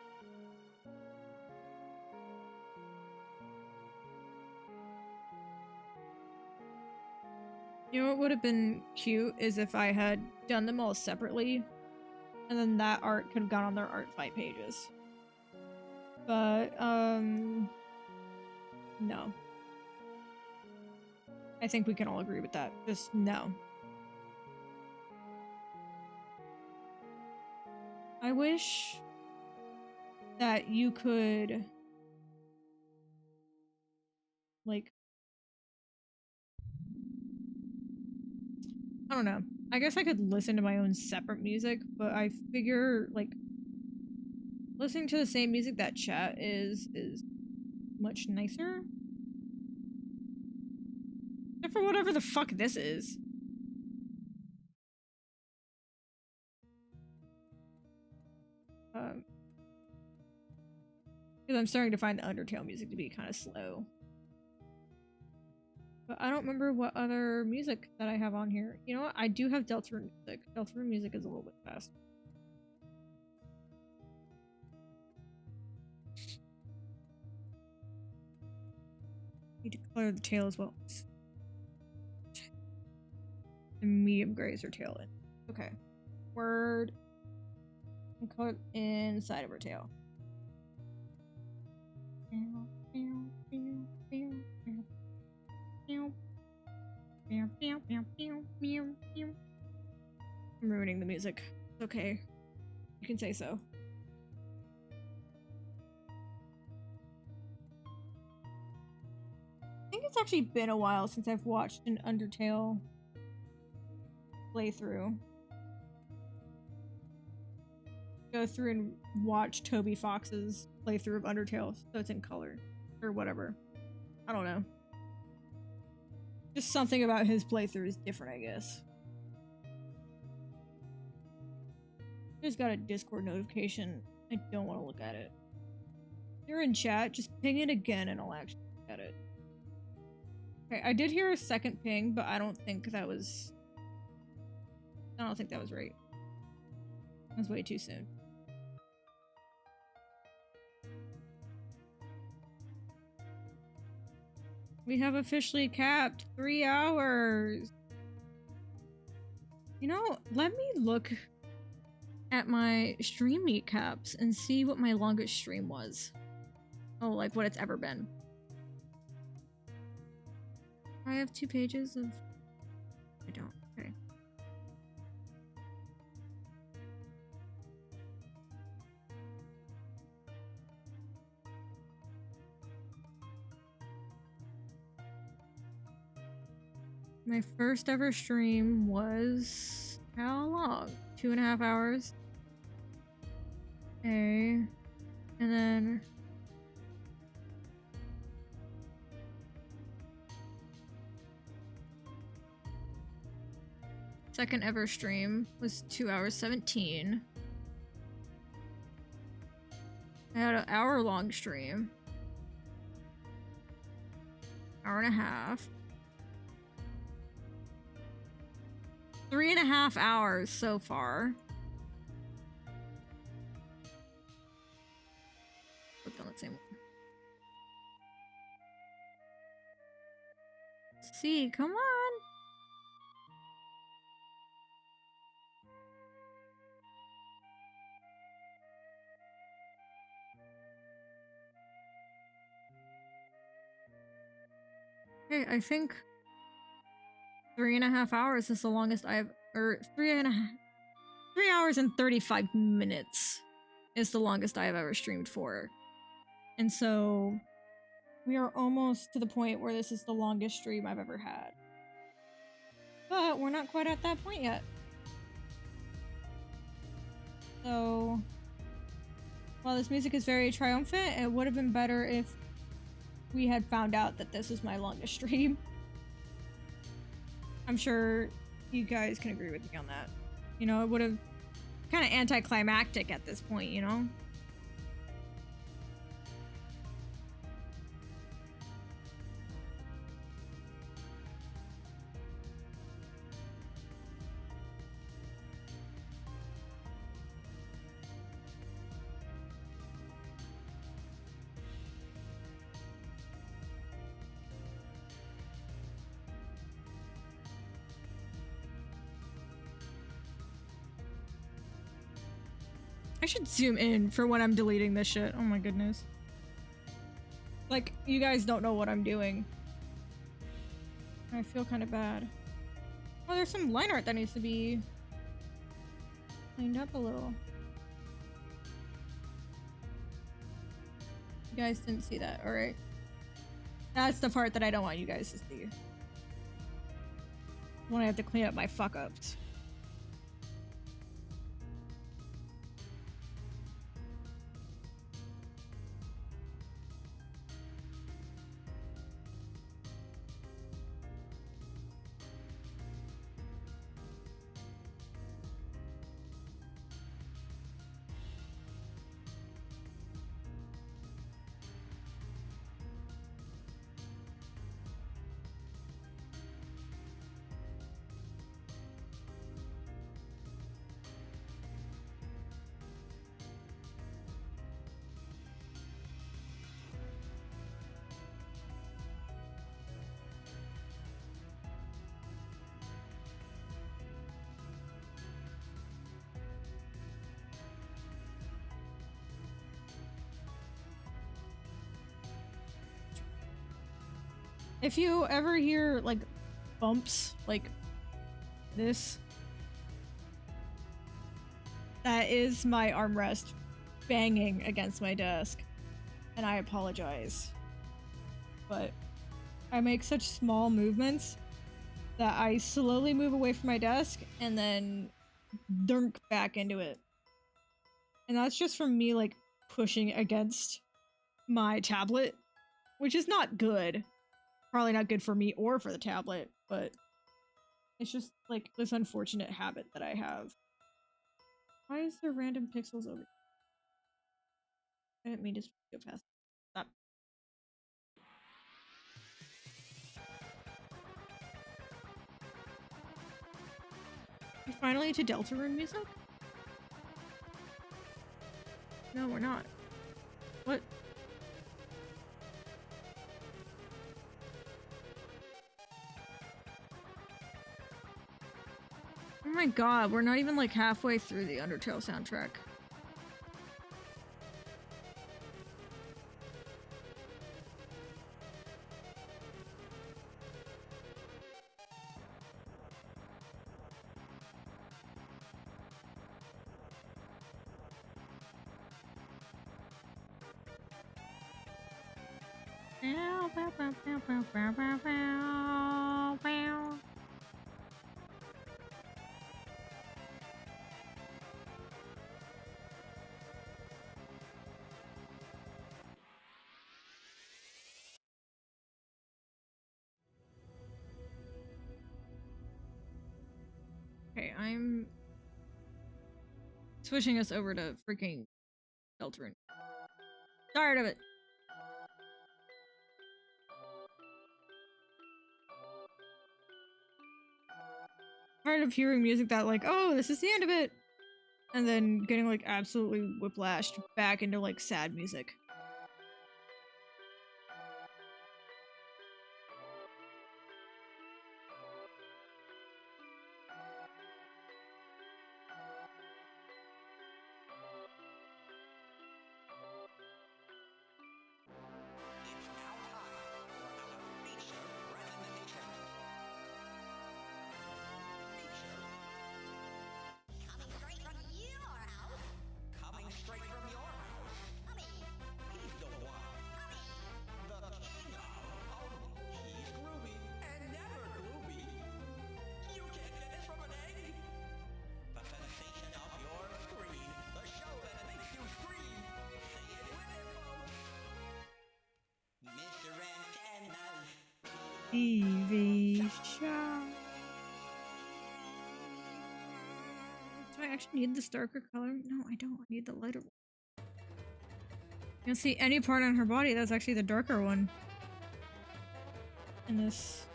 You know what would have been cute is if I had done them all separately, and then that art could have gone on their Artfight pages. But, no. I think we can all agree with that. Just no. I wish that you could like, I don't know. I guess I could listen to my own separate music, but I figure like listening to the same music that chat is much nicer. Except for whatever the fuck this is. Because I'm starting to find the Undertale music to be kind of slow. But I don't remember what other music that I have on here. You know what? I do have Deltarune music. Deltarune music is a little bit fast. Need to color the tail as well. The medium gray is her tail in. Okay. Word. And color inside of her tail. I'm ruining the music. It's okay. You can say so. I think it's actually been a while since I've watched an Undertale playthrough. Go through and watch Toby Fox's playthrough of Undertale so it's in color. Or whatever. I don't know. Just something about his playthrough is different, I guess. Just got a Discord notification. I don't want to look at it. If you're in chat, just ping it again and I'll actually look at it. Okay, I did hear a second ping, but I don't think that was... I don't think that was right. That was way too soon. We have officially capped 3 hours. You know, let me look at my stream recaps and see what my longest stream was. Oh, like what it's ever been. I have 2 pages of... I don't. Okay. My first ever stream was how long? 2.5 hours. Okay. And then second ever stream was 2 hours 17. I had an hour-long stream. Hour and a half. 3.5 hours so far. Clicked on the same one. Let's see, come on. Okay, I think 3.5 hours is the longest I've, or 3 hours and 35 minutes is the longest I've ever streamed for. And so we are almost to the point where this is the longest stream I've ever had. But we're not quite at that point yet. So while this music is very triumphant, it would have been better if we had found out that this was my longest stream. I'm sure you guys can agree with me on that. You know, it would have kind of anticlimactic at this point, you know? I should zoom in for when I'm deleting this shit. Oh my goodness. Like, you guys don't know what I'm doing. I feel kind of bad. Oh, there's some line art that needs to be cleaned up a little. You guys didn't see that, alright. That's the part that I don't want you guys to see. When I have to clean up my fuck ups. If you ever hear like bumps like this, that is my armrest banging against my desk, and I apologize. But I make such small movements that I slowly move away from my desk and then dunk back into it. And that's just from me like pushing against my tablet, which is not good. Probably not good for me or for the tablet, but it's just like this unfortunate habit that I have. Why is there random pixels over here? I didn't mean to go past. Stop. We're finally to Deltarune music? No, we're not. What? Oh my god, we're not even like halfway through the Undertale soundtrack. Okay, I'm switching us over to freaking Deltarune. Tired of it. Tired of hearing music that like, oh, this is the end of it, and then getting like absolutely whiplashed back into like sad music. TV show. Do I actually need this darker color? No, I don't. I need the lighter one. You don't see any part on her body that's actually the darker one in this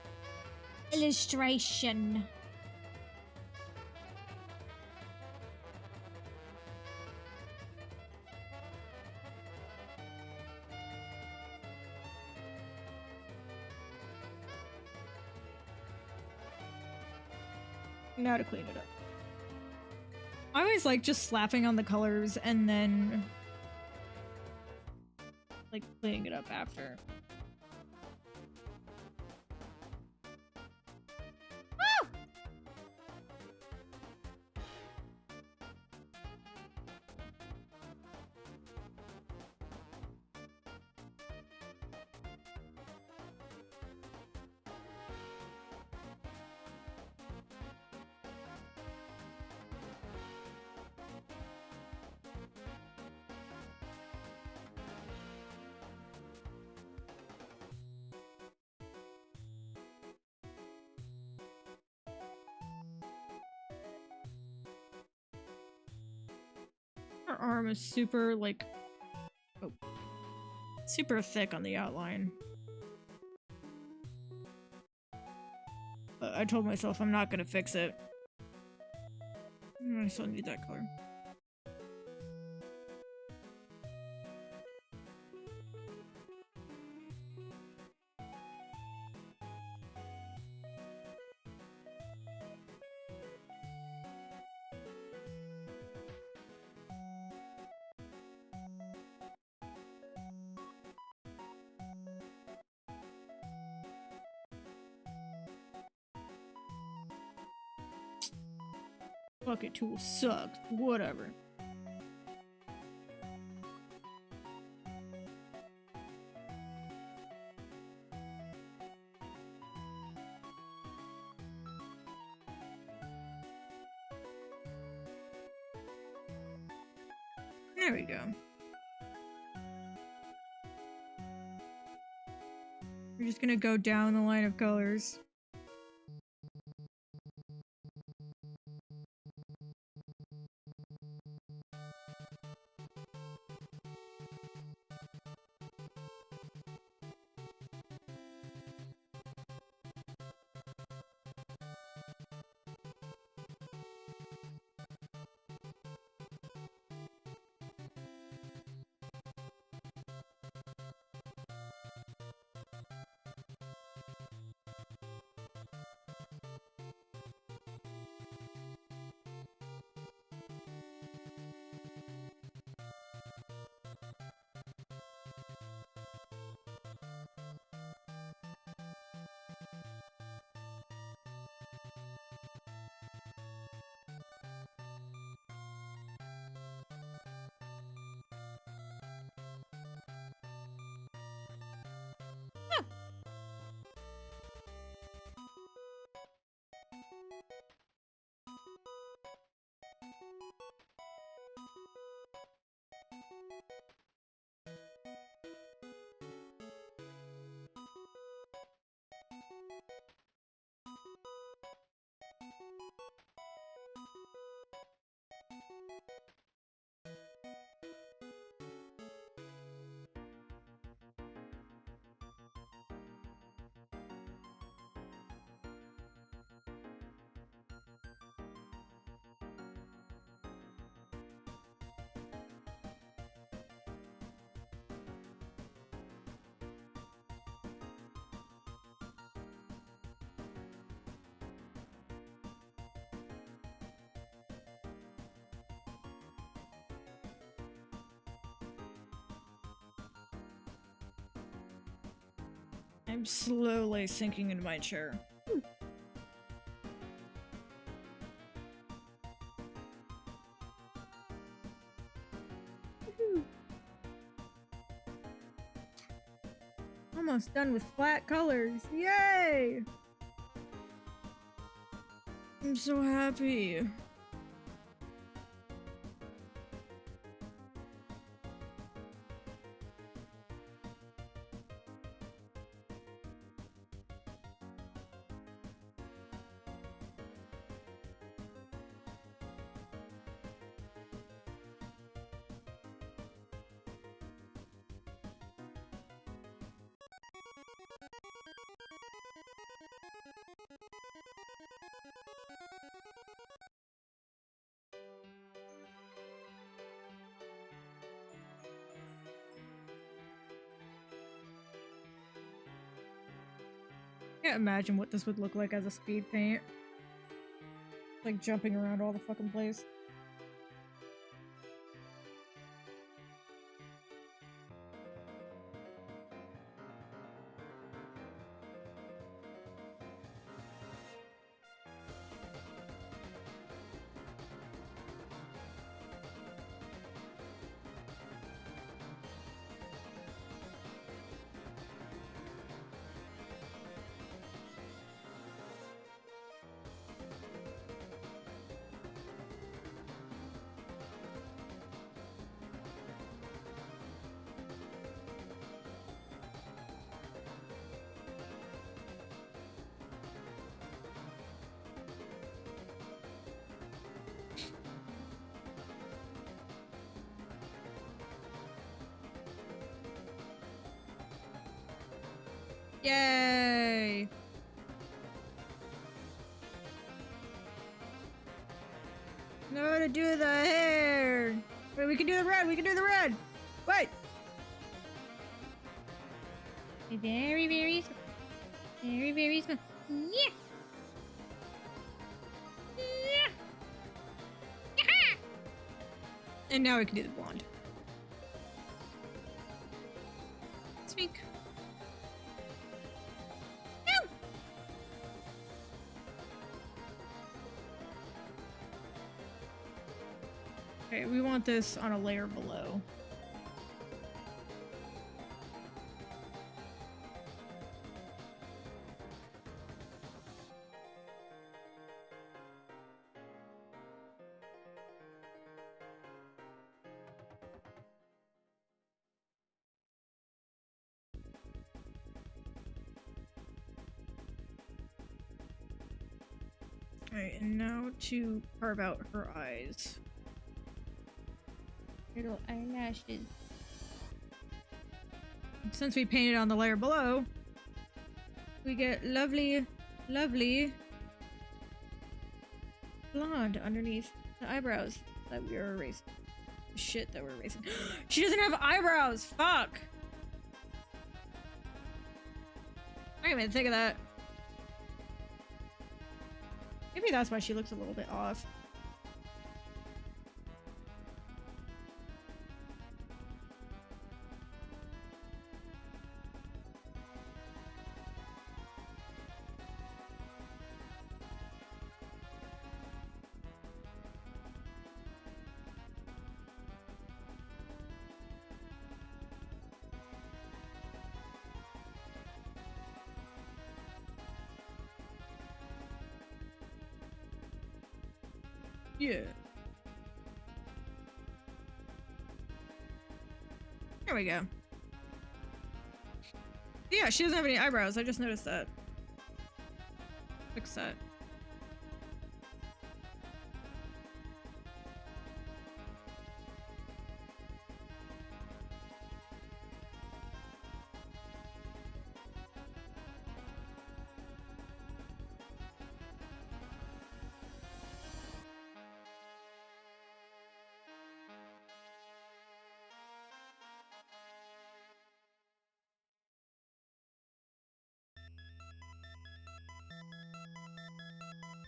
illustration. Now to clean it up. I always like just slapping on the colors and then like cleaning it up after. Woo! Her arm is super, like, oh, super thick on the outline. But I told myself I'm not gonna fix it. I still need that color. Bucket tool sucks. Whatever. There we go. We're just gonna go down the line of colors. I'm slowly sinking into my chair. Almost done with flat colors. Yay! I'm so happy. Can't imagine what this would look like as a speed paint. Like jumping around all the fucking place. Yay! No, to do the hair. Wait, we can do the red. We can do the red. Wait. Very, very small. Very, very small. Yeah. Yeah. And now we can do the blonde. Speak. Okay, we want this on a layer below. Alright, and now to carve out her eyes. Little eyelashes. Since we painted on the layer below, we get lovely, lovely blonde underneath the eyebrows that we are erasing. Shit that we're erasing. She doesn't have eyebrows! Fuck! I didn't even think of that. Maybe that's why she looks a little bit off. Yeah. There we go. Yeah, she doesn't have any eyebrows. I just noticed that. Fix that.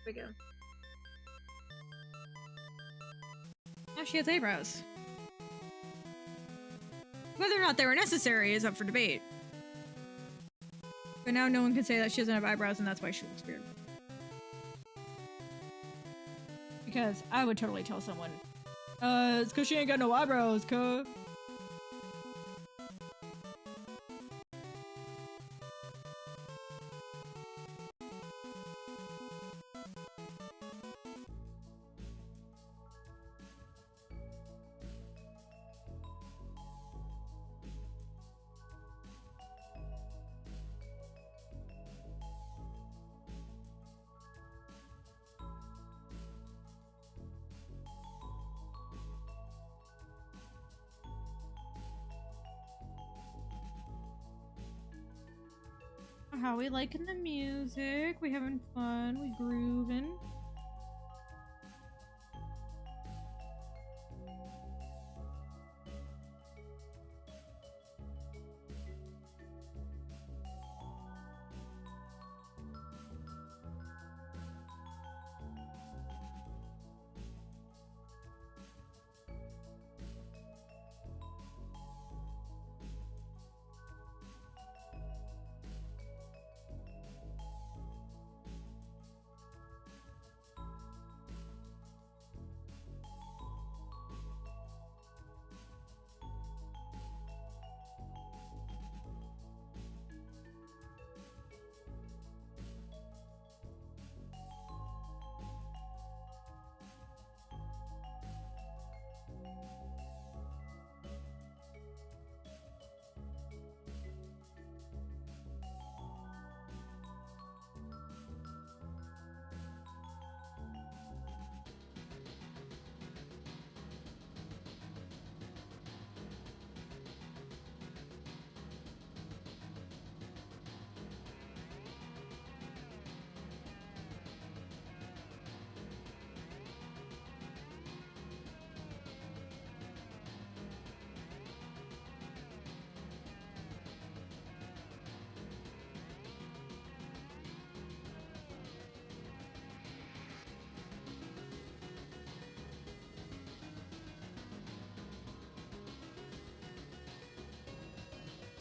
There we go. Now she has eyebrows. Whether or not they were necessary is up for debate. But now no one can say that she doesn't have eyebrows and that's why she looks weird. Because I would totally tell someone, it's because she ain't got no eyebrows, cuh. How we liking the music? We having fun? We grooving?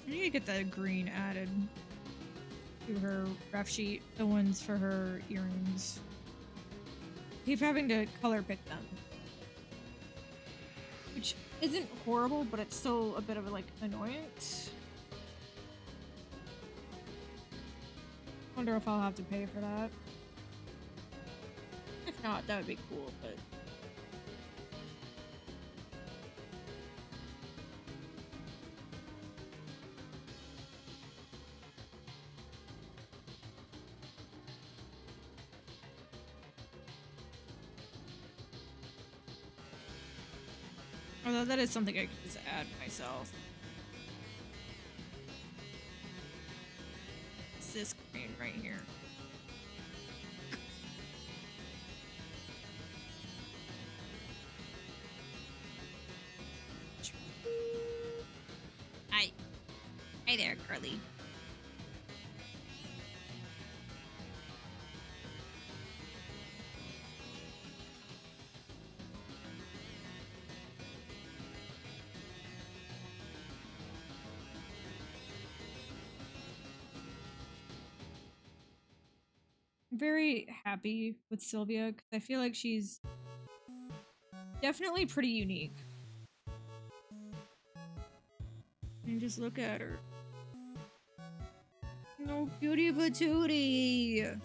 I need to get the green added to her ref sheet. The ones for her earrings. Keep having to color pick them. Which isn't horrible, but it's still a bit of a, like, annoyance. Wonder if I'll have to pay for that. If not, that would be cool, but... Although that is something I could just add myself. It's this green right here. Hi. Hi there, Curly. I'm very happy with Sylvia because I feel like she's definitely pretty unique. And just look at her. No cutie patootie.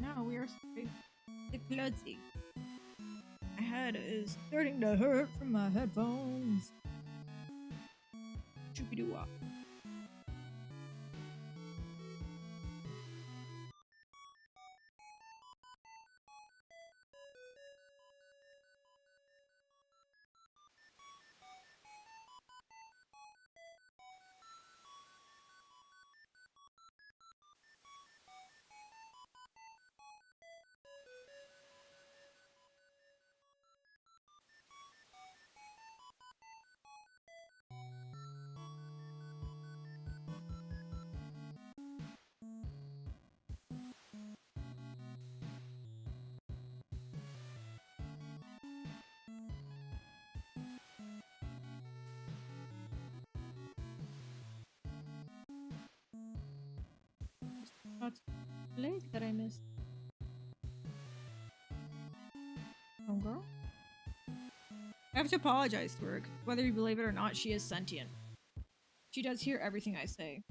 Now we are starting the closing. My head is starting to hurt from my headphones. Choopy-doo-wop. What's the leg that I missed? Oh, girl. I have to apologize to her. Whether you believe it or not, she is sentient. She does hear everything I say.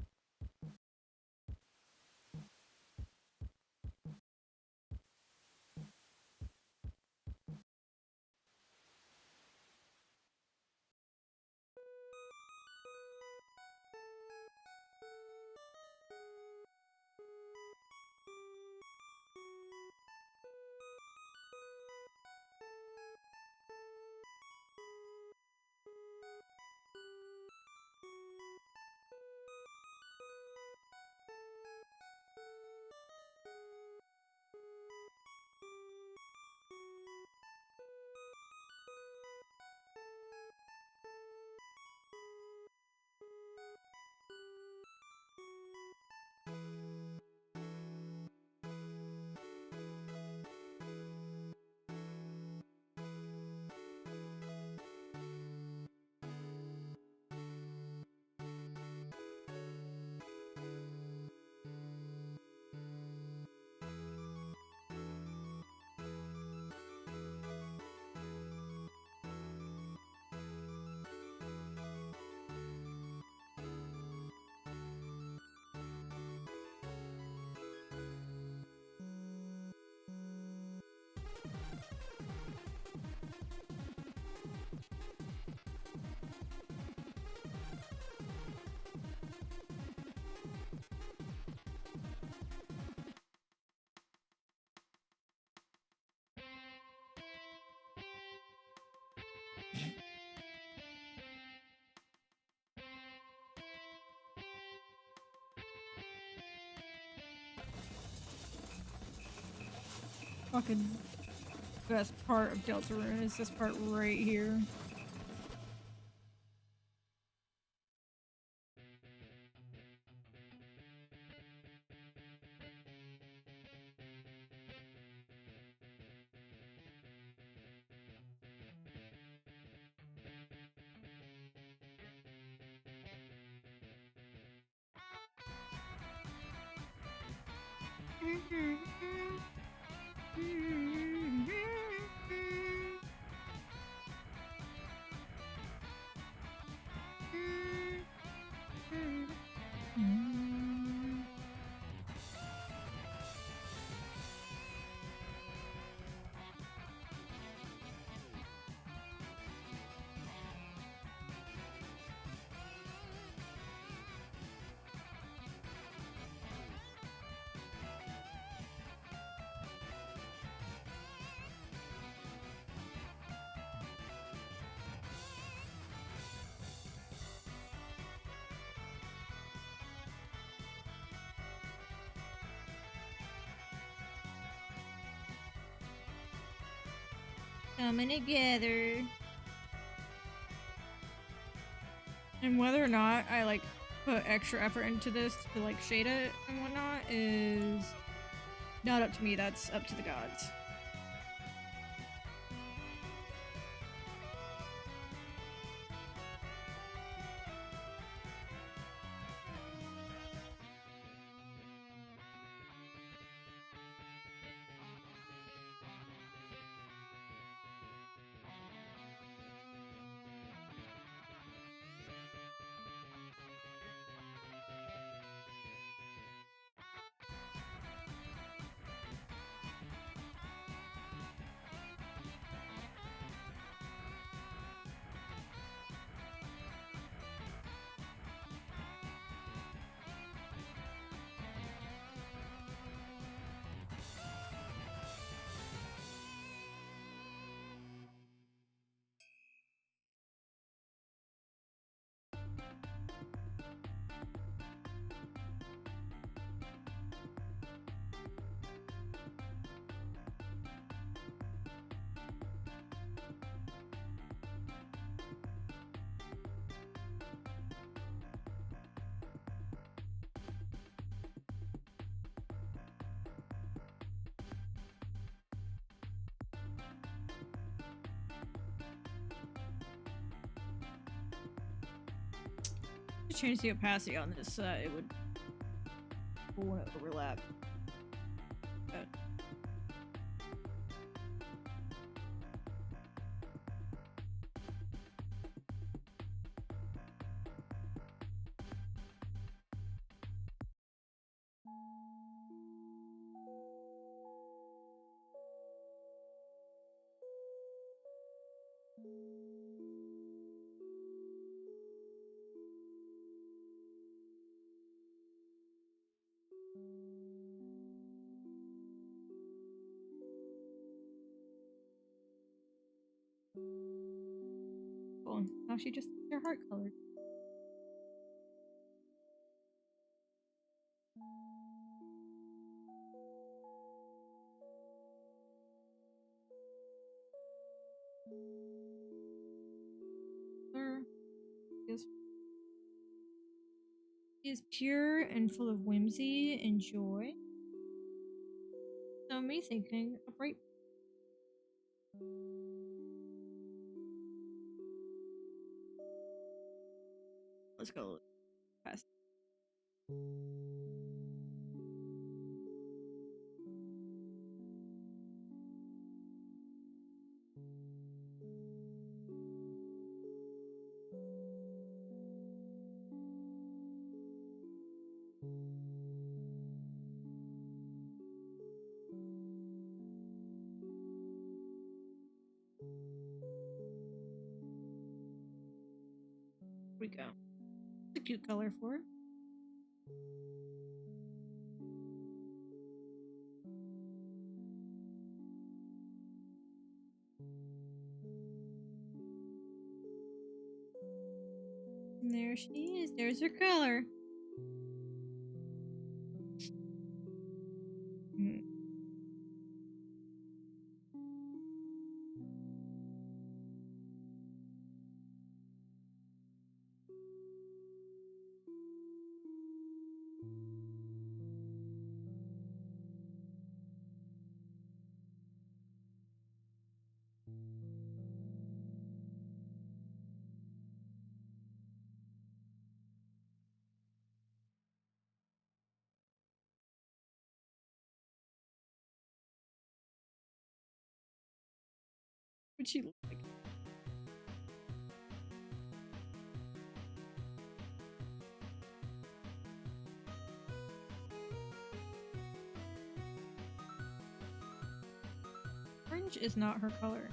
Fucking best part of Deltarune is this part right here. Coming together. And whether or not I like put extra effort into this to like shade it and whatnot is not up to me, that's up to the gods. To change the opacity on this, it won't overlap. But cool. Now she just they're heart colored. Is pure and full of whimsy and joy. So me thinking a bright. Let's go past. We go. It's a cute color for it. And there she is. There's her color. What'd she look like? Orange is not her color.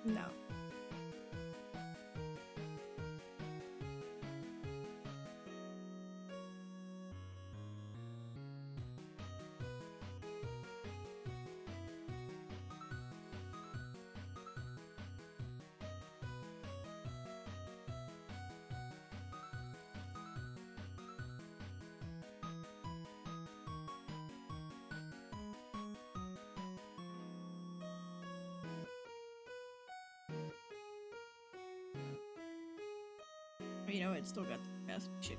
No. You know, it's still got the best shit.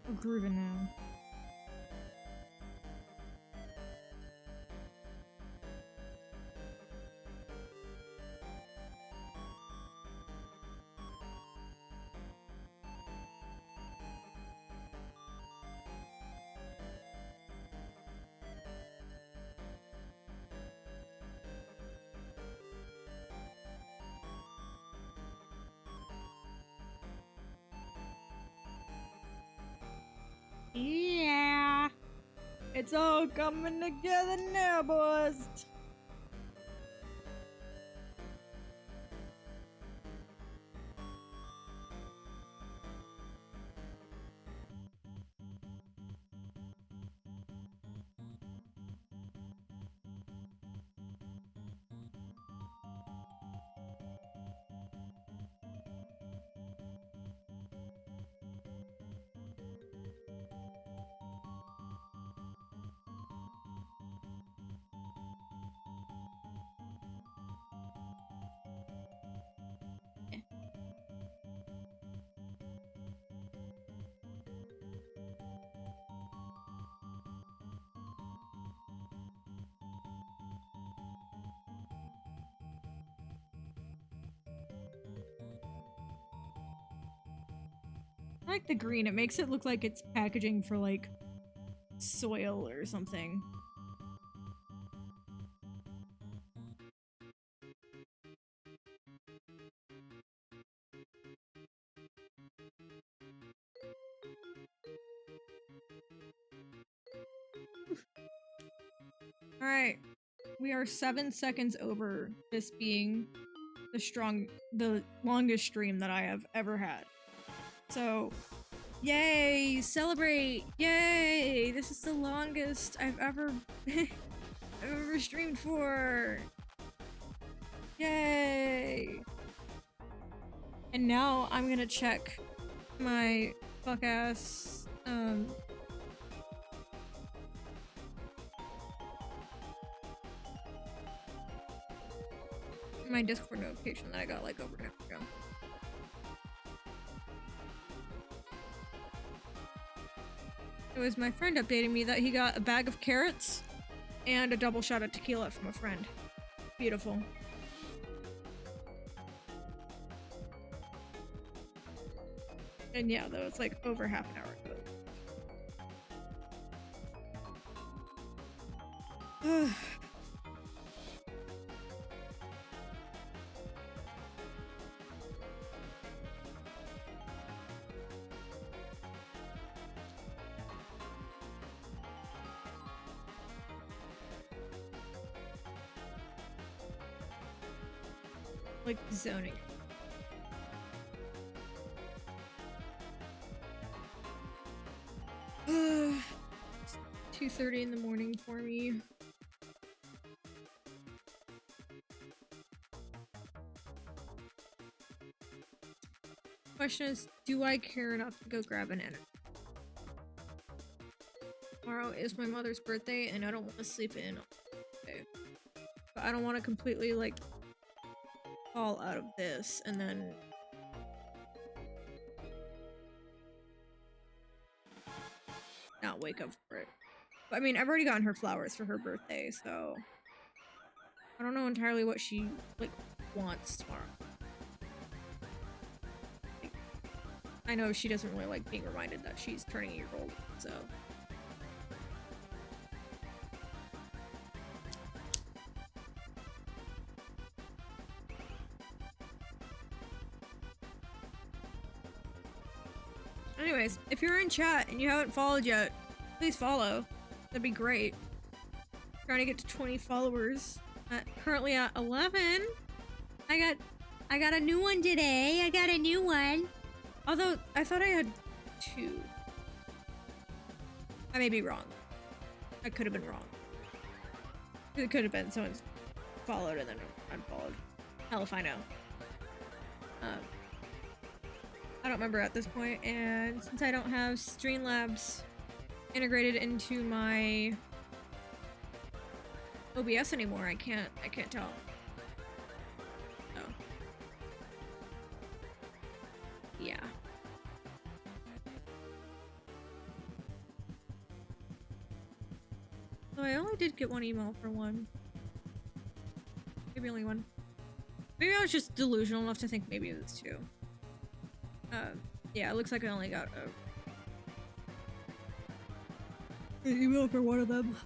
I'm grooving now. Yeah, it's all coming together now, boys. I like the green. It makes it look like it's packaging for like soil or something. Alright. We are 7 seconds over this being the longest stream that I have ever had. So, yay! Celebrate! Yay! This is the longest I've ever streamed for! Yay! And now I'm gonna check my fuck-ass, my Discord notification that I got like over an hour ago. It was my friend updating me that he got a bag of carrots and a double shot of tequila from a friend. Beautiful. And yeah, though, it's like over half an hour ago. like zoning. 2:30 in the morning for me. Question is, do I care enough to go grab an energy? Tomorrow is my mother's birthday and I don't want to sleep in. Okay. But I don't want to completely like fall out of this and then not wake up for it. But I mean, I've already gotten her flowers for her birthday, so I don't know entirely what she like wants tomorrow. Like, I know she doesn't really like being reminded that she's turning a year old, so. Anyways, if you're in chat and you haven't followed yet, please follow. That'd be great. Trying to get to 20 followers. Currently at 11. I got a new one today. I got a new one. Although I thought I had 2. I may be wrong. I could have been wrong. It could have been someone's followed and then unfollowed. Hell if I know. I don't remember at this point, and since I don't have Streamlabs integrated into my OBS anymore, I can't tell. So yeah. So I only did get one email for one. Maybe only one. Maybe I was just delusional enough to think maybe it was 2. Yeah, it looks like I only got an email for one of them.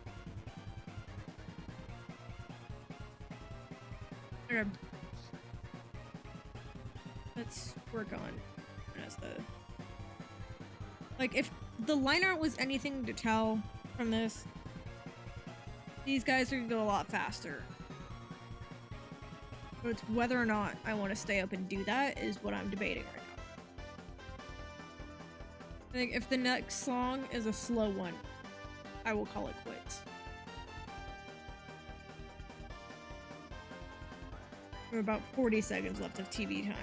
Okay. Let's work on as the like if the line art was anything to tell from this, these guys are gonna go a lot faster. But it's whether or not I want to stay up and do that is what I'm debating right now. I think if the next song is a slow one, I will call it quits. We're about 40 seconds left of TV time.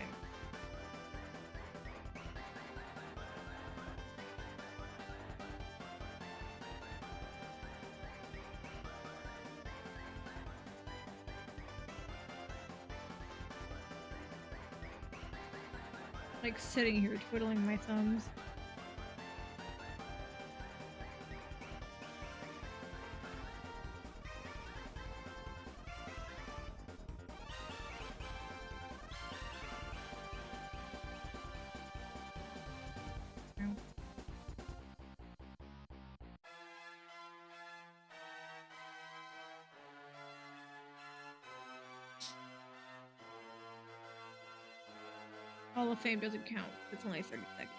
Like sitting here twiddling my thumbs. Hall of Fame doesn't count. It's only 30 seconds.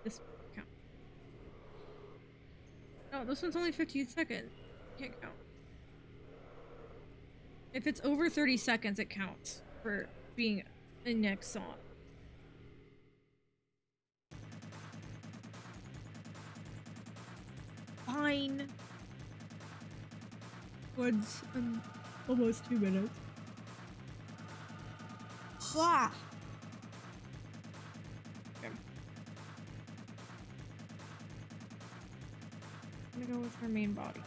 This count. No, this one's only 15 seconds. Can't count. If it's over 30 seconds, it counts for being the next song. Fine. Once almost 2 minutes. Blah. Okay. I'm gonna go with her main body.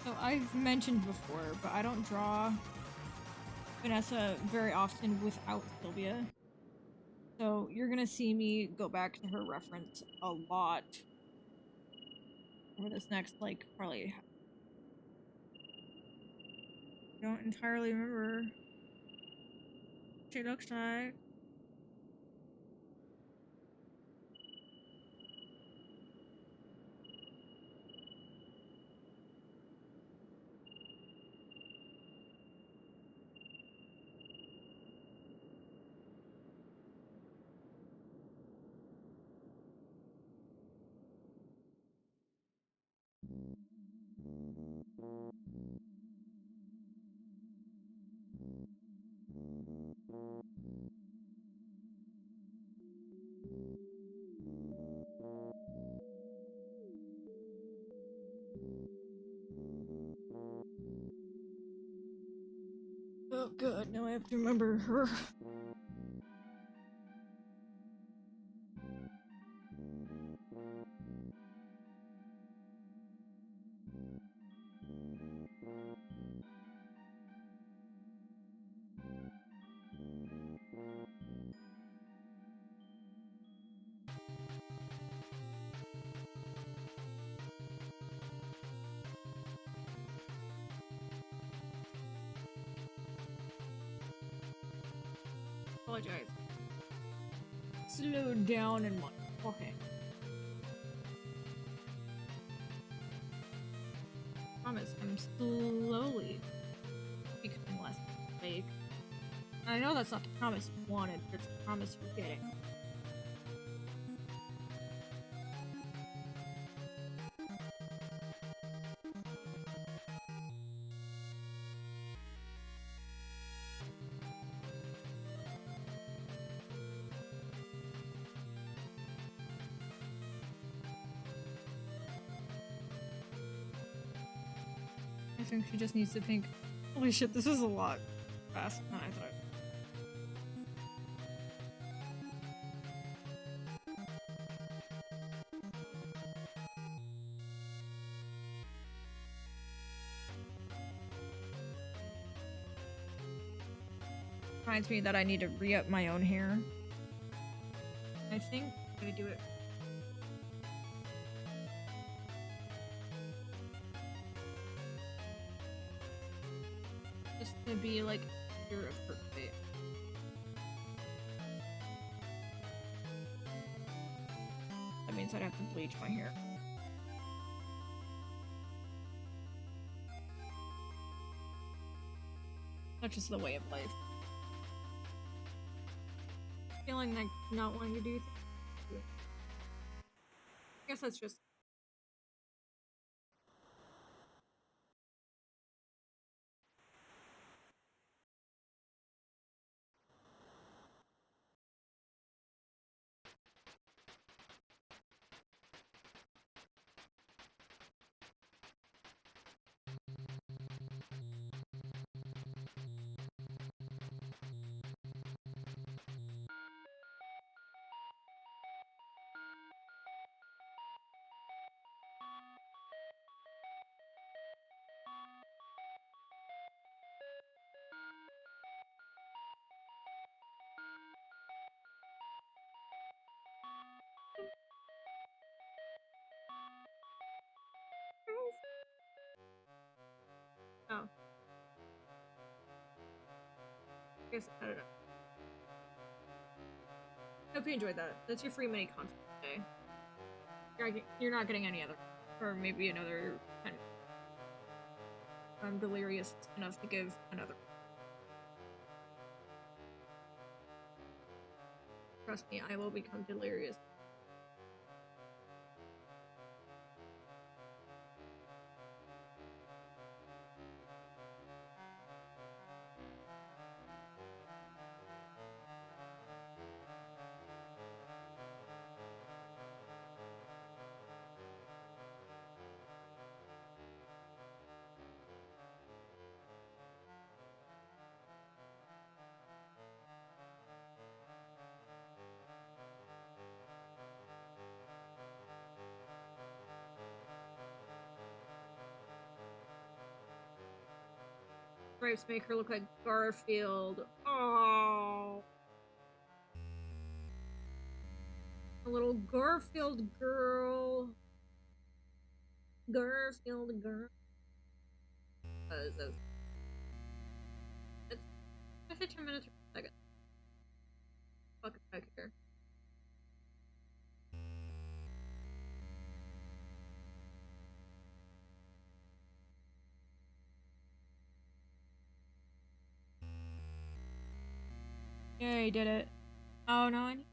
So I've mentioned before, but I don't draw Vanessa very often without Sylvia. So you're gonna see me go back to her reference a lot over this next, like, probably. I don't entirely remember what she looks like. Oh god, now I have to remember her. Apologize. Slow down and one. Okay. Promise, I'm slowly becoming less fake. I know that's not the promise you wanted, but it's the promise you're getting. I think she just needs to think, holy shit, this is a lot faster than I thought. Reminds me that I need to re-up my own hair. I think I'm gonna do it. Just to be like your perfect. That means I'd have to bleach my hair. That's just the way of life. Feeling like not wanting to do things. I guess that's just. Oh. I guess I don't know. Hope you enjoyed that. That's your free mini content today. You're not getting any other, or maybe another 10. I'm delirious enough to give another. Trust me, I will become delirious. stripes make her look like Garfield. Oh, a little Garfield girl. Garfield girl. It's I said 10 minutes or a second. Fucking back here. Yeah, he did it. Oh no, I need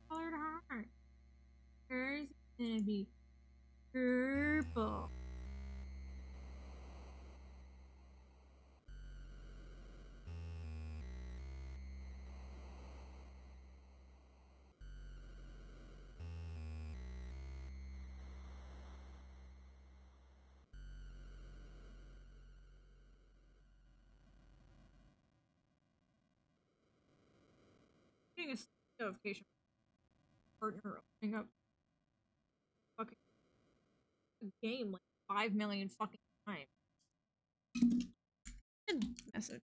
colored heart. Hers is gonna be purple. Getting a notification partner opening up fucking game like 5 million fucking times. Good message.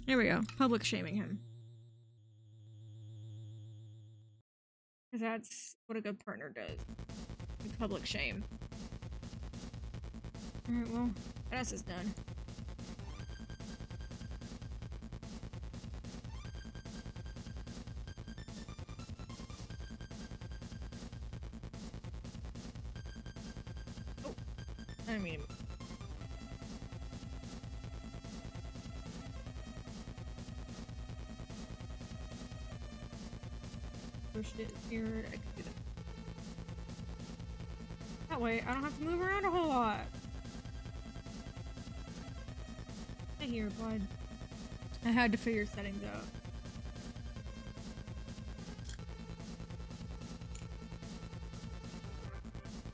Here we go. Public shaming him. Because that's what a good partner does. You public shame. Alright, well, S is done. Oh, I didn't mean to. Pushed it here. I can do that. That way, I don't have to move around a whole lot. He replied. I had to figure settings out.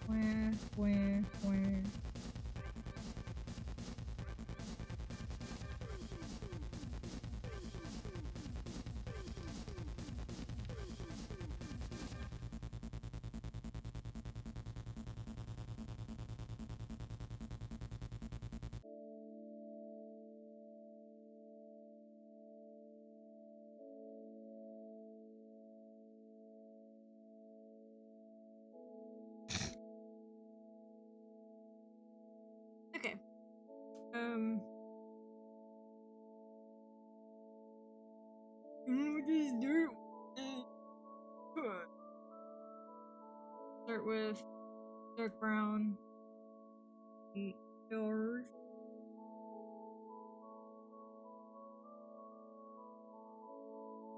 Where? Okay. Just dirt. Start with dark brown. Yours.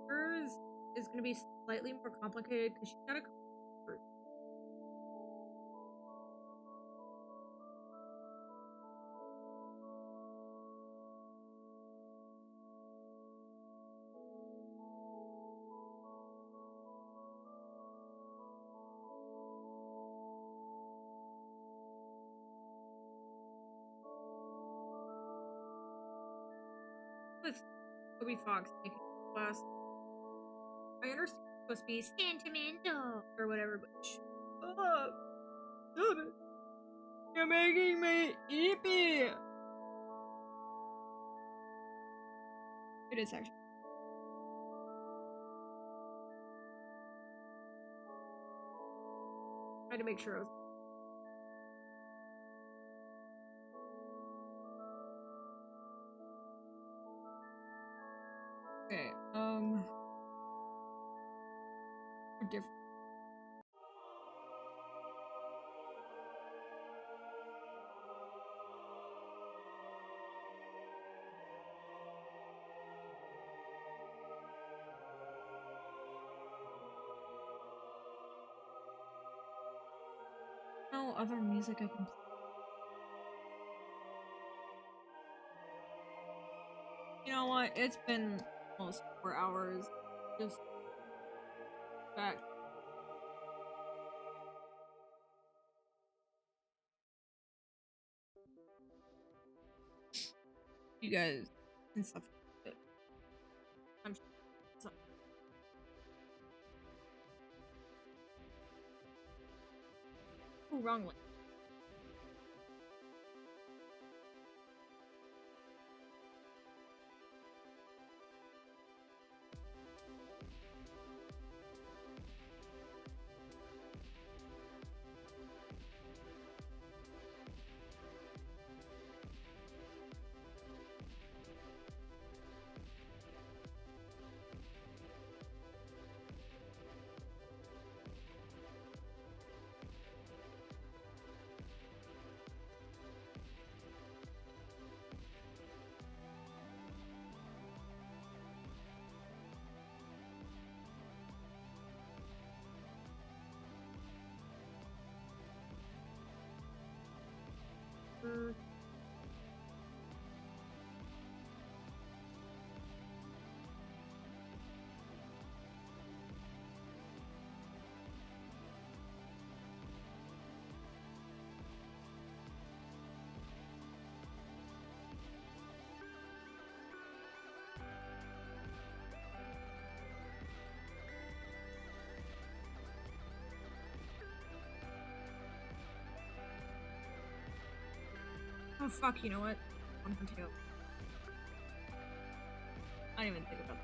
Hers is gonna be slightly more complicated because she's got a couple of with Toby Fox making class. I understand it's supposed to be sentimental or whatever, but shut up. Stop it. You're making me hippie. It is actually. I had to make sure I was. Okay, different. No other music I can play. You know what? It's been almost 4 hours. Just back. You guys and stuff. I'm so oh, wrong link. Oh fuck, you know what? Undertale. I didn't even think about that.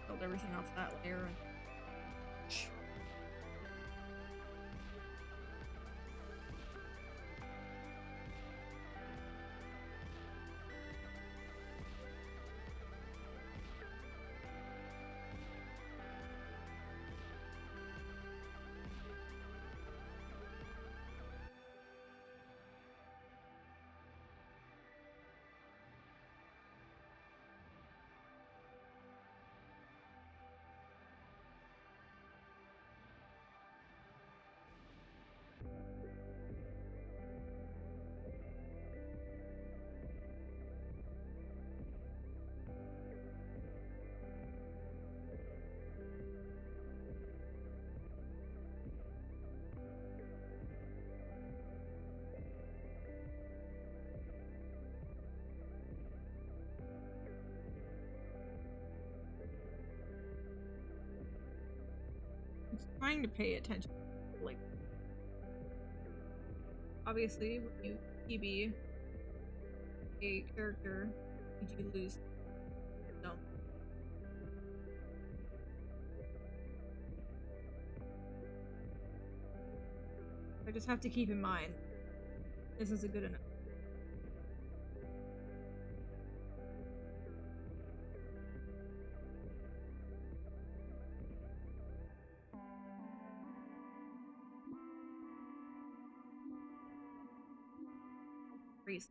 Build everything off that layer and it's trying to pay attention. Like, obviously, when you PB a character, you do lose. No. I just have to keep in mind this isn't good enough. Crazy.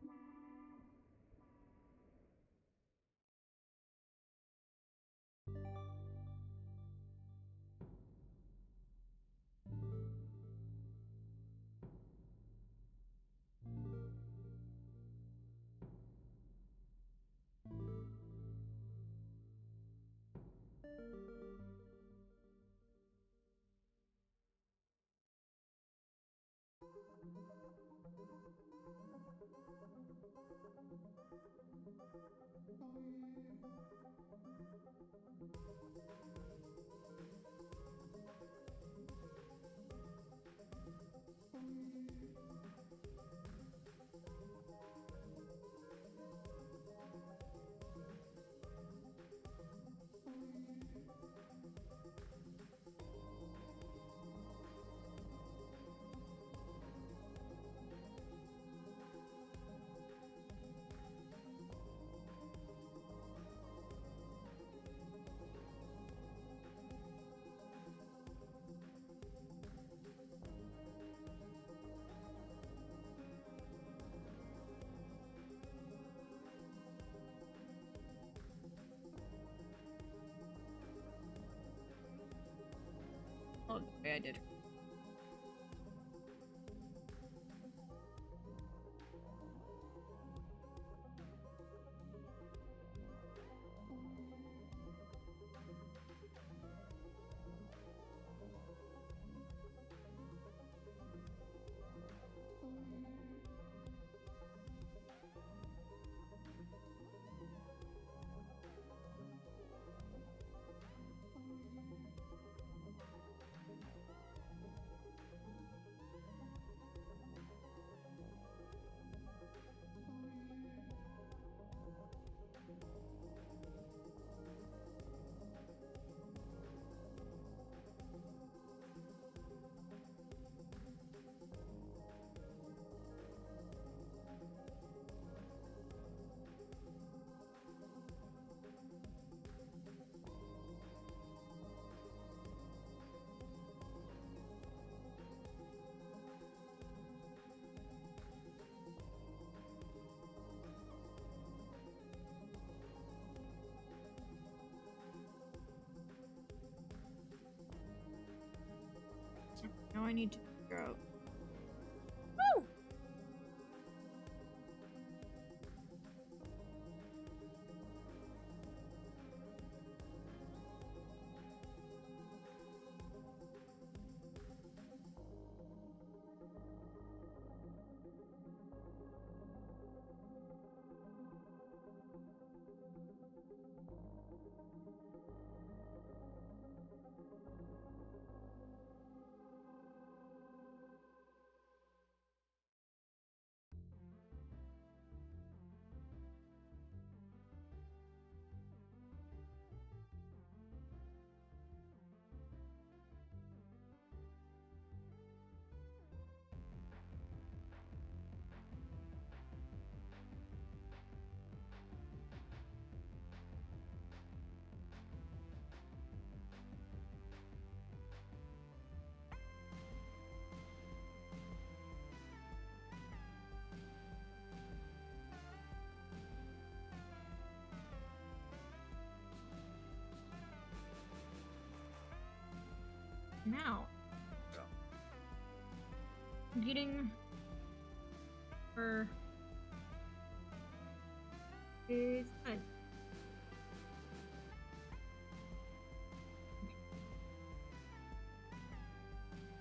Oh, the way I did. I need to figure out. Woo! Now, getting her is fun.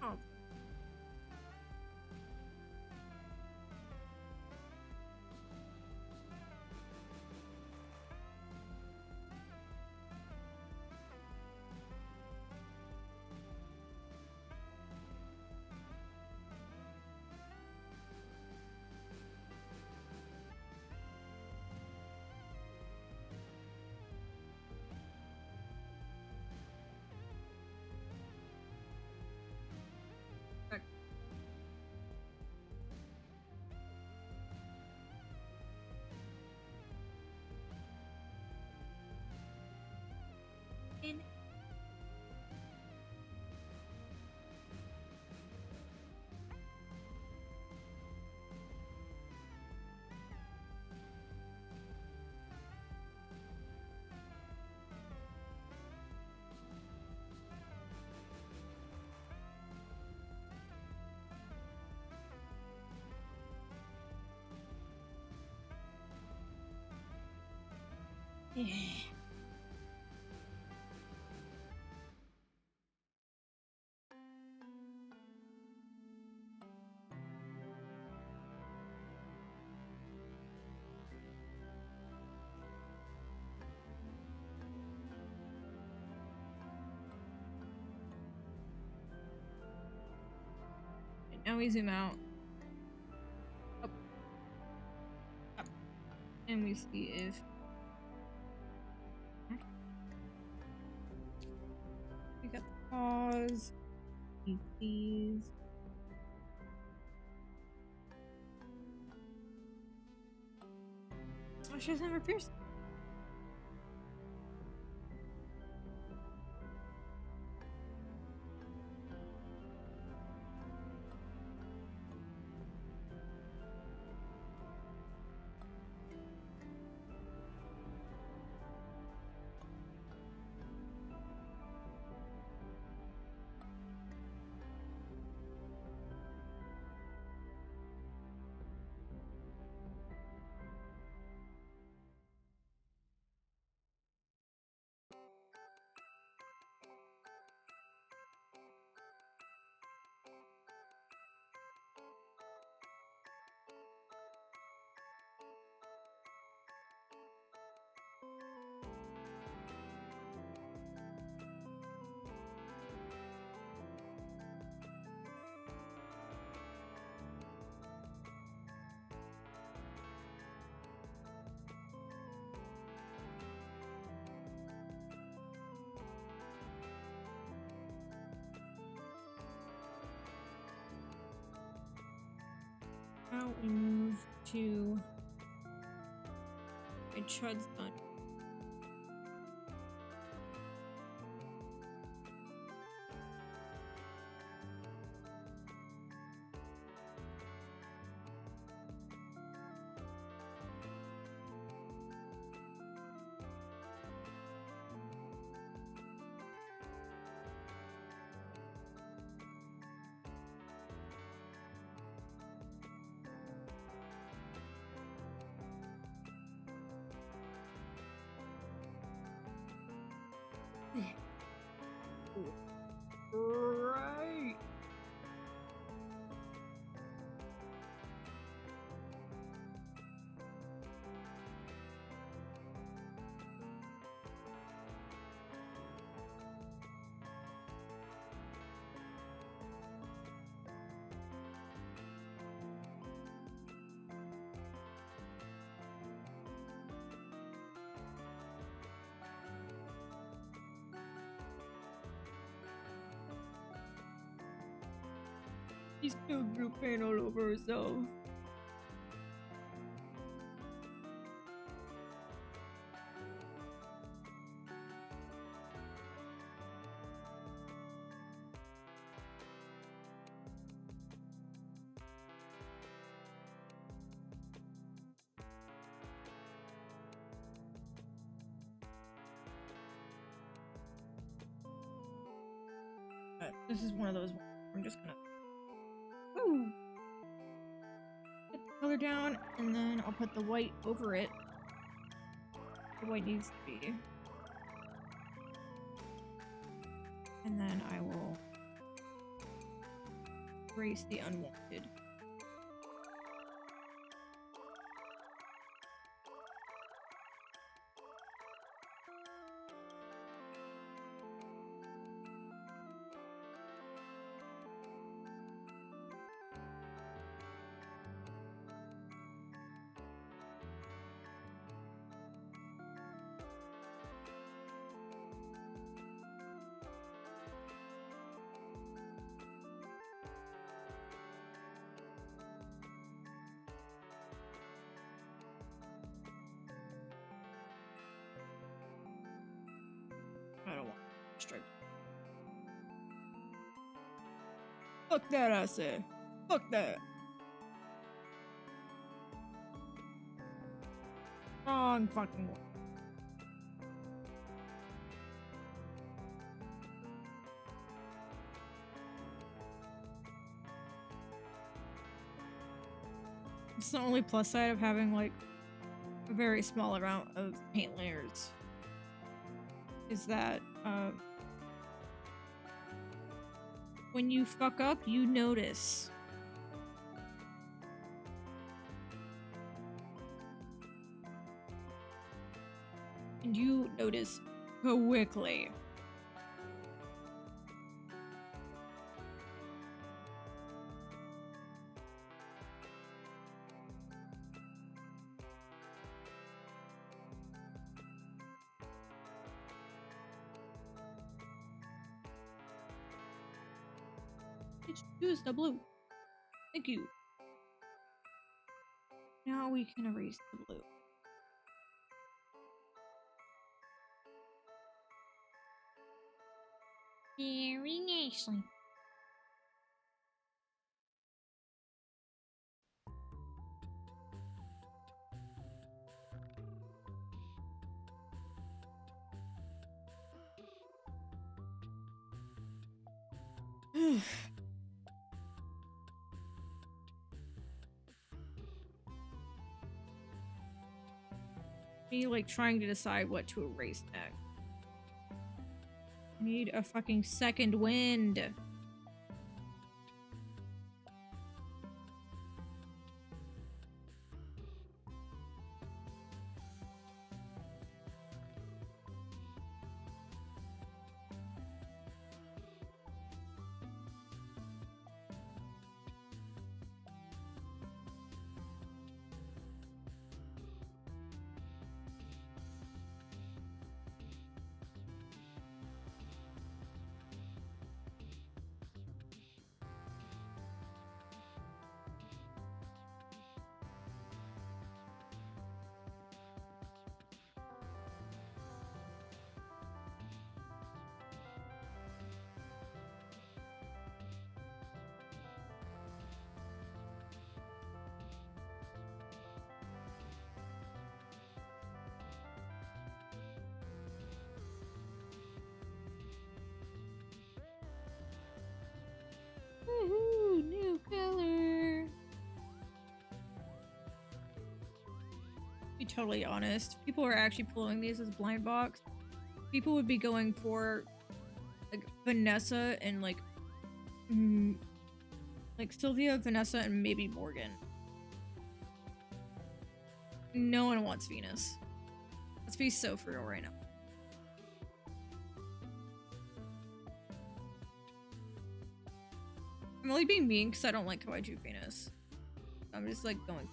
Oh. In yeah. Now we zoom out. Up. Up. And we see if we got the pause. Eat these. Oh, she doesn't have her piercing. Now we move to a Chud's done. She's still drew paint all over herself. This is one of those ones. I'm just gonna get the color down, and then I'll put the white over it. The white needs to be. And then I will erase the unwanted. I don't want stripes. Fuck that, I said. Fuck that. Wrong fucking one. It's the only plus side of having like a very small amount of paint layers. Is that when you fuck up, you notice. And you notice quickly. Choose the blue. Thank you. Now we can erase the blue. Very nicely. Me like trying to decide what to erase next. I need a fucking second wind. Woohoo! New color! To be totally honest, if people are actually pulling these as blind box, people would be going for like Vanessa and like Sylvia, Vanessa, and maybe Morgan. No one wants Venus. Let's be so for real right now. I'm only being mean because I don't like how I drew Venus. I'm just like going.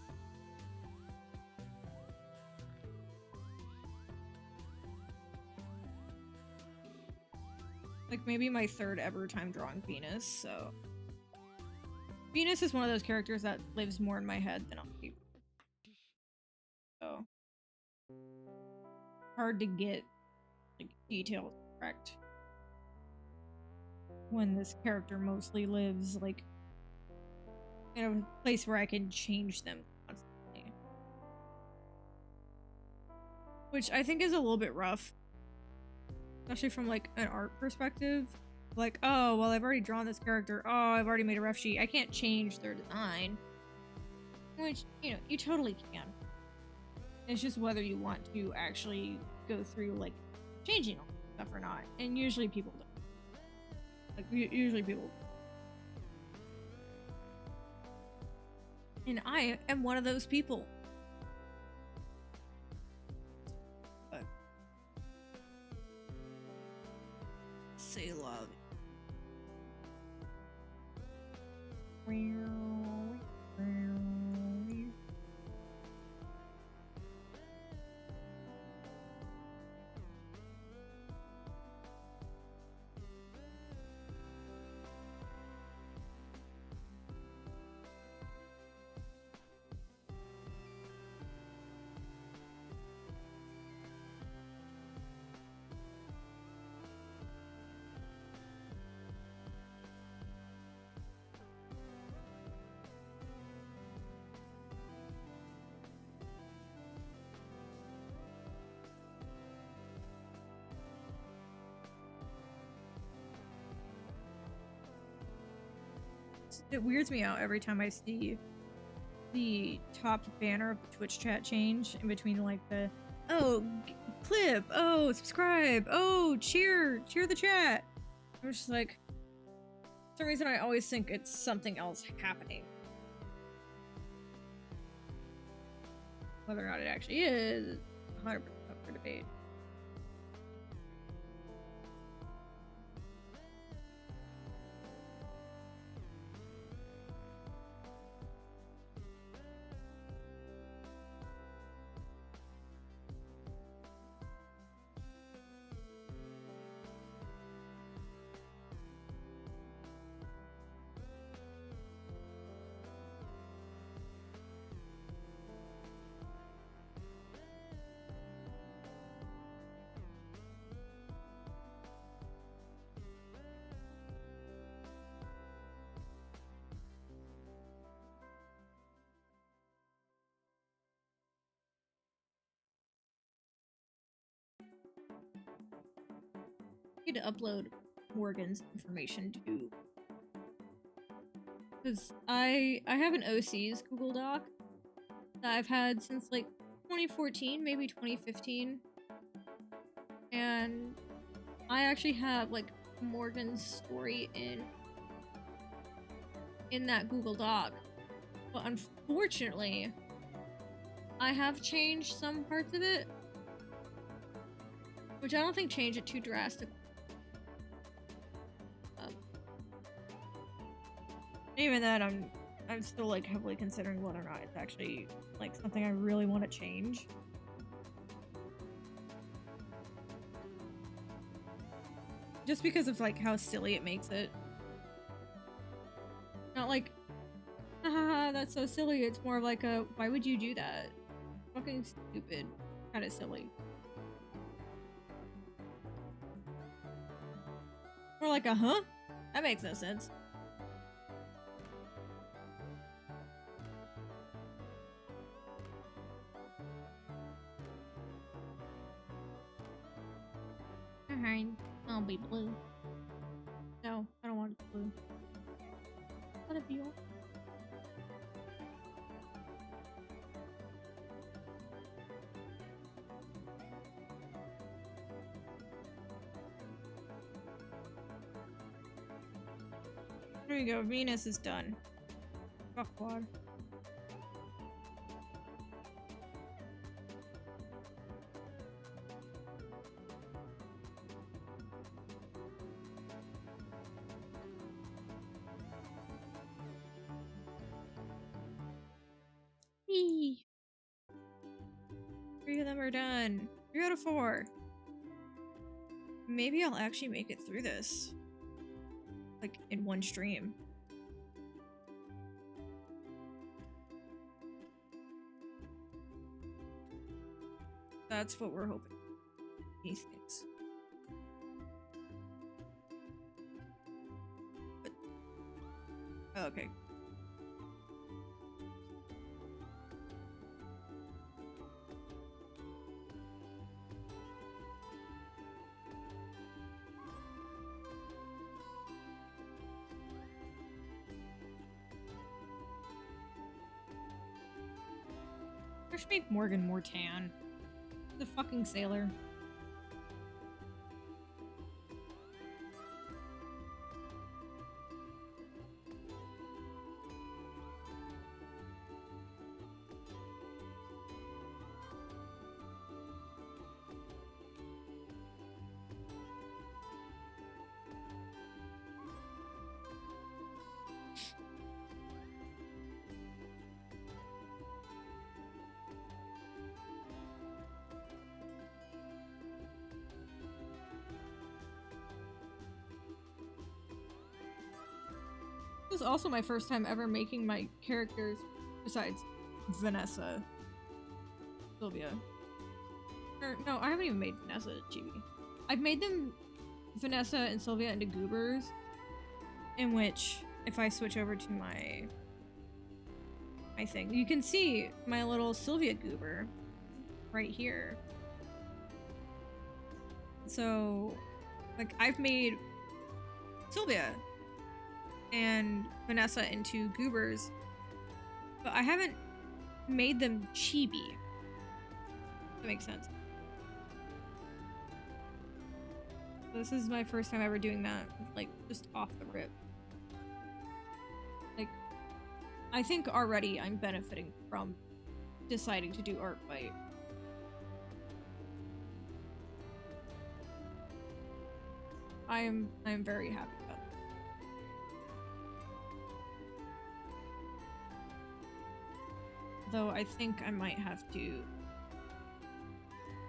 Like maybe my third ever time drawing Venus, so. Venus is one of those characters that lives more in my head than on paper. So hard to get like details correct when this character mostly lives like in a place where I can change them constantly. Which I think is a little bit rough. Especially from like an art perspective. Like, oh, well, I've already drawn this character. Oh, I've already made a ref sheet. I can't change their design. Which, you know, you totally can. It's just whether you want to actually go through, like, changing all that stuff or not. And usually people don't. Like, usually people don't. And I am one of those people. But say love. It weirds me out every time I see the top banner of the Twitch chat change in between like the oh clip, oh subscribe, oh cheer the chat. I'm just like, for some reason I always think it's something else happening. Whether or not it actually is 100% up for debate. I need to upload Morgan's information too, because I have an OC's Google Doc that I've had since like 2014, maybe 2015, and I actually have like Morgan's story in that Google Doc, but unfortunately I have changed some parts of it, which I don't think changed it too drastically. Even then, I'm still like heavily considering whether or not it's actually like something I really want to change. Just because of like how silly it makes it. Not like, haha, that's so silly. It's more of like a, why would you do that? Fucking stupid. Kind of silly. More like a, huh? That makes no sense. I'll be blue. No, I don't want it blue. Let it be all. There we go, Venus is done. Fuck quad. Eee. 3 of them are done. 3 out of 4. Maybe I'll actually make it through this. Like, in one stream. That's what we're hoping. He thinks. But, oh, okay. I should make Morgan more tan. The fucking sailor. This was also my first time ever making my characters, besides Vanessa, Sylvia. Or, no, I haven't even made Vanessa chibi. I've made them, Vanessa and Sylvia, into goobers, in which, if I switch over to my thing, you can see my little Sylvia goober right here. So, like, I've made Sylvia and Vanessa into goobers, but I haven't made them chibi. That makes sense. This is my first time ever doing that, like, just off the rip. Like, I think already I'm benefiting from deciding to do Artfight. I am very happy about that. Though I think I might have to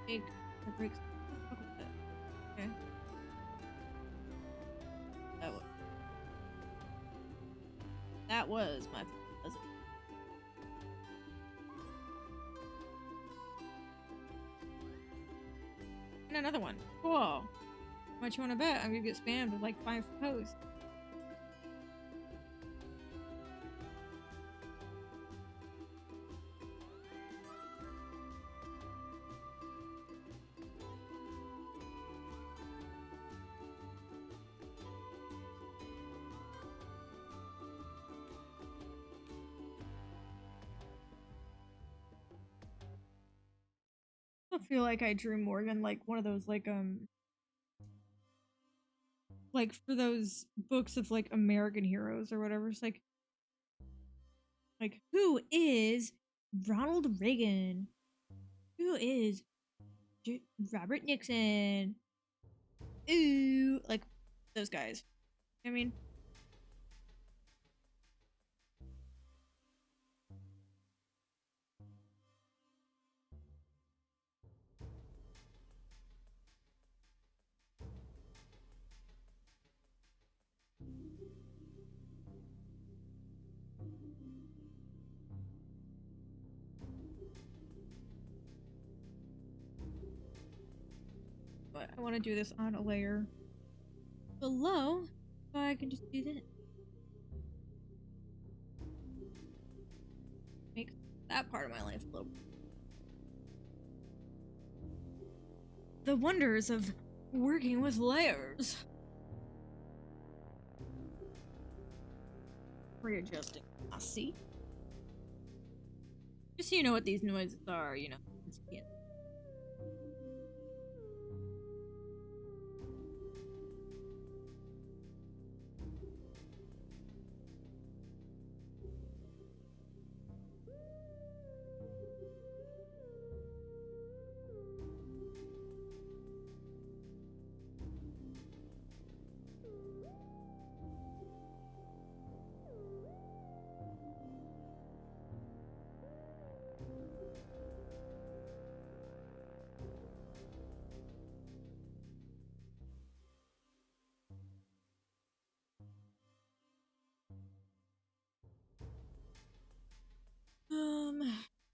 take a break. Okay. That was my pleasant. And another one. Cool. How much you want to bet? I'm gonna get spammed with like 5 posts. I feel like I drew Morgan like one of those like for those books of like American heroes or whatever. It's like who is Ronald Reagan? Who is Robert Nixon? Ooh, like those guys. I mean, but I want to do this on a layer below, so I can just do that. Make that part of my life a little. The wonders of working with layers. Readjusting. I see. Just so you know what these noises are, you know.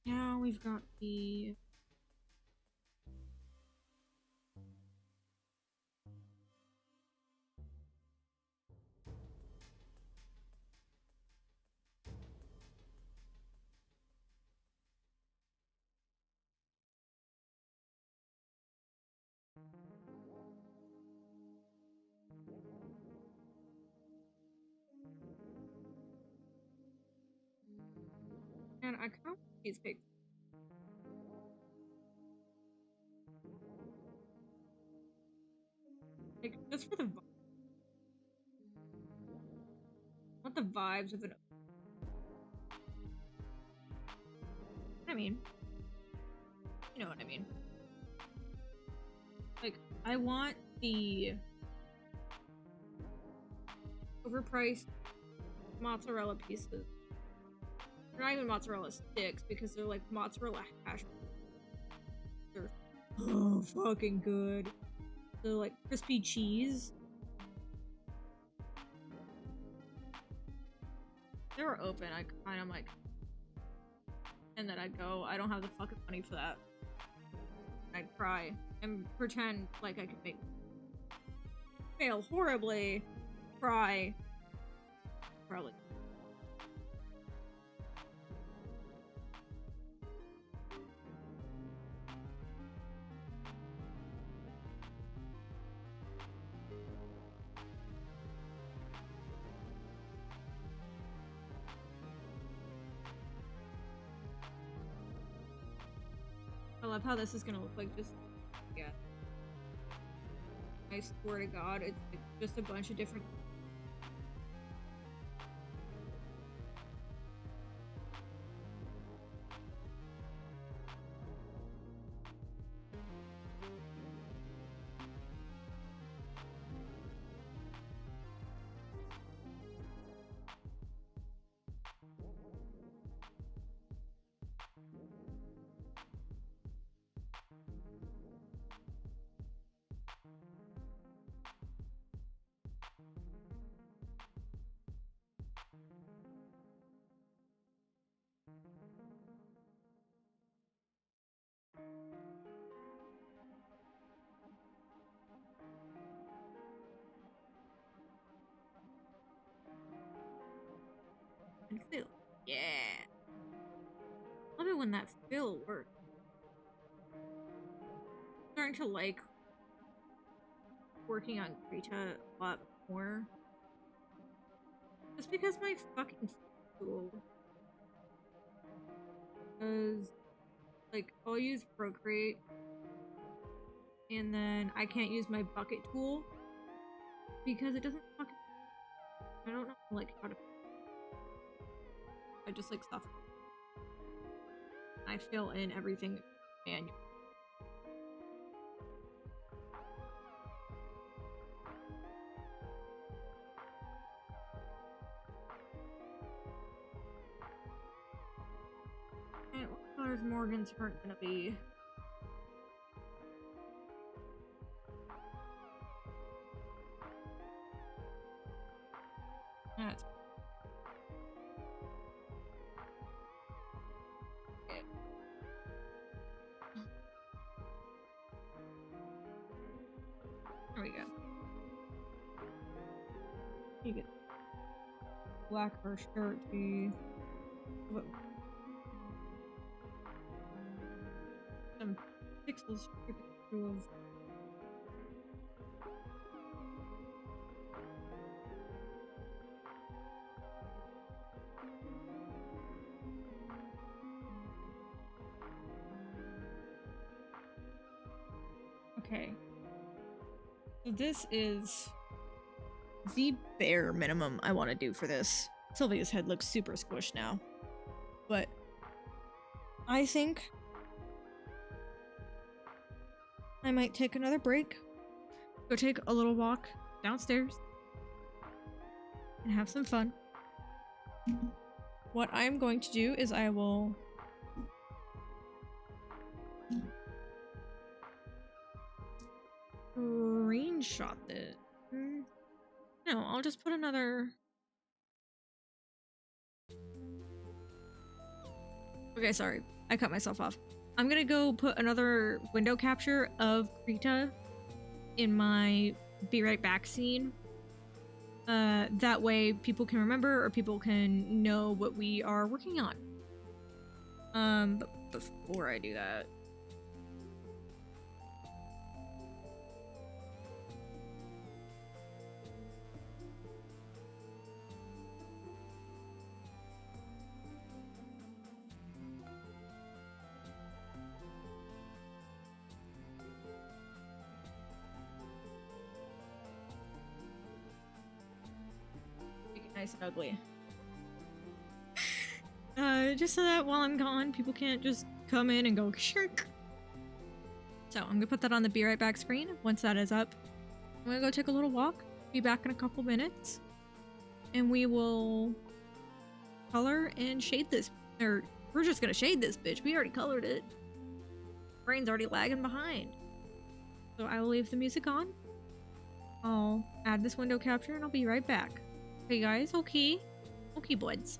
Now we've got the And I kind of want these pigs. Like, just for the vibe. Not the vibes of it. I mean, you know what I mean. Like, I want the overpriced mozzarella pieces. They're not even mozzarella sticks because they're like mozzarella hash. They're so fucking good. They're like crispy cheese. They were open. I kind of like, and then I'd go. I don't have the fucking money for that. I'd cry and pretend like I could make fail horribly, cry, probably. I love how this is gonna look like just, yeah. I swear to God, it's just a bunch of different. And fill. Yeah. Love it when that fill works. Starting to like working on Krita a lot more. Just because my fucking tool. Because, like, I'll use Procreate. And then I can't use my bucket tool. Because it doesn't fucking. I don't know, like, how to. I just, like, stuff. I fill in everything manually. And what color is Morgan's heart gonna be? That's it. There we go. You get black or shirt be some pixels through of okay. So this is the bare minimum I want to do for this. Sylvia's head looks super squished now. But I think I might take another break. Go take a little walk downstairs. And have some fun. What I'm going to do is I will screenshot it. No, I'll just put another. Okay, sorry. I cut myself off. I'm gonna go put another window capture of Krita in my be right back scene. That way people can remember or people can know what we are working on. But before I do that, nice and ugly. Just so that while I'm gone, people can't just come in and go shirk. So I'm gonna put that on the be right back screen. Once that is up, I'm gonna go take a little walk. Be back in a couple minutes. And we will color and shade this. Or we're just gonna shade this bitch. We already colored it. Brain's already lagging behind. So I will leave the music on. I'll add this window capture and I'll be right back. Okay guys, okay. Okay buds.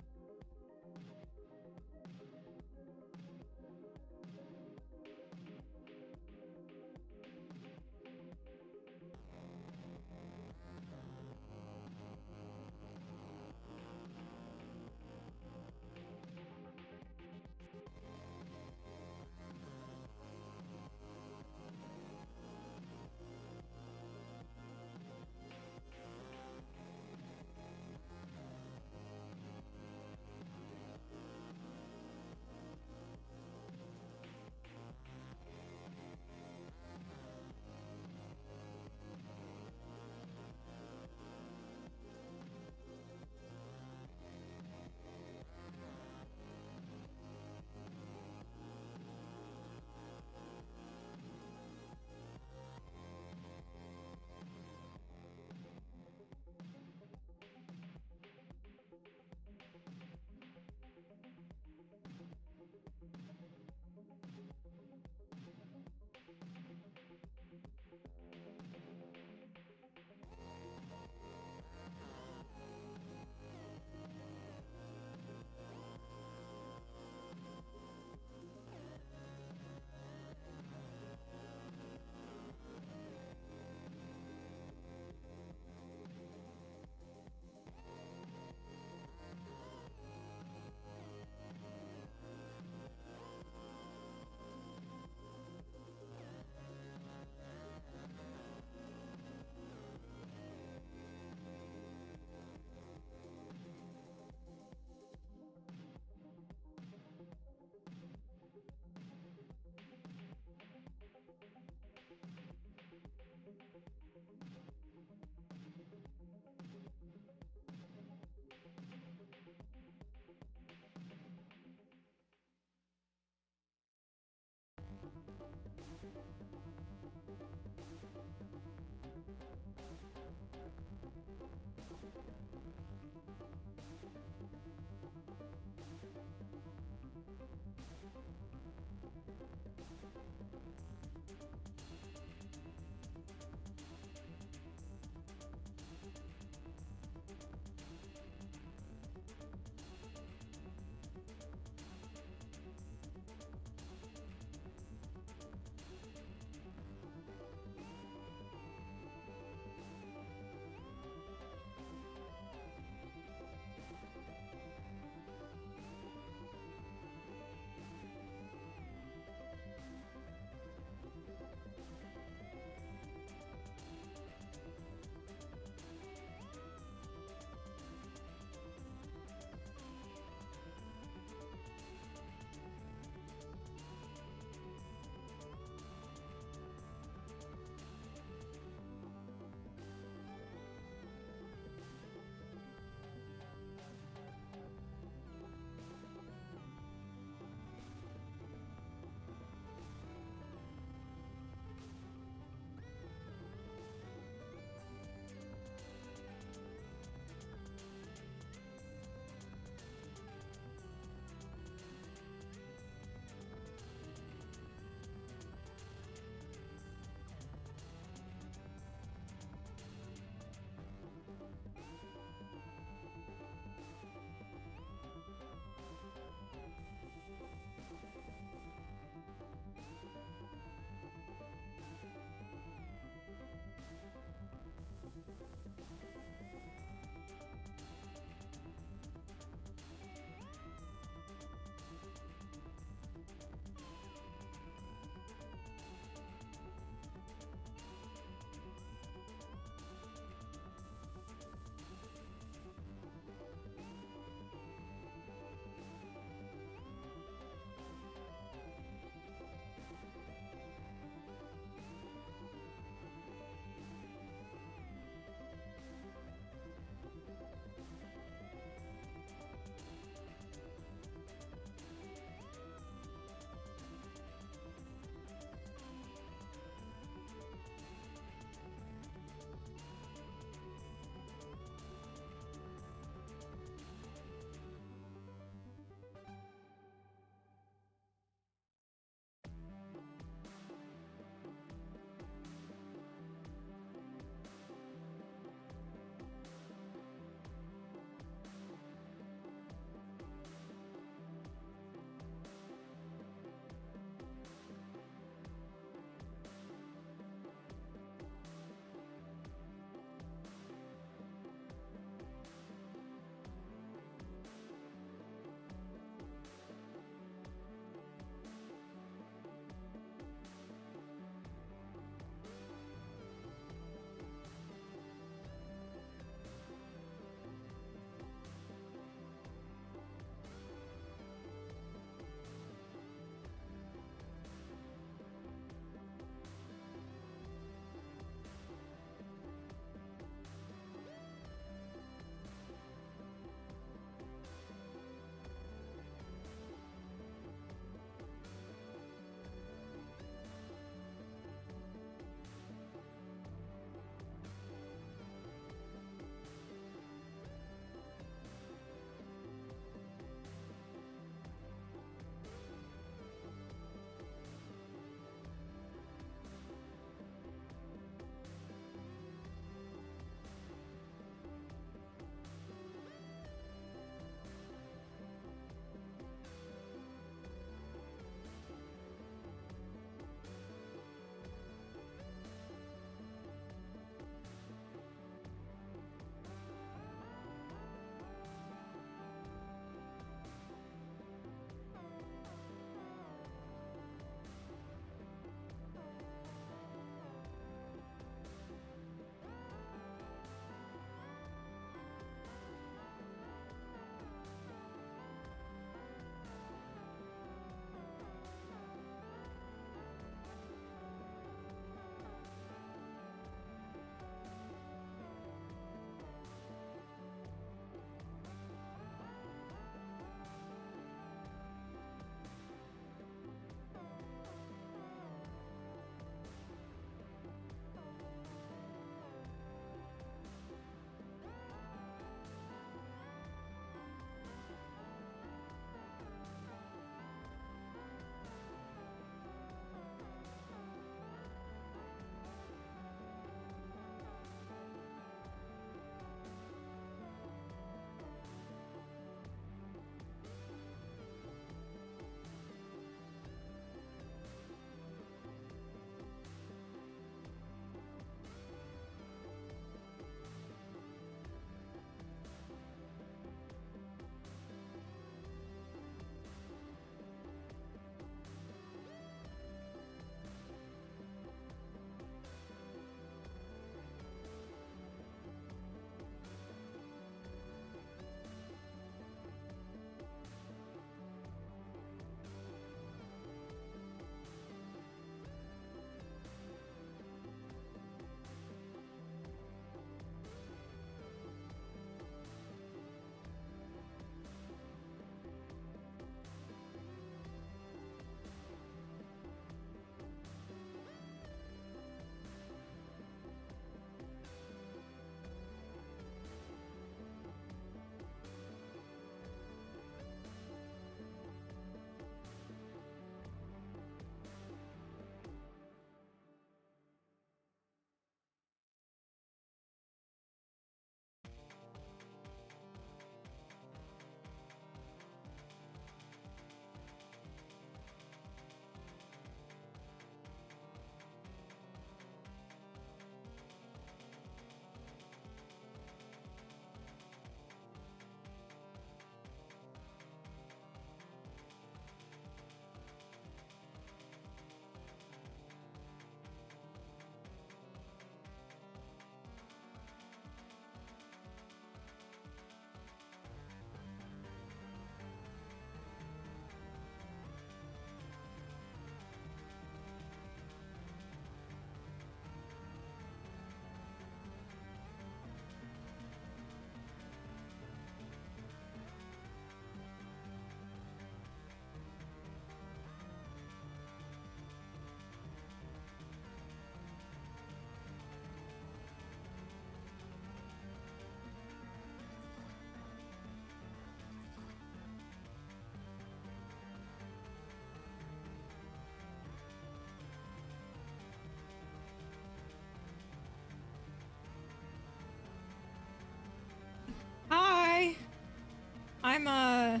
I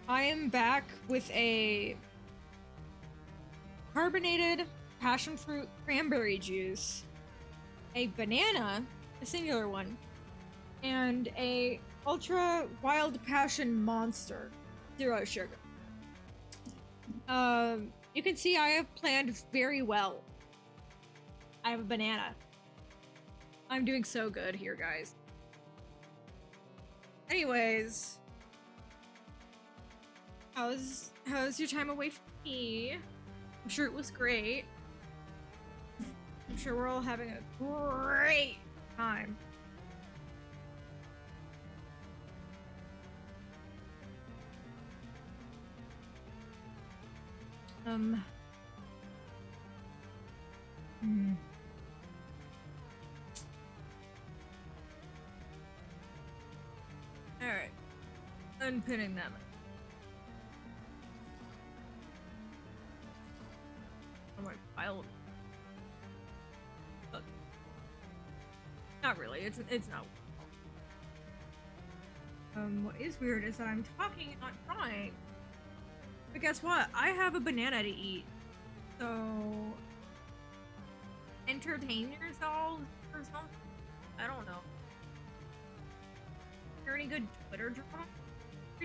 am back with a carbonated passion fruit cranberry juice, a banana, a singular one, and a ultra wild passion monster, 0 sugar. You can see I have planned very well. I have a banana. I'm doing so good here, guys. Anyways, how's your time away from me? I'm sure it was great. I'm sure we're all having a great time. Alright. Unpinning them. Oh my pile. Look. Not really, it's not. What is weird is that I'm talking and not drawing. But guess what? I have a banana to eat. So entertain yourselves or something? I don't know. Is there any good Twitter drama? I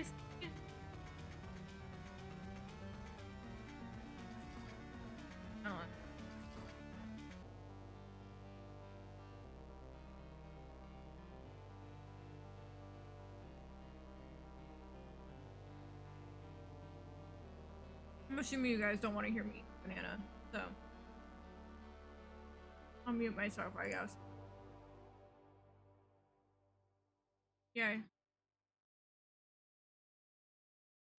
don't know. I'm assuming you guys don't want to hear me eat banana, so I'll mute myself, I guess. Yay.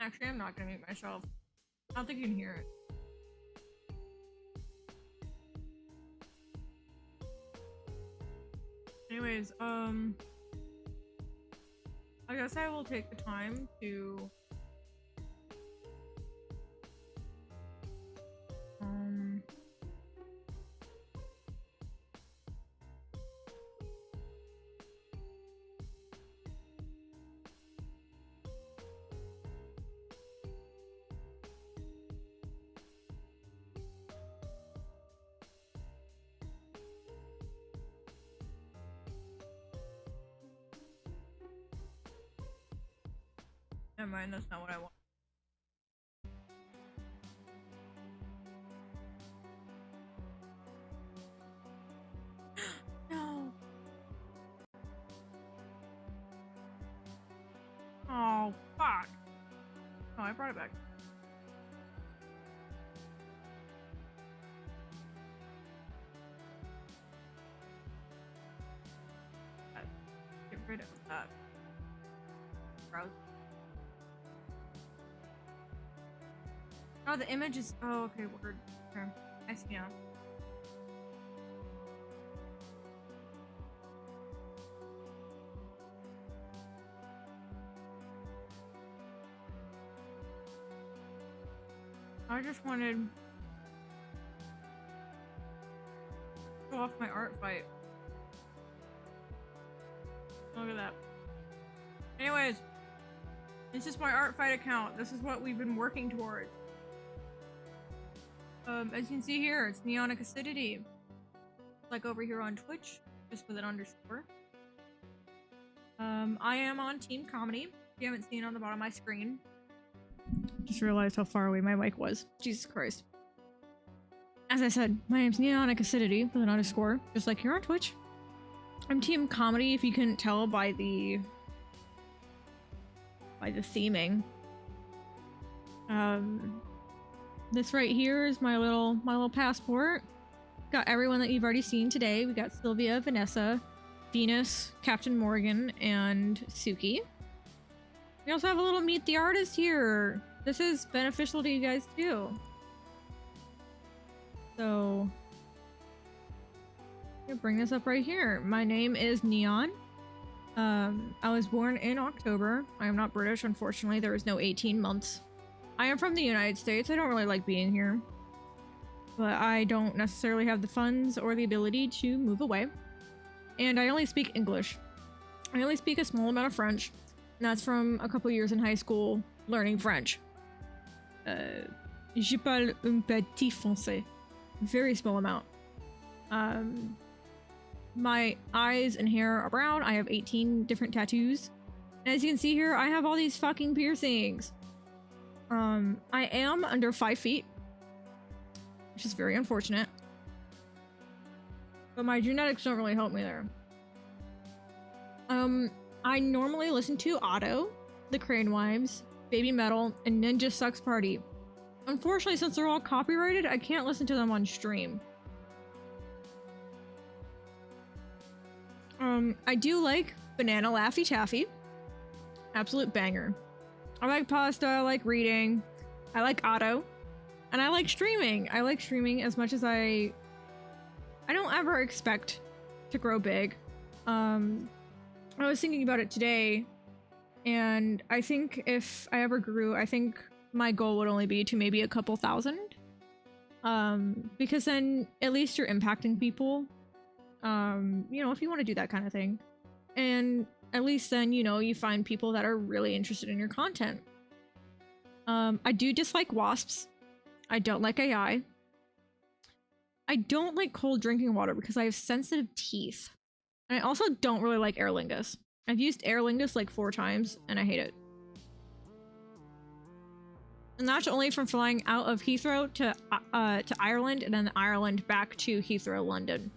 Actually, I'm not gonna mute myself. I don't think you can hear it. Anyways, I guess I will take the time to never mind, that's not what I want. No. Oh, fuck. Oh, I brought it back. Get rid of that. Gross. Oh, the image is. Oh, okay, word. Okay. I see now. I just wanted to show off my Artfight. Look at that. Anyways, this is my Artfight account. This is what we've been working towards. As you can see here, it's Neonic Acidity. Like over here on Twitch, just with an underscore. I am on Team Comedy. If you haven't seen it on the bottom of my screen. Just realized how far away my mic was. Jesus Christ. As I said, my name's Neonic Acidity with an underscore, just like here on Twitch. I'm Team Comedy, if you couldn't tell by the theming. This right here is my little passport. Got everyone that you've already seen today. We got Sylvia, Vanessa, Venus, Captain Morgan, and Suki. We also have a little meet the artist here. This is beneficial to you guys too. So I'm gonna bring this up right here. My name is Neon. I was born in October. I am not British, unfortunately. There is no 18 months. I am from the United States. I don't really like being here. But I don't necessarily have the funds or the ability to move away. And I only speak English. I only speak a small amount of French. that's from a couple years in high school learning French. Je parle un petit français. Very small amount. My eyes and hair are brown. I have 18 different tattoos. And as you can see here, I have all these fucking piercings. I am under 5 feet, which is very unfortunate. But my genetics don't really help me there. I normally listen to Otto, The Crane Wives, Baby Metal, and Ninja Sucks Party. Unfortunately, since they're all copyrighted, I can't listen to them on stream. I do like Banana Laffy Taffy. Absolute banger. I like pasta, I like reading, I like Otto, and I like streaming. I like streaming as much as I don't ever expect to grow big. I was thinking about it today, and I think if I ever grew, I think my goal would only be to maybe a couple thousand. Because then at least you're impacting people. You know, if you want to do that kind of thing. And at least then, you know, you find people that are really interested in your content. I do dislike wasps. I don't like AI. I don't like cold drinking water because I have sensitive teeth. And I also don't really like Aer Lingus. I've used Aer Lingus like 4 times and I hate it. And that's only from flying out of Heathrow to Ireland and then Ireland back to Heathrow, London.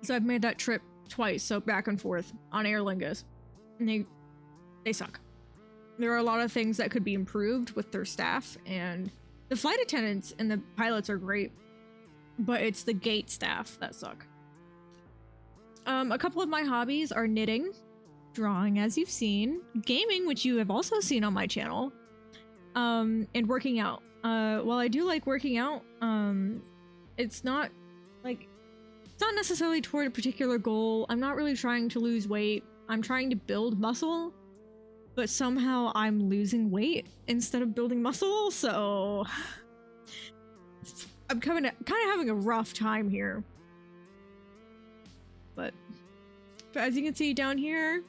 So I've made that trip twice, so back and forth on Aer Lingus. And they suck. There are a lot of things that could be improved with their staff, and the flight attendants and the pilots are great, but it's the gate staff that suck. A couple of my hobbies are knitting, drawing as you've seen, gaming, which you have also seen on my channel, and working out. While I do like working out, it's not necessarily toward a particular goal. I'm not really trying to lose weight. I'm trying to build muscle, but somehow I'm losing weight instead of building muscle, so I'm kind of having a rough time here. But as you can see down here,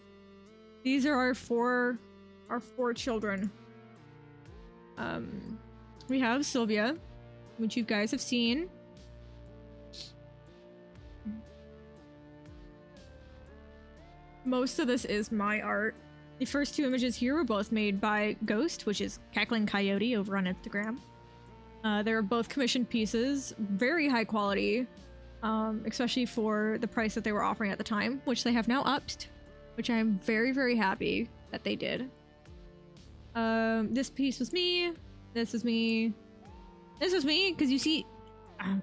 these are our four children. We have Sylvia, which you guys have seen. Most of this is my art. The first 2 images here were both made by Ghost, which is Cackling Coyote over on Instagram. They're both commissioned pieces, very high quality, especially for the price that they were offering at the time, which they have now upped, which I'm very, very happy that they did. This piece was me. This was me. This was me, because you see...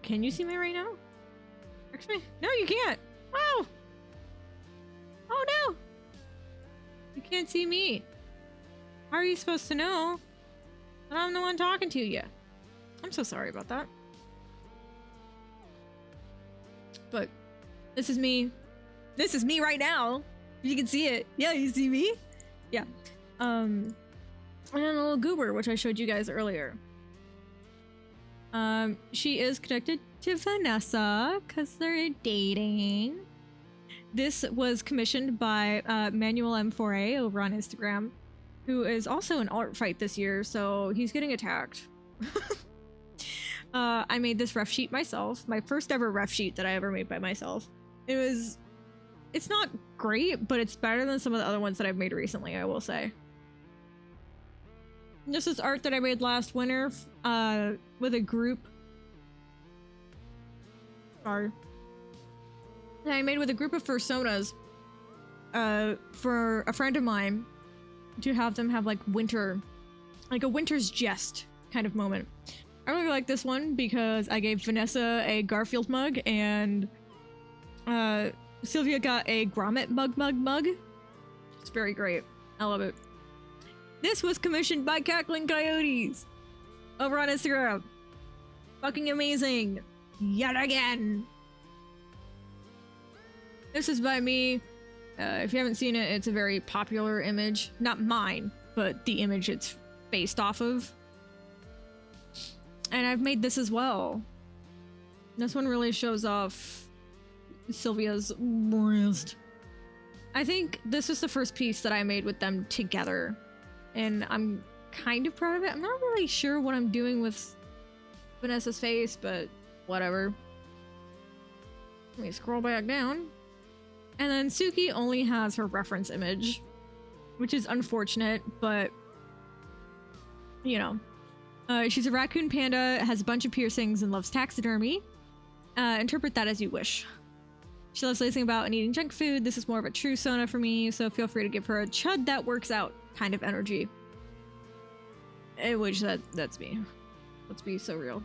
can you see me right now? Actually, no, you can't. Wow! Oh no! You can't see me. How are you supposed to know that I'm the one talking to you? I'm so sorry about that. But this is me. This is me right now. You can see it. Yeah, you see me? Yeah. And then a little goober, which I showed you guys earlier. She is connected to Vanessa because they're dating. This was commissioned by Manuel M4A over on Instagram, who is also in Artfight this year, so he's getting attacked. I made this ref sheet myself, my first ever ref sheet that I ever made by myself. It's not great, but it's better than some of the other ones that I've made recently, I will say. This is art that I made last winter with a group. Sorry. That I made with a group of personas for a friend of mine to have them have like a winter's jest kind of moment. I really like this one because I gave Vanessa a Garfield mug and Sylvia got a Grommet mug. It's very great. I love it. This was commissioned by Cackling Coyotes over on Instagram. Fucking amazing. Yet again. This is by me. If you haven't seen it, it's a very popular image. Not mine, but the image it's based off of. And I've made this as well. This one really shows off Sylvia's breast. I think this was the first piece that I made with them together, and I'm kind of proud of it. I'm not really sure what I'm doing with Vanessa's face, but whatever. Let me scroll back down. And then Suki only has her reference image, which is unfortunate, but you know. She's a raccoon panda, has a bunch of piercings, and loves taxidermy. Interpret that as you wish. She loves lazing about and eating junk food. This is more of a true Sona for me, so feel free to give her a chud that works out kind of energy. Which that's me. Let's be so real.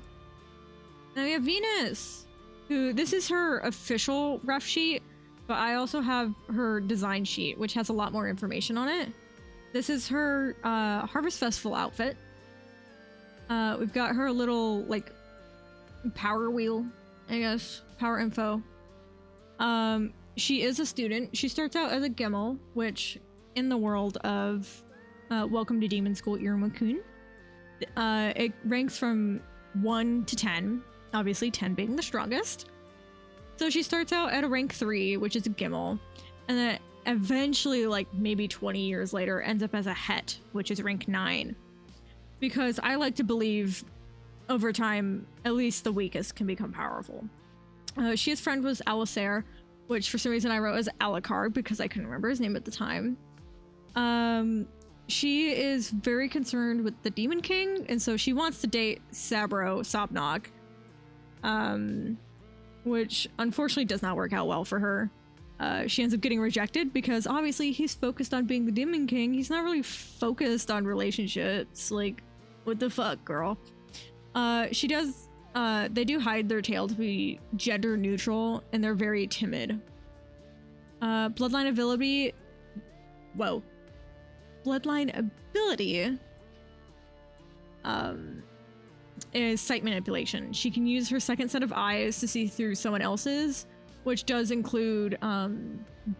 Now we have Venus, who this is her official ref sheet, but I also have her design sheet, which has a lot more information on it. This is her Harvest Festival outfit. We've got her little like power wheel, I guess, power info. She is a student. She starts out as a Gemmel, which in the world of Welcome to Demon School Iruma-kun, it ranks from 1 to 10, obviously 10 being the strongest. So she starts out at a rank 3, which is a Gemmel, and then eventually, like maybe 20 years later, ends up as a Het, which is rank 9. Because I like to believe over time, at least the weakest can become powerful. She's friend was Alisair, which for some reason I wrote as Alucard because I couldn't remember his name at the time. She is very concerned with the Demon King, and so she wants to date Sabro Sobnog. Which unfortunately does not work out well for her. She ends up getting rejected because obviously he's focused on being the Demon King. He's not really focused on relationships. Like, what the fuck, girl? She does, they do hide their tail to be gender neutral, and they're very timid. Bloodline ability, whoa. Bloodline ability, is sight manipulation. She can use her second set of eyes to see through someone else's, which does include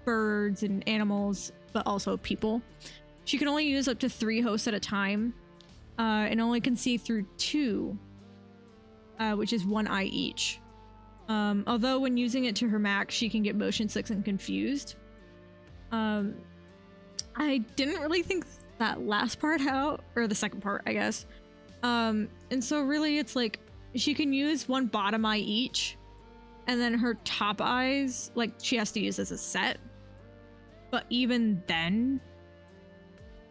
birds and animals, but also people. She can only use up to 3 hosts at a time, and only can see through 2, which is 1 eye each. Although when using it to her max, she can get motion sick and confused. I didn't really think that last part out, or the second part, I guess. And so really it's like she can use 1 bottom eye each, and then her top eyes, like, she has to use as a set. But even then,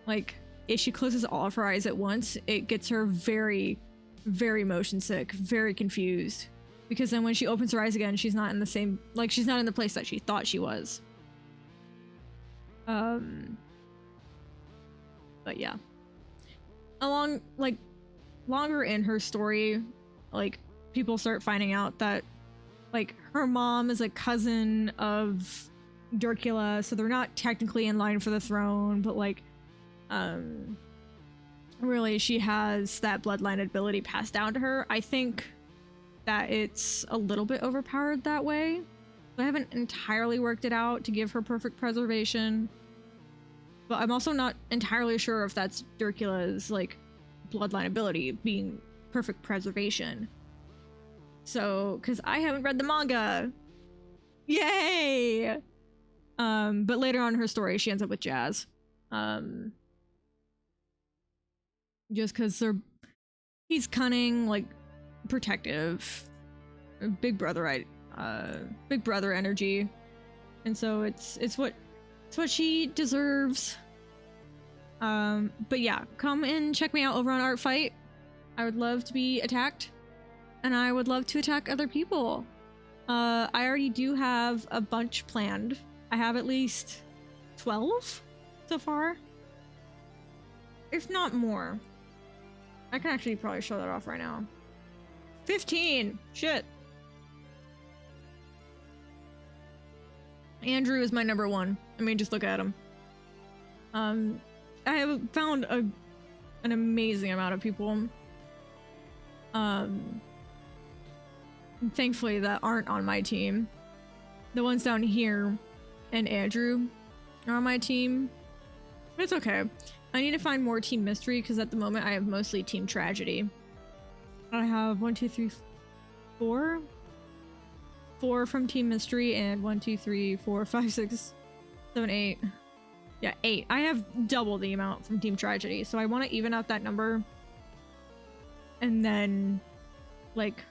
like, if she closes all of her eyes at once, it gets her very, very motion sick, very confused. Because then when she opens her eyes again, she's not in the same, like, she's not in the place that she thought she was. But yeah. Longer in her story, like, people start finding out that, like, her mom is a cousin of Dracula, so they're not technically in line for the throne, but, like, really she has that bloodline ability passed down to her. I think that it's a little bit overpowered that way. I haven't entirely worked it out to give her perfect preservation, but I'm also not entirely sure if that's Dracula's, like, bloodline ability being perfect preservation. So, because I haven't read the manga. Yay! But later on in her story, she ends up with Jazz. Just because he's cunning, like, protective, big brother energy, and so it's what she deserves. But yeah, come and check me out over on Artfight. I would love to be attacked, and I would love to attack other people. I already do have a bunch planned. I have at least 12 so far, if not more. I can actually probably show that off right now. 15! Shit! Andrew is my number 1. I mean, just look at him. I have found an amazing amount of people. Thankfully, that aren't on my team. The ones down here and Andrew are on my team. But it's okay. I need to find more Team Mystery, because at the moment I have mostly Team Tragedy. I have 1, 2, 3, 4 from Team Mystery, and 1, 2, 3, 4, 5, 6, 7, 8. Yeah, 8. I have double the amount from Team Tragedy, so I want to even out that number. And then, like,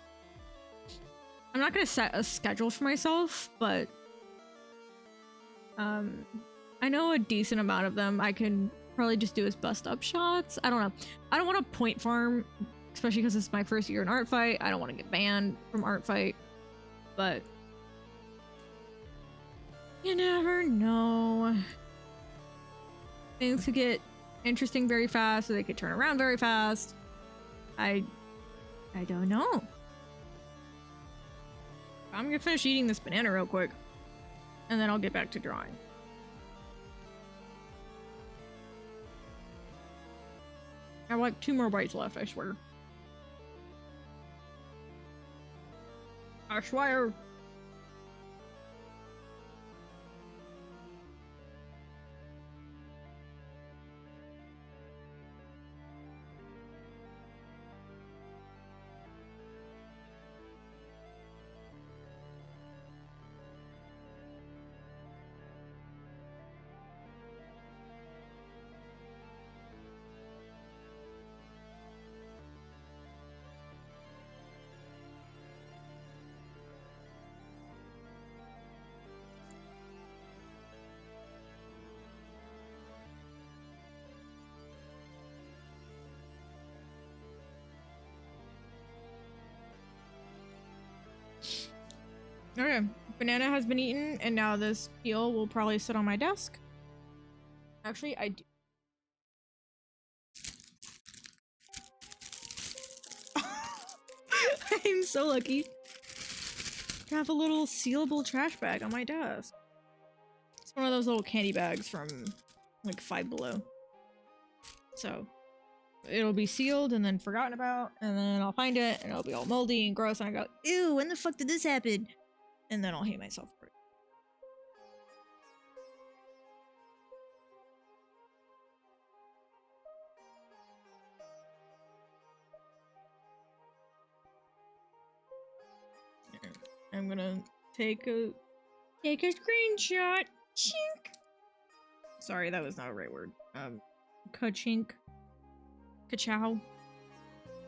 I'm not gonna set a schedule for myself, but I know a decent amount of them I can probably just do as bust up shots. I don't know. I don't want to point farm, especially because it's my first year in Artfight. I don't want to get banned from Artfight, but you never know. Things could get interesting very fast, or they could turn around very fast. I don't know. I'm gonna finish eating this banana real quick, and then I'll get back to drawing. I have like 2 more bites left, I swear. I swear. Okay, banana has been eaten, and now this peel will probably sit on my desk. Actually, I do. I'm so lucky to have a little sealable trash bag on my desk. It's one of those little candy bags from like Five Below. So it'll be sealed and then forgotten about, and then I'll find it and it'll be all moldy and gross, and I go, ew, when the fuck did this happen? And then I'll hate myself for it. I'm gonna take a screenshot. Chink. Sorry, that was not a right word. Ka-chink. Ka-chow.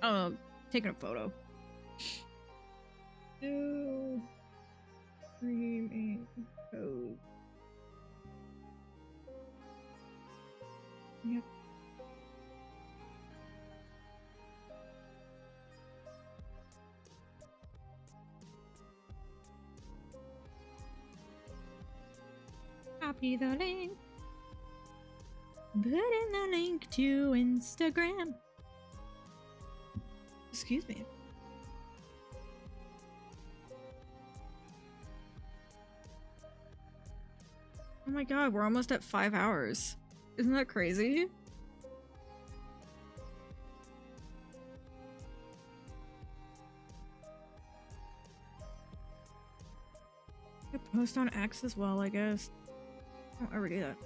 Oh, taking a photo. No. Screaming code. Yep. Copy the link. Put in the link to Instagram. Excuse me. Oh my god, we're almost at 5 hours. Isn't that crazy? I post on X as well, I guess. I don't ever do that.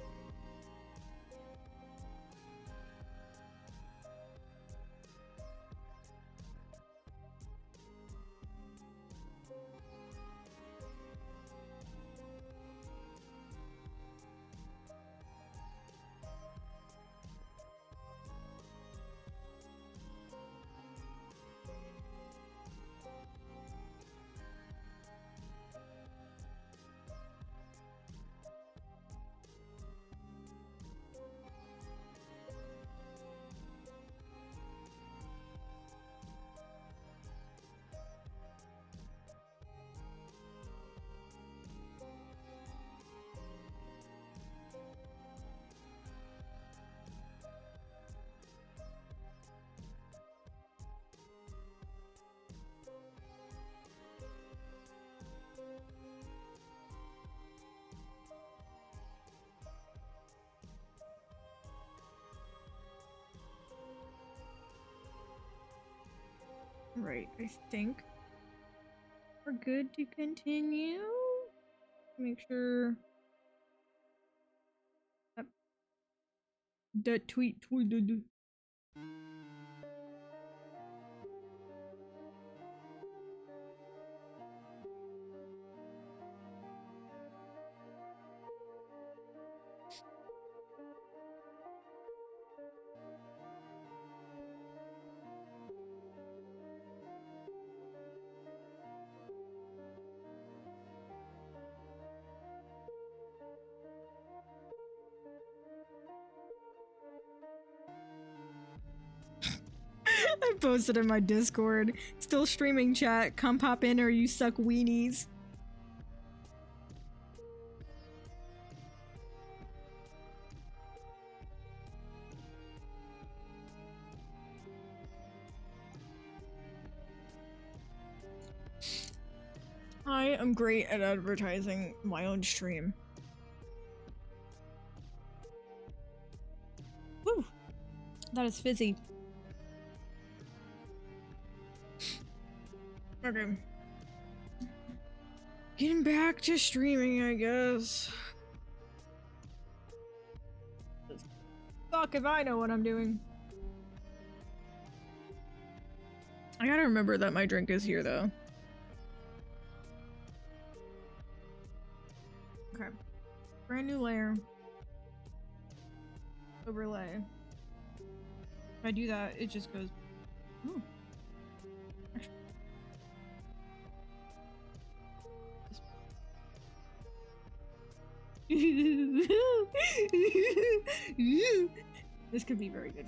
Right, I think we're good to continue. Make sure that tweet. Posted in my Discord. Still streaming, chat. Come pop in or you suck weenies. I am great at advertising my own stream. Woo! That is fizzy. Okay. Getting back to streaming, I guess. Fuck if I know what I'm doing. I gotta remember that my drink is here, though. Okay. Brand new layer. Overlay. If I do that, it just goes. Ooh. This could be very good.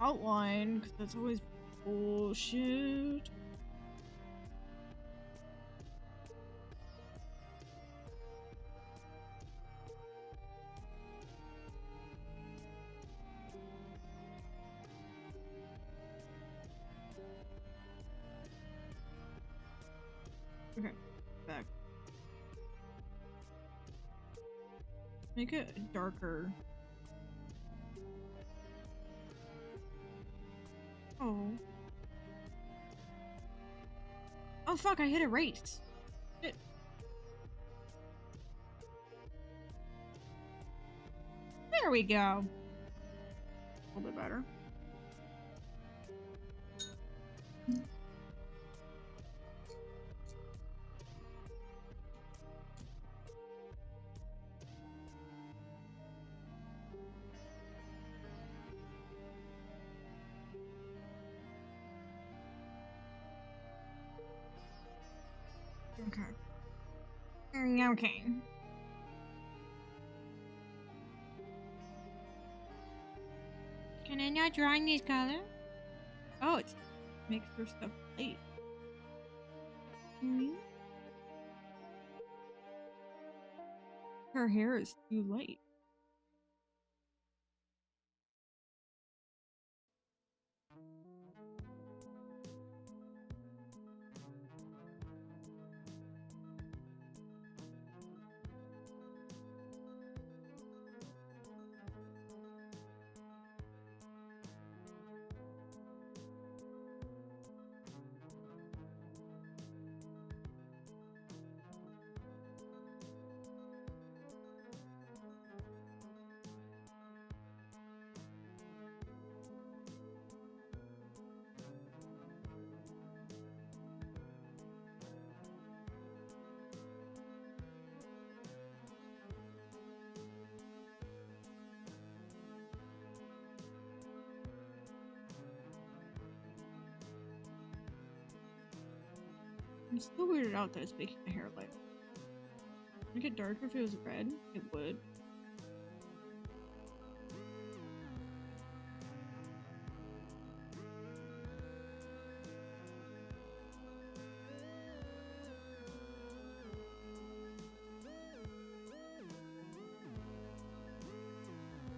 Outline, because that's always bullshit. Okay, back. Make it darker. Oh. Oh fuck, I hit erase. Shit. There we go. A little bit better. Okay. Okay. Can I not draw in this color? Oh, it makes her stuff light. Her hair is too light. I'm still weirded out that it's making the hair light. Make it darker if it was red? It would.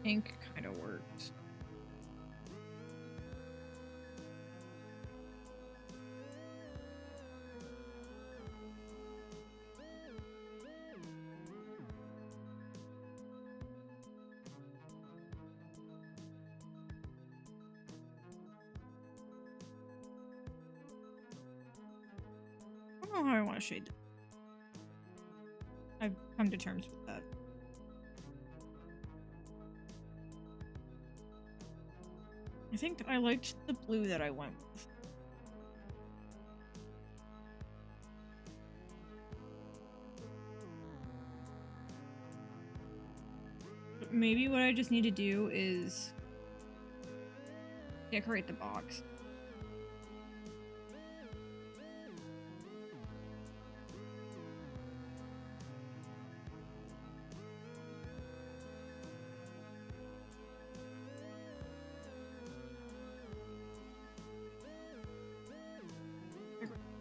Pink kind of works. know how I want to shade them. I've come to terms with that. I think I liked the blue that I went with. But maybe what I just need to do is decorate the box.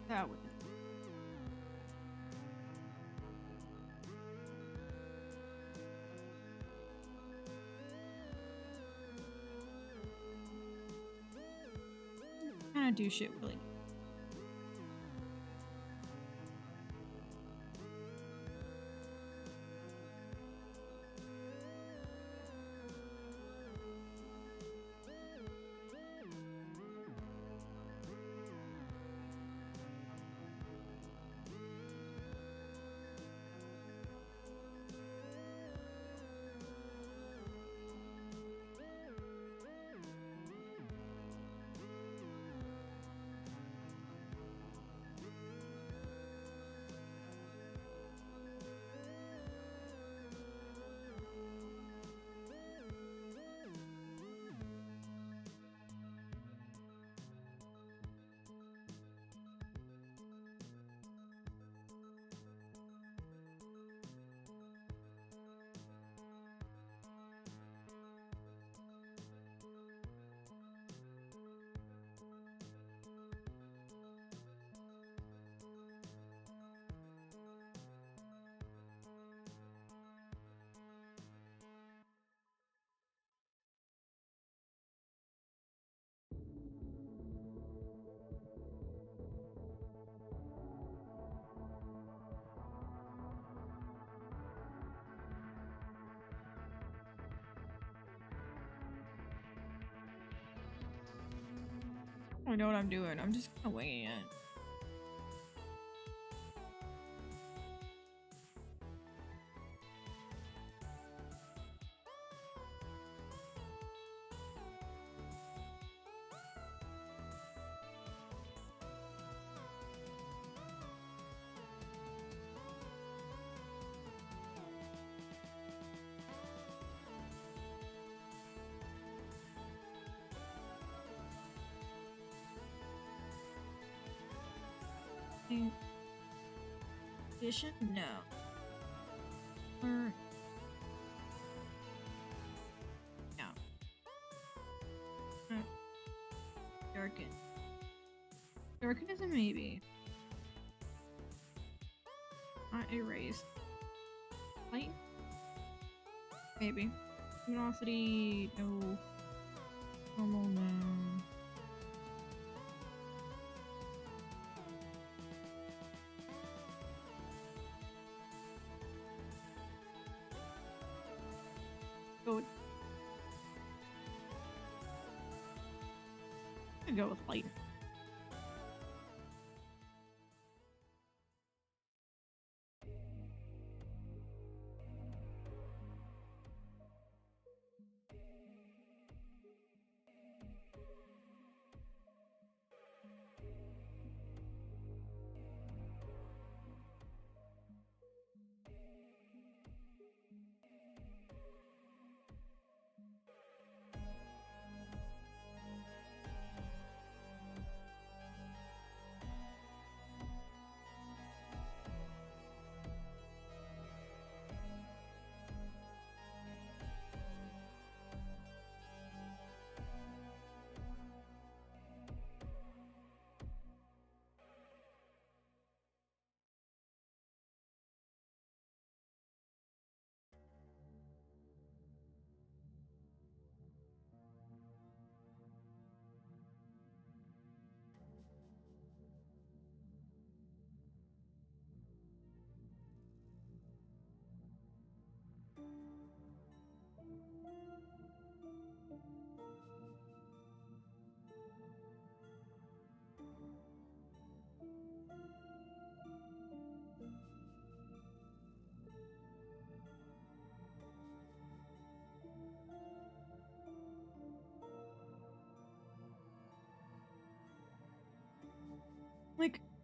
That would. Kind of do shit really. I don't know what I'm doing. I'm just kind of winging it. Vision? No. Or... no. Darken. Darken is a maybe. Not erase. Light? Maybe. Luminosity, no. Normal, no. Go with... I'm gonna go with light.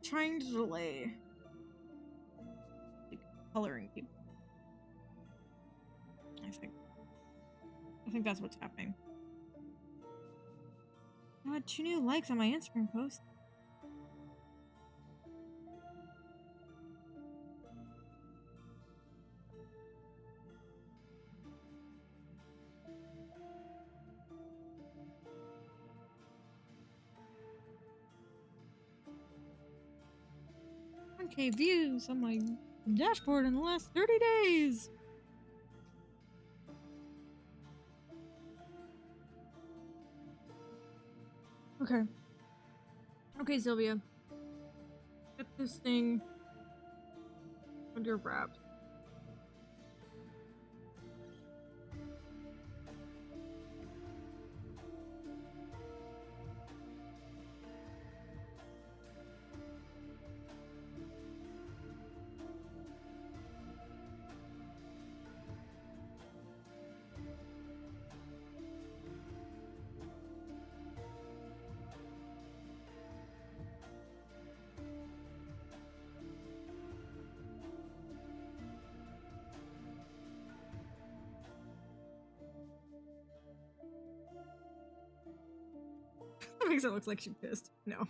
trying to delay like coloring people. I think that's what's happening. I had 2 new likes on my Instagram post. Okay, views on my dashboard in the last 30 days. Okay. Okay, Sylvia. Get this thing under wraps. That makes it look like she's pissed. No.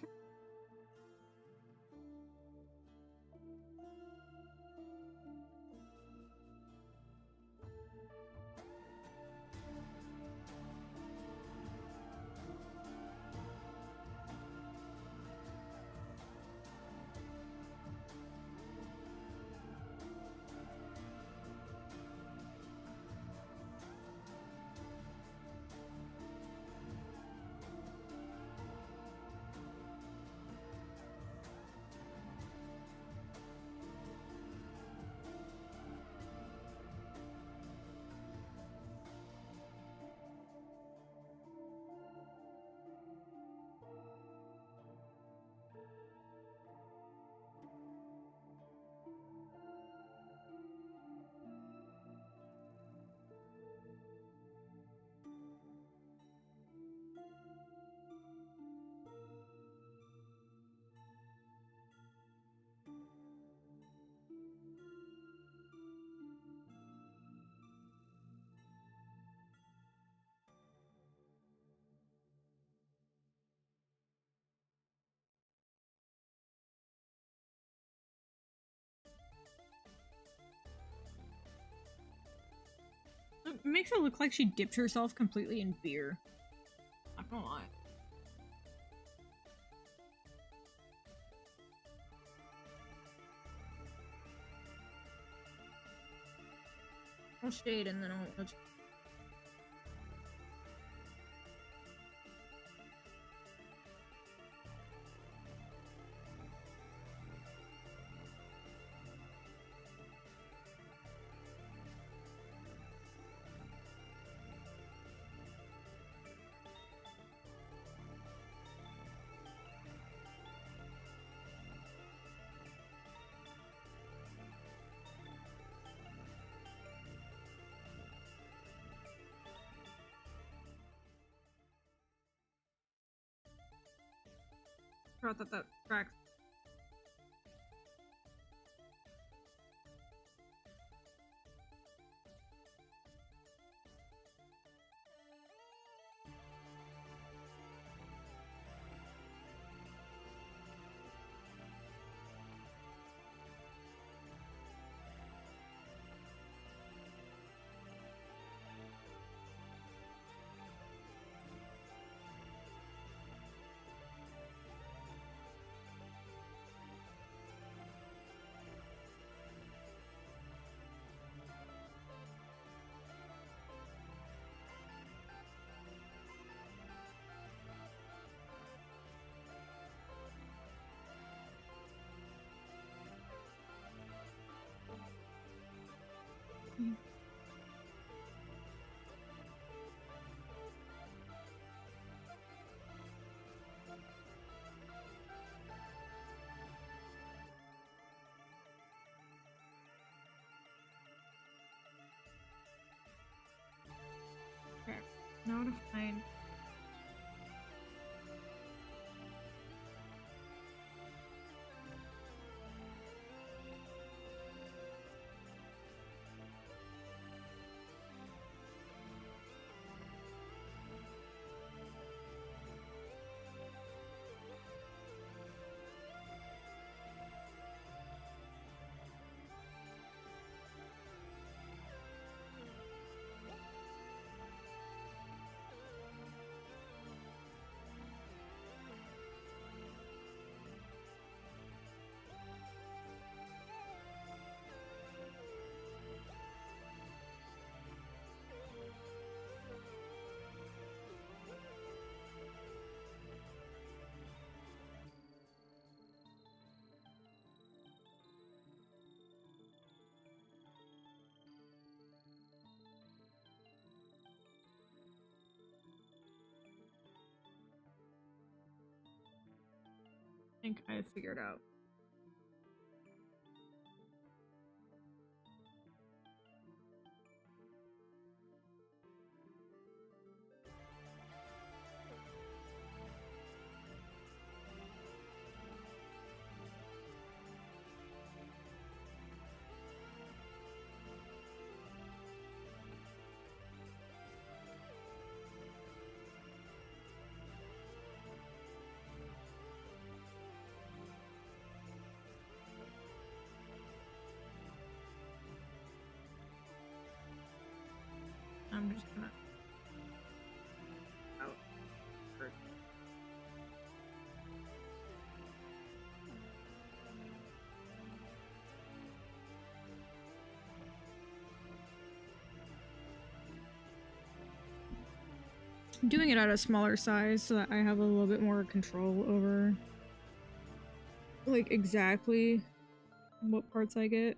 It makes it look like she dipped herself completely in beer. Not gonna lie. I'll shade and then I'll forgot that tracks. Okay, now to find. think I figured out. I'm just gonna out. I'm doing it at a smaller size so that I have a little bit more control over like exactly what parts I get.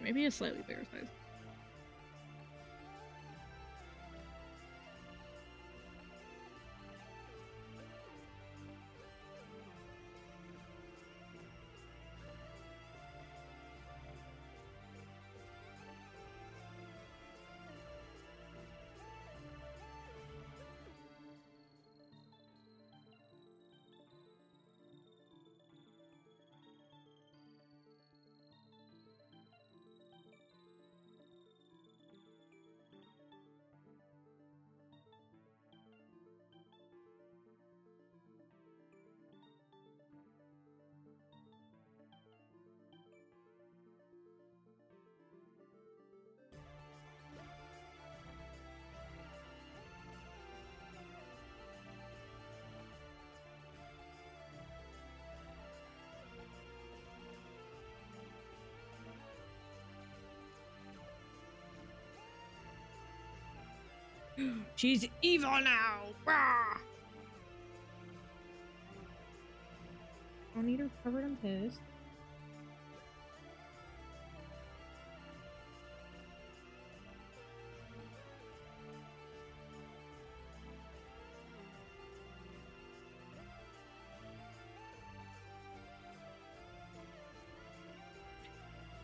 Maybe a slightly bigger size. She's evil now! Rah! Don't need her covered in piss.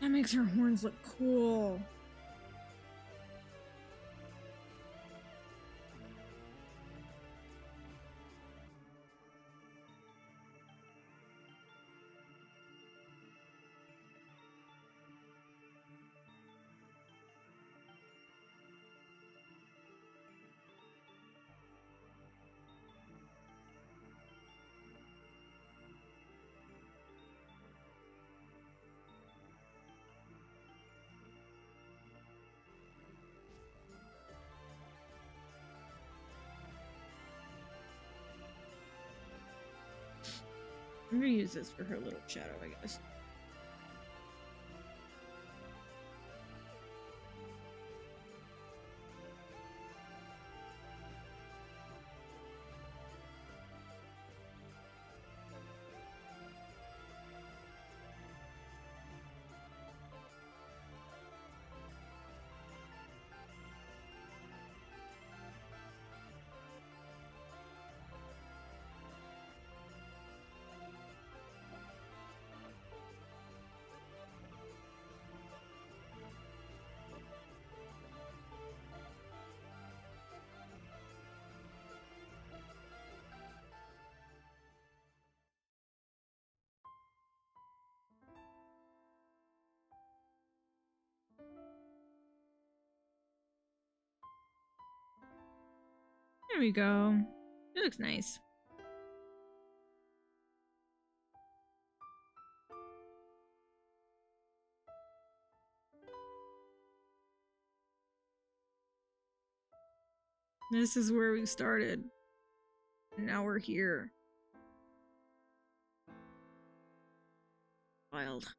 That makes her horns look cool. I'm gonna use this for her little shadow, I guess. There we go. It looks nice. This is where we started. And now we're here. Wild.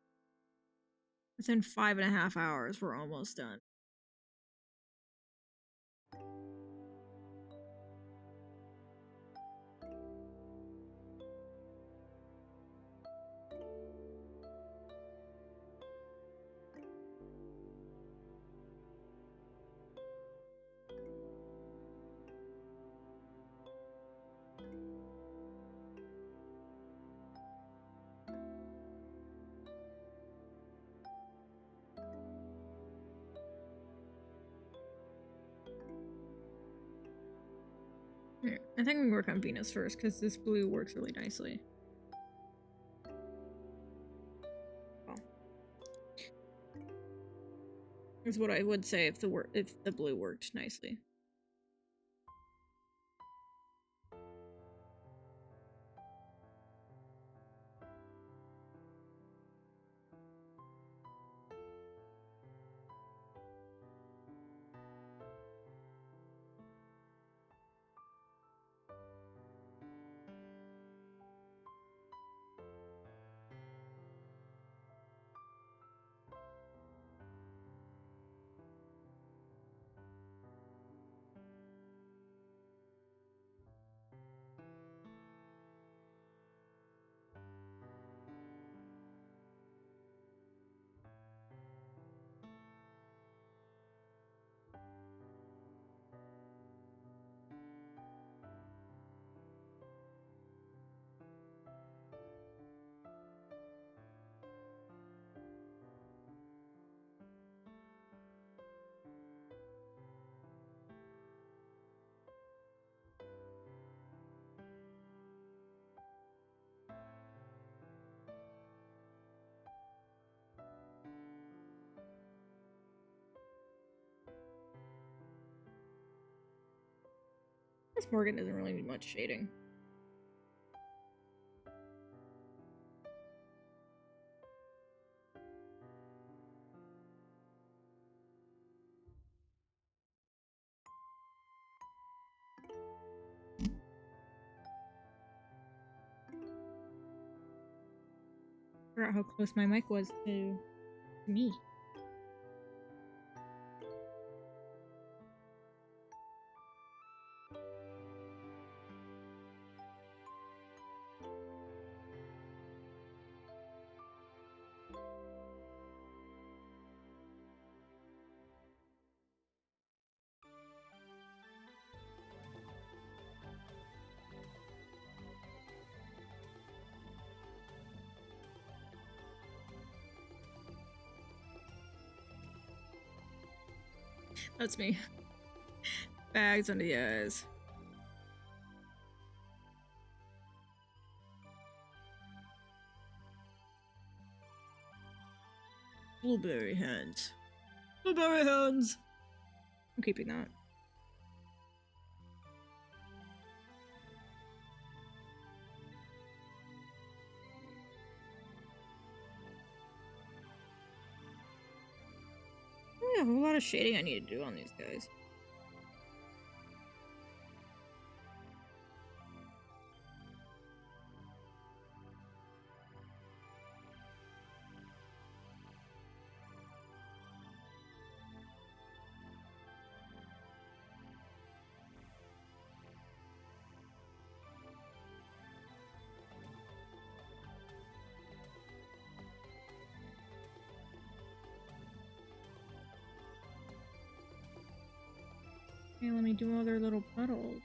Within 5.5 hours, we're almost done. I think we work on Venus first because this blue works really nicely. Oh. Is what I would say if the blue worked nicely. This Morgan doesn't really need much shading. I forgot how close my mic was to me. That's me. Bags under the eyes. Blueberry hands. Blueberry hands! I'm keeping that. I have a lot of shading I need to do on these guys. Okay, let me do all their little puddles.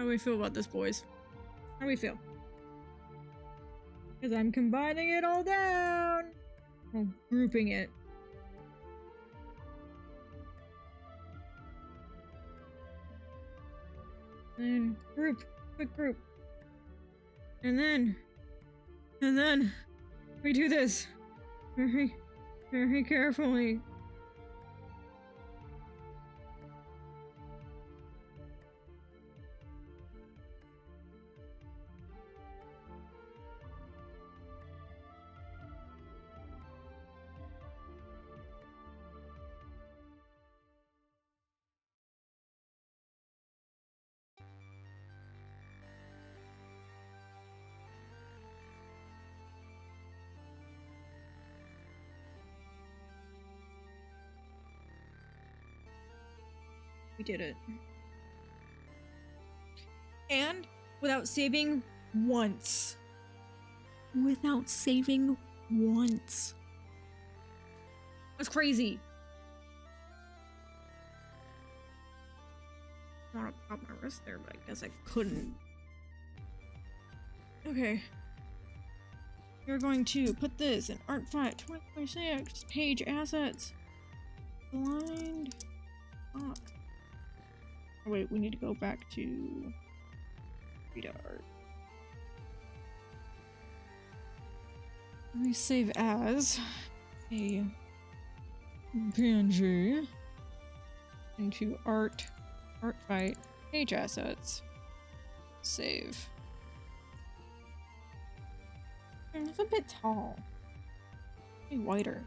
How do we feel about this, boys? How do we feel? Because I'm combining it all down. Well, grouping it. And group. Quick group. And then we do this very, very carefully. We did it. And without saving once. Without saving once. That's crazy. I want to pop my wrist there, but I guess I couldn't. Okay. We're going to put this in Artfight 2026 page assets. Blind box. Oh, wait, we need to go back to read art. Let me save as a PNG into Artfight page assets. Save. It's a bit tall. Maybe wider.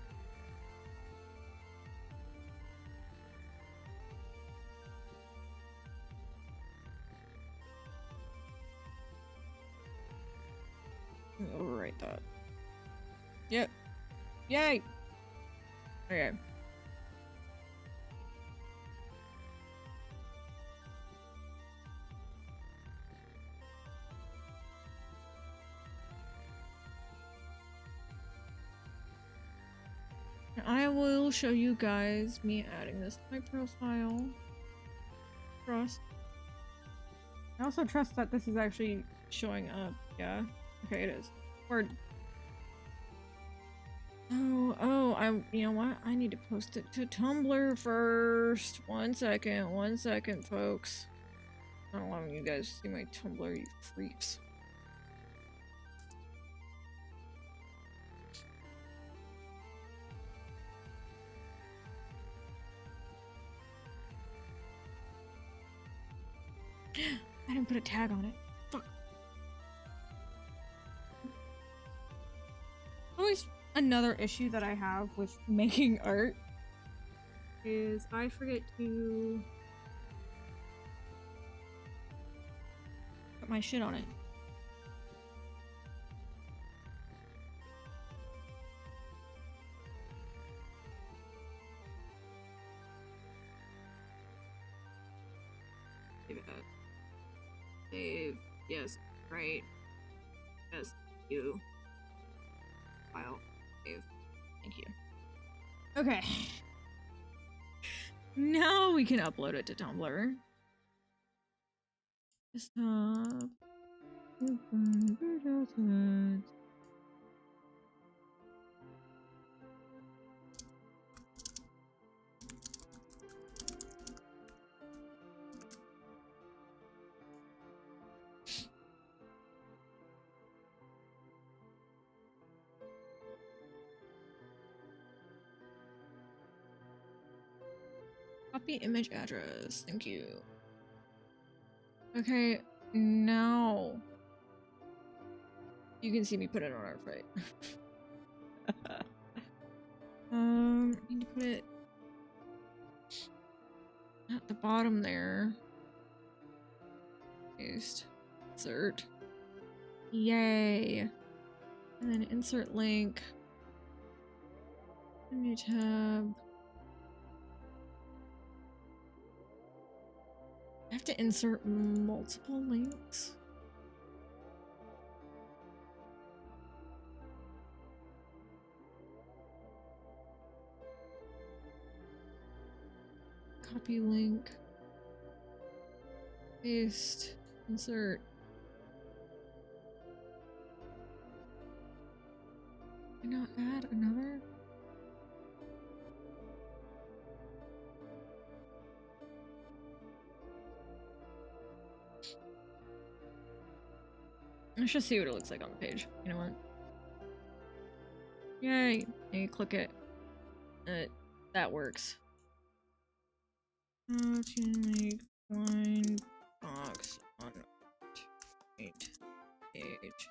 Let me overwrite that. Yep. Yay! Okay. I will show you guys me adding this to my profile. Trust. I also trust that this is actually showing up. Yeah. Okay, it is. Word. You know what? I need to post it to Tumblr first. One second, folks. I don't want you guys to see my Tumblr, you freaks. I didn't put a tag on it. Fuck. Always another issue that I have with making art is I forget to put my shit on it. Save it. Save. Yes. Right. Yes. You. File. Save. Thank you. Okay. Now we can upload it to Tumblr. Stop. Copy image address. Thank you. Okay, now you can see me put it on Artfight. Need to put it at the bottom there. Paste. Insert. Yay. And then insert link. New tab. I have to insert multiple links. Copy link. Paste. Insert. Can I add another? Let's just see what it looks like on the page. You know what? Yay! And you click it. That works. How to make blind box on Artfight page.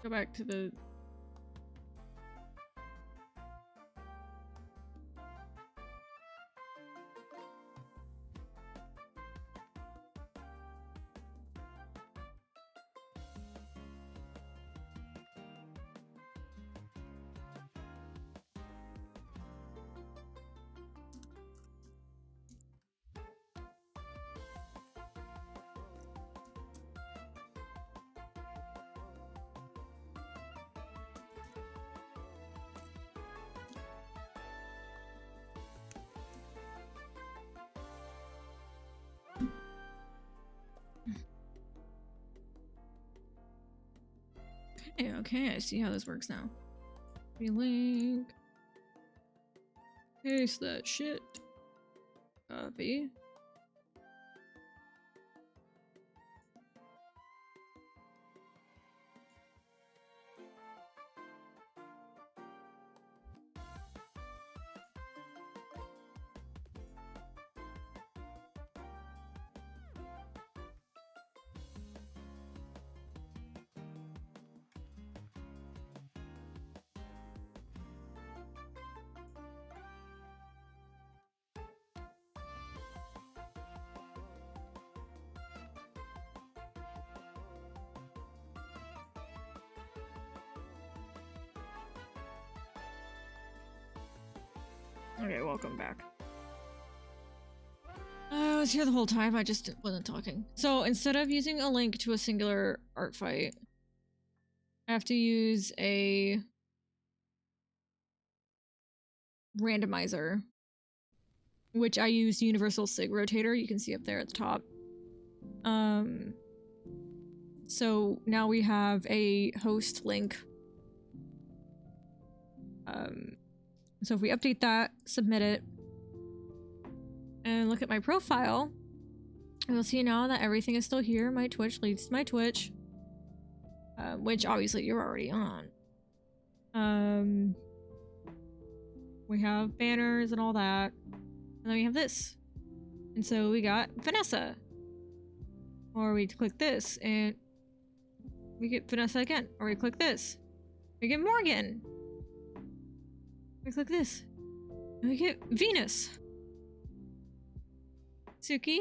Go back to the... Okay, I see how this works now. Link. Paste that shit. Copy. Okay, welcome back. I was here the whole time, I just wasn't talking. So instead of using a link to a singular Artfight, I have to use a randomizer, which I use Universal Sig Rotator, you can see up there at the top. So now we have a host link. So if we update that, submit it, and look at my profile, you'll see now that everything is still here. My Twitch leads to my Twitch, which obviously you're already on. We have banners and all that, and then we have this. And so we got Vanessa. Or we click this, and we get Vanessa again. Or we click this, we get Morgan. We click this, and we get Venus. Suki.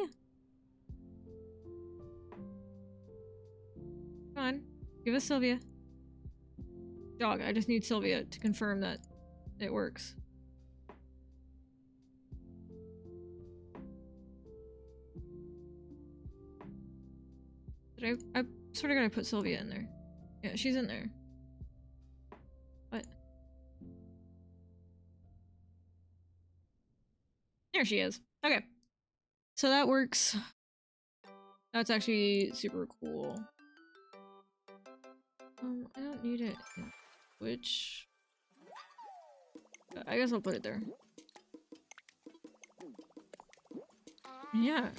Come on, give us Sylvia. Dog, I just need Sylvia to confirm that it works. I sort of gotta put Sylvia in there. Yeah, she's in there. What? There she is. Okay. So that works. That's actually super cool. I don't need it in Twitch. I guess I'll put it there. Yeah.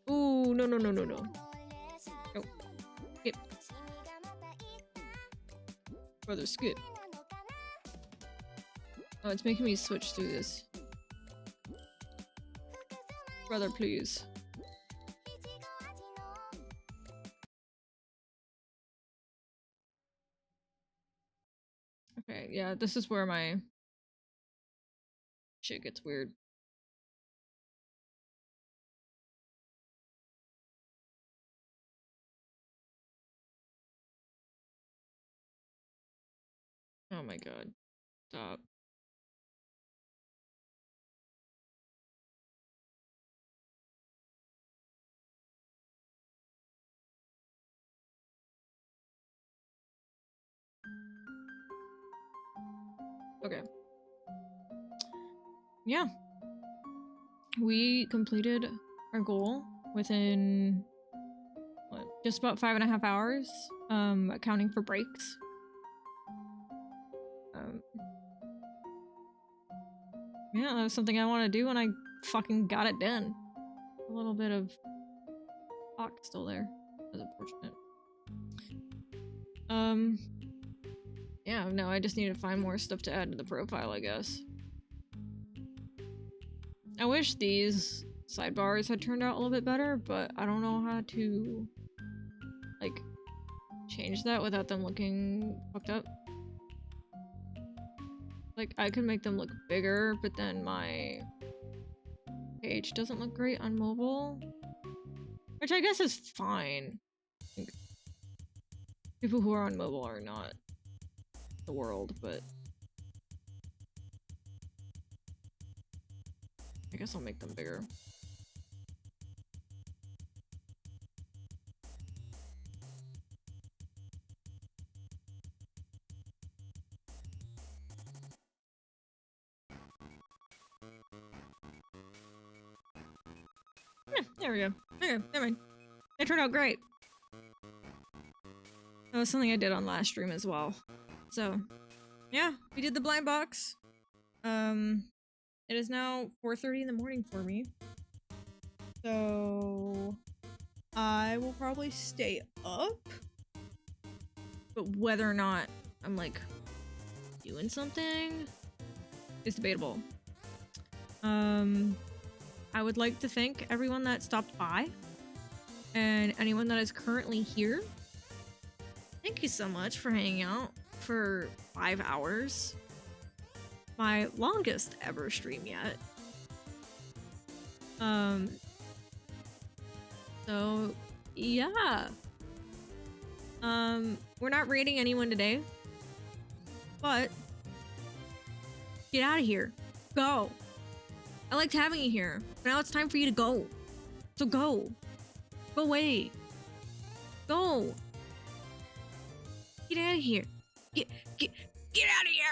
Ooh, no. Oh. Skip. Brother, skip. Oh, it's making me switch through this. Brother, please. Okay, yeah, this is where my shit gets weird. my god. Stop. Okay. Yeah. We completed our goal within what, just about 5.5 hours, accounting for breaks. Yeah, that was something I wanted to do and I fucking got it done. A little bit of talk still there. That's unfortunate. Yeah, no, I just need to find more stuff to add to the profile, I guess. I wish these sidebars had turned out a little bit better, but I don't know how to, like, change that without them looking fucked up. Like, I could make them look bigger, but then my page doesn't look great on mobile. Which I guess is fine. Like, people who are on mobile are not the world, but I guess I'll make them bigger. Yeah, there we go. Okay, never mind. It turned out great. That was something I did on last stream as well. So, yeah, we did the blind box. It is now 4:30 in the morning for me. So, I will probably stay up. But whether or not I'm, like, doing something is debatable. I would like to thank everyone that stopped by and anyone that is currently here. Thank you so much for hanging out for 5 hours. My longest ever stream yet. So yeah. We're not raiding anyone today. But get out of here. Go. I liked having you here. But now it's time for you to go. So go. Go away. Go. Get out of here. Get out of here.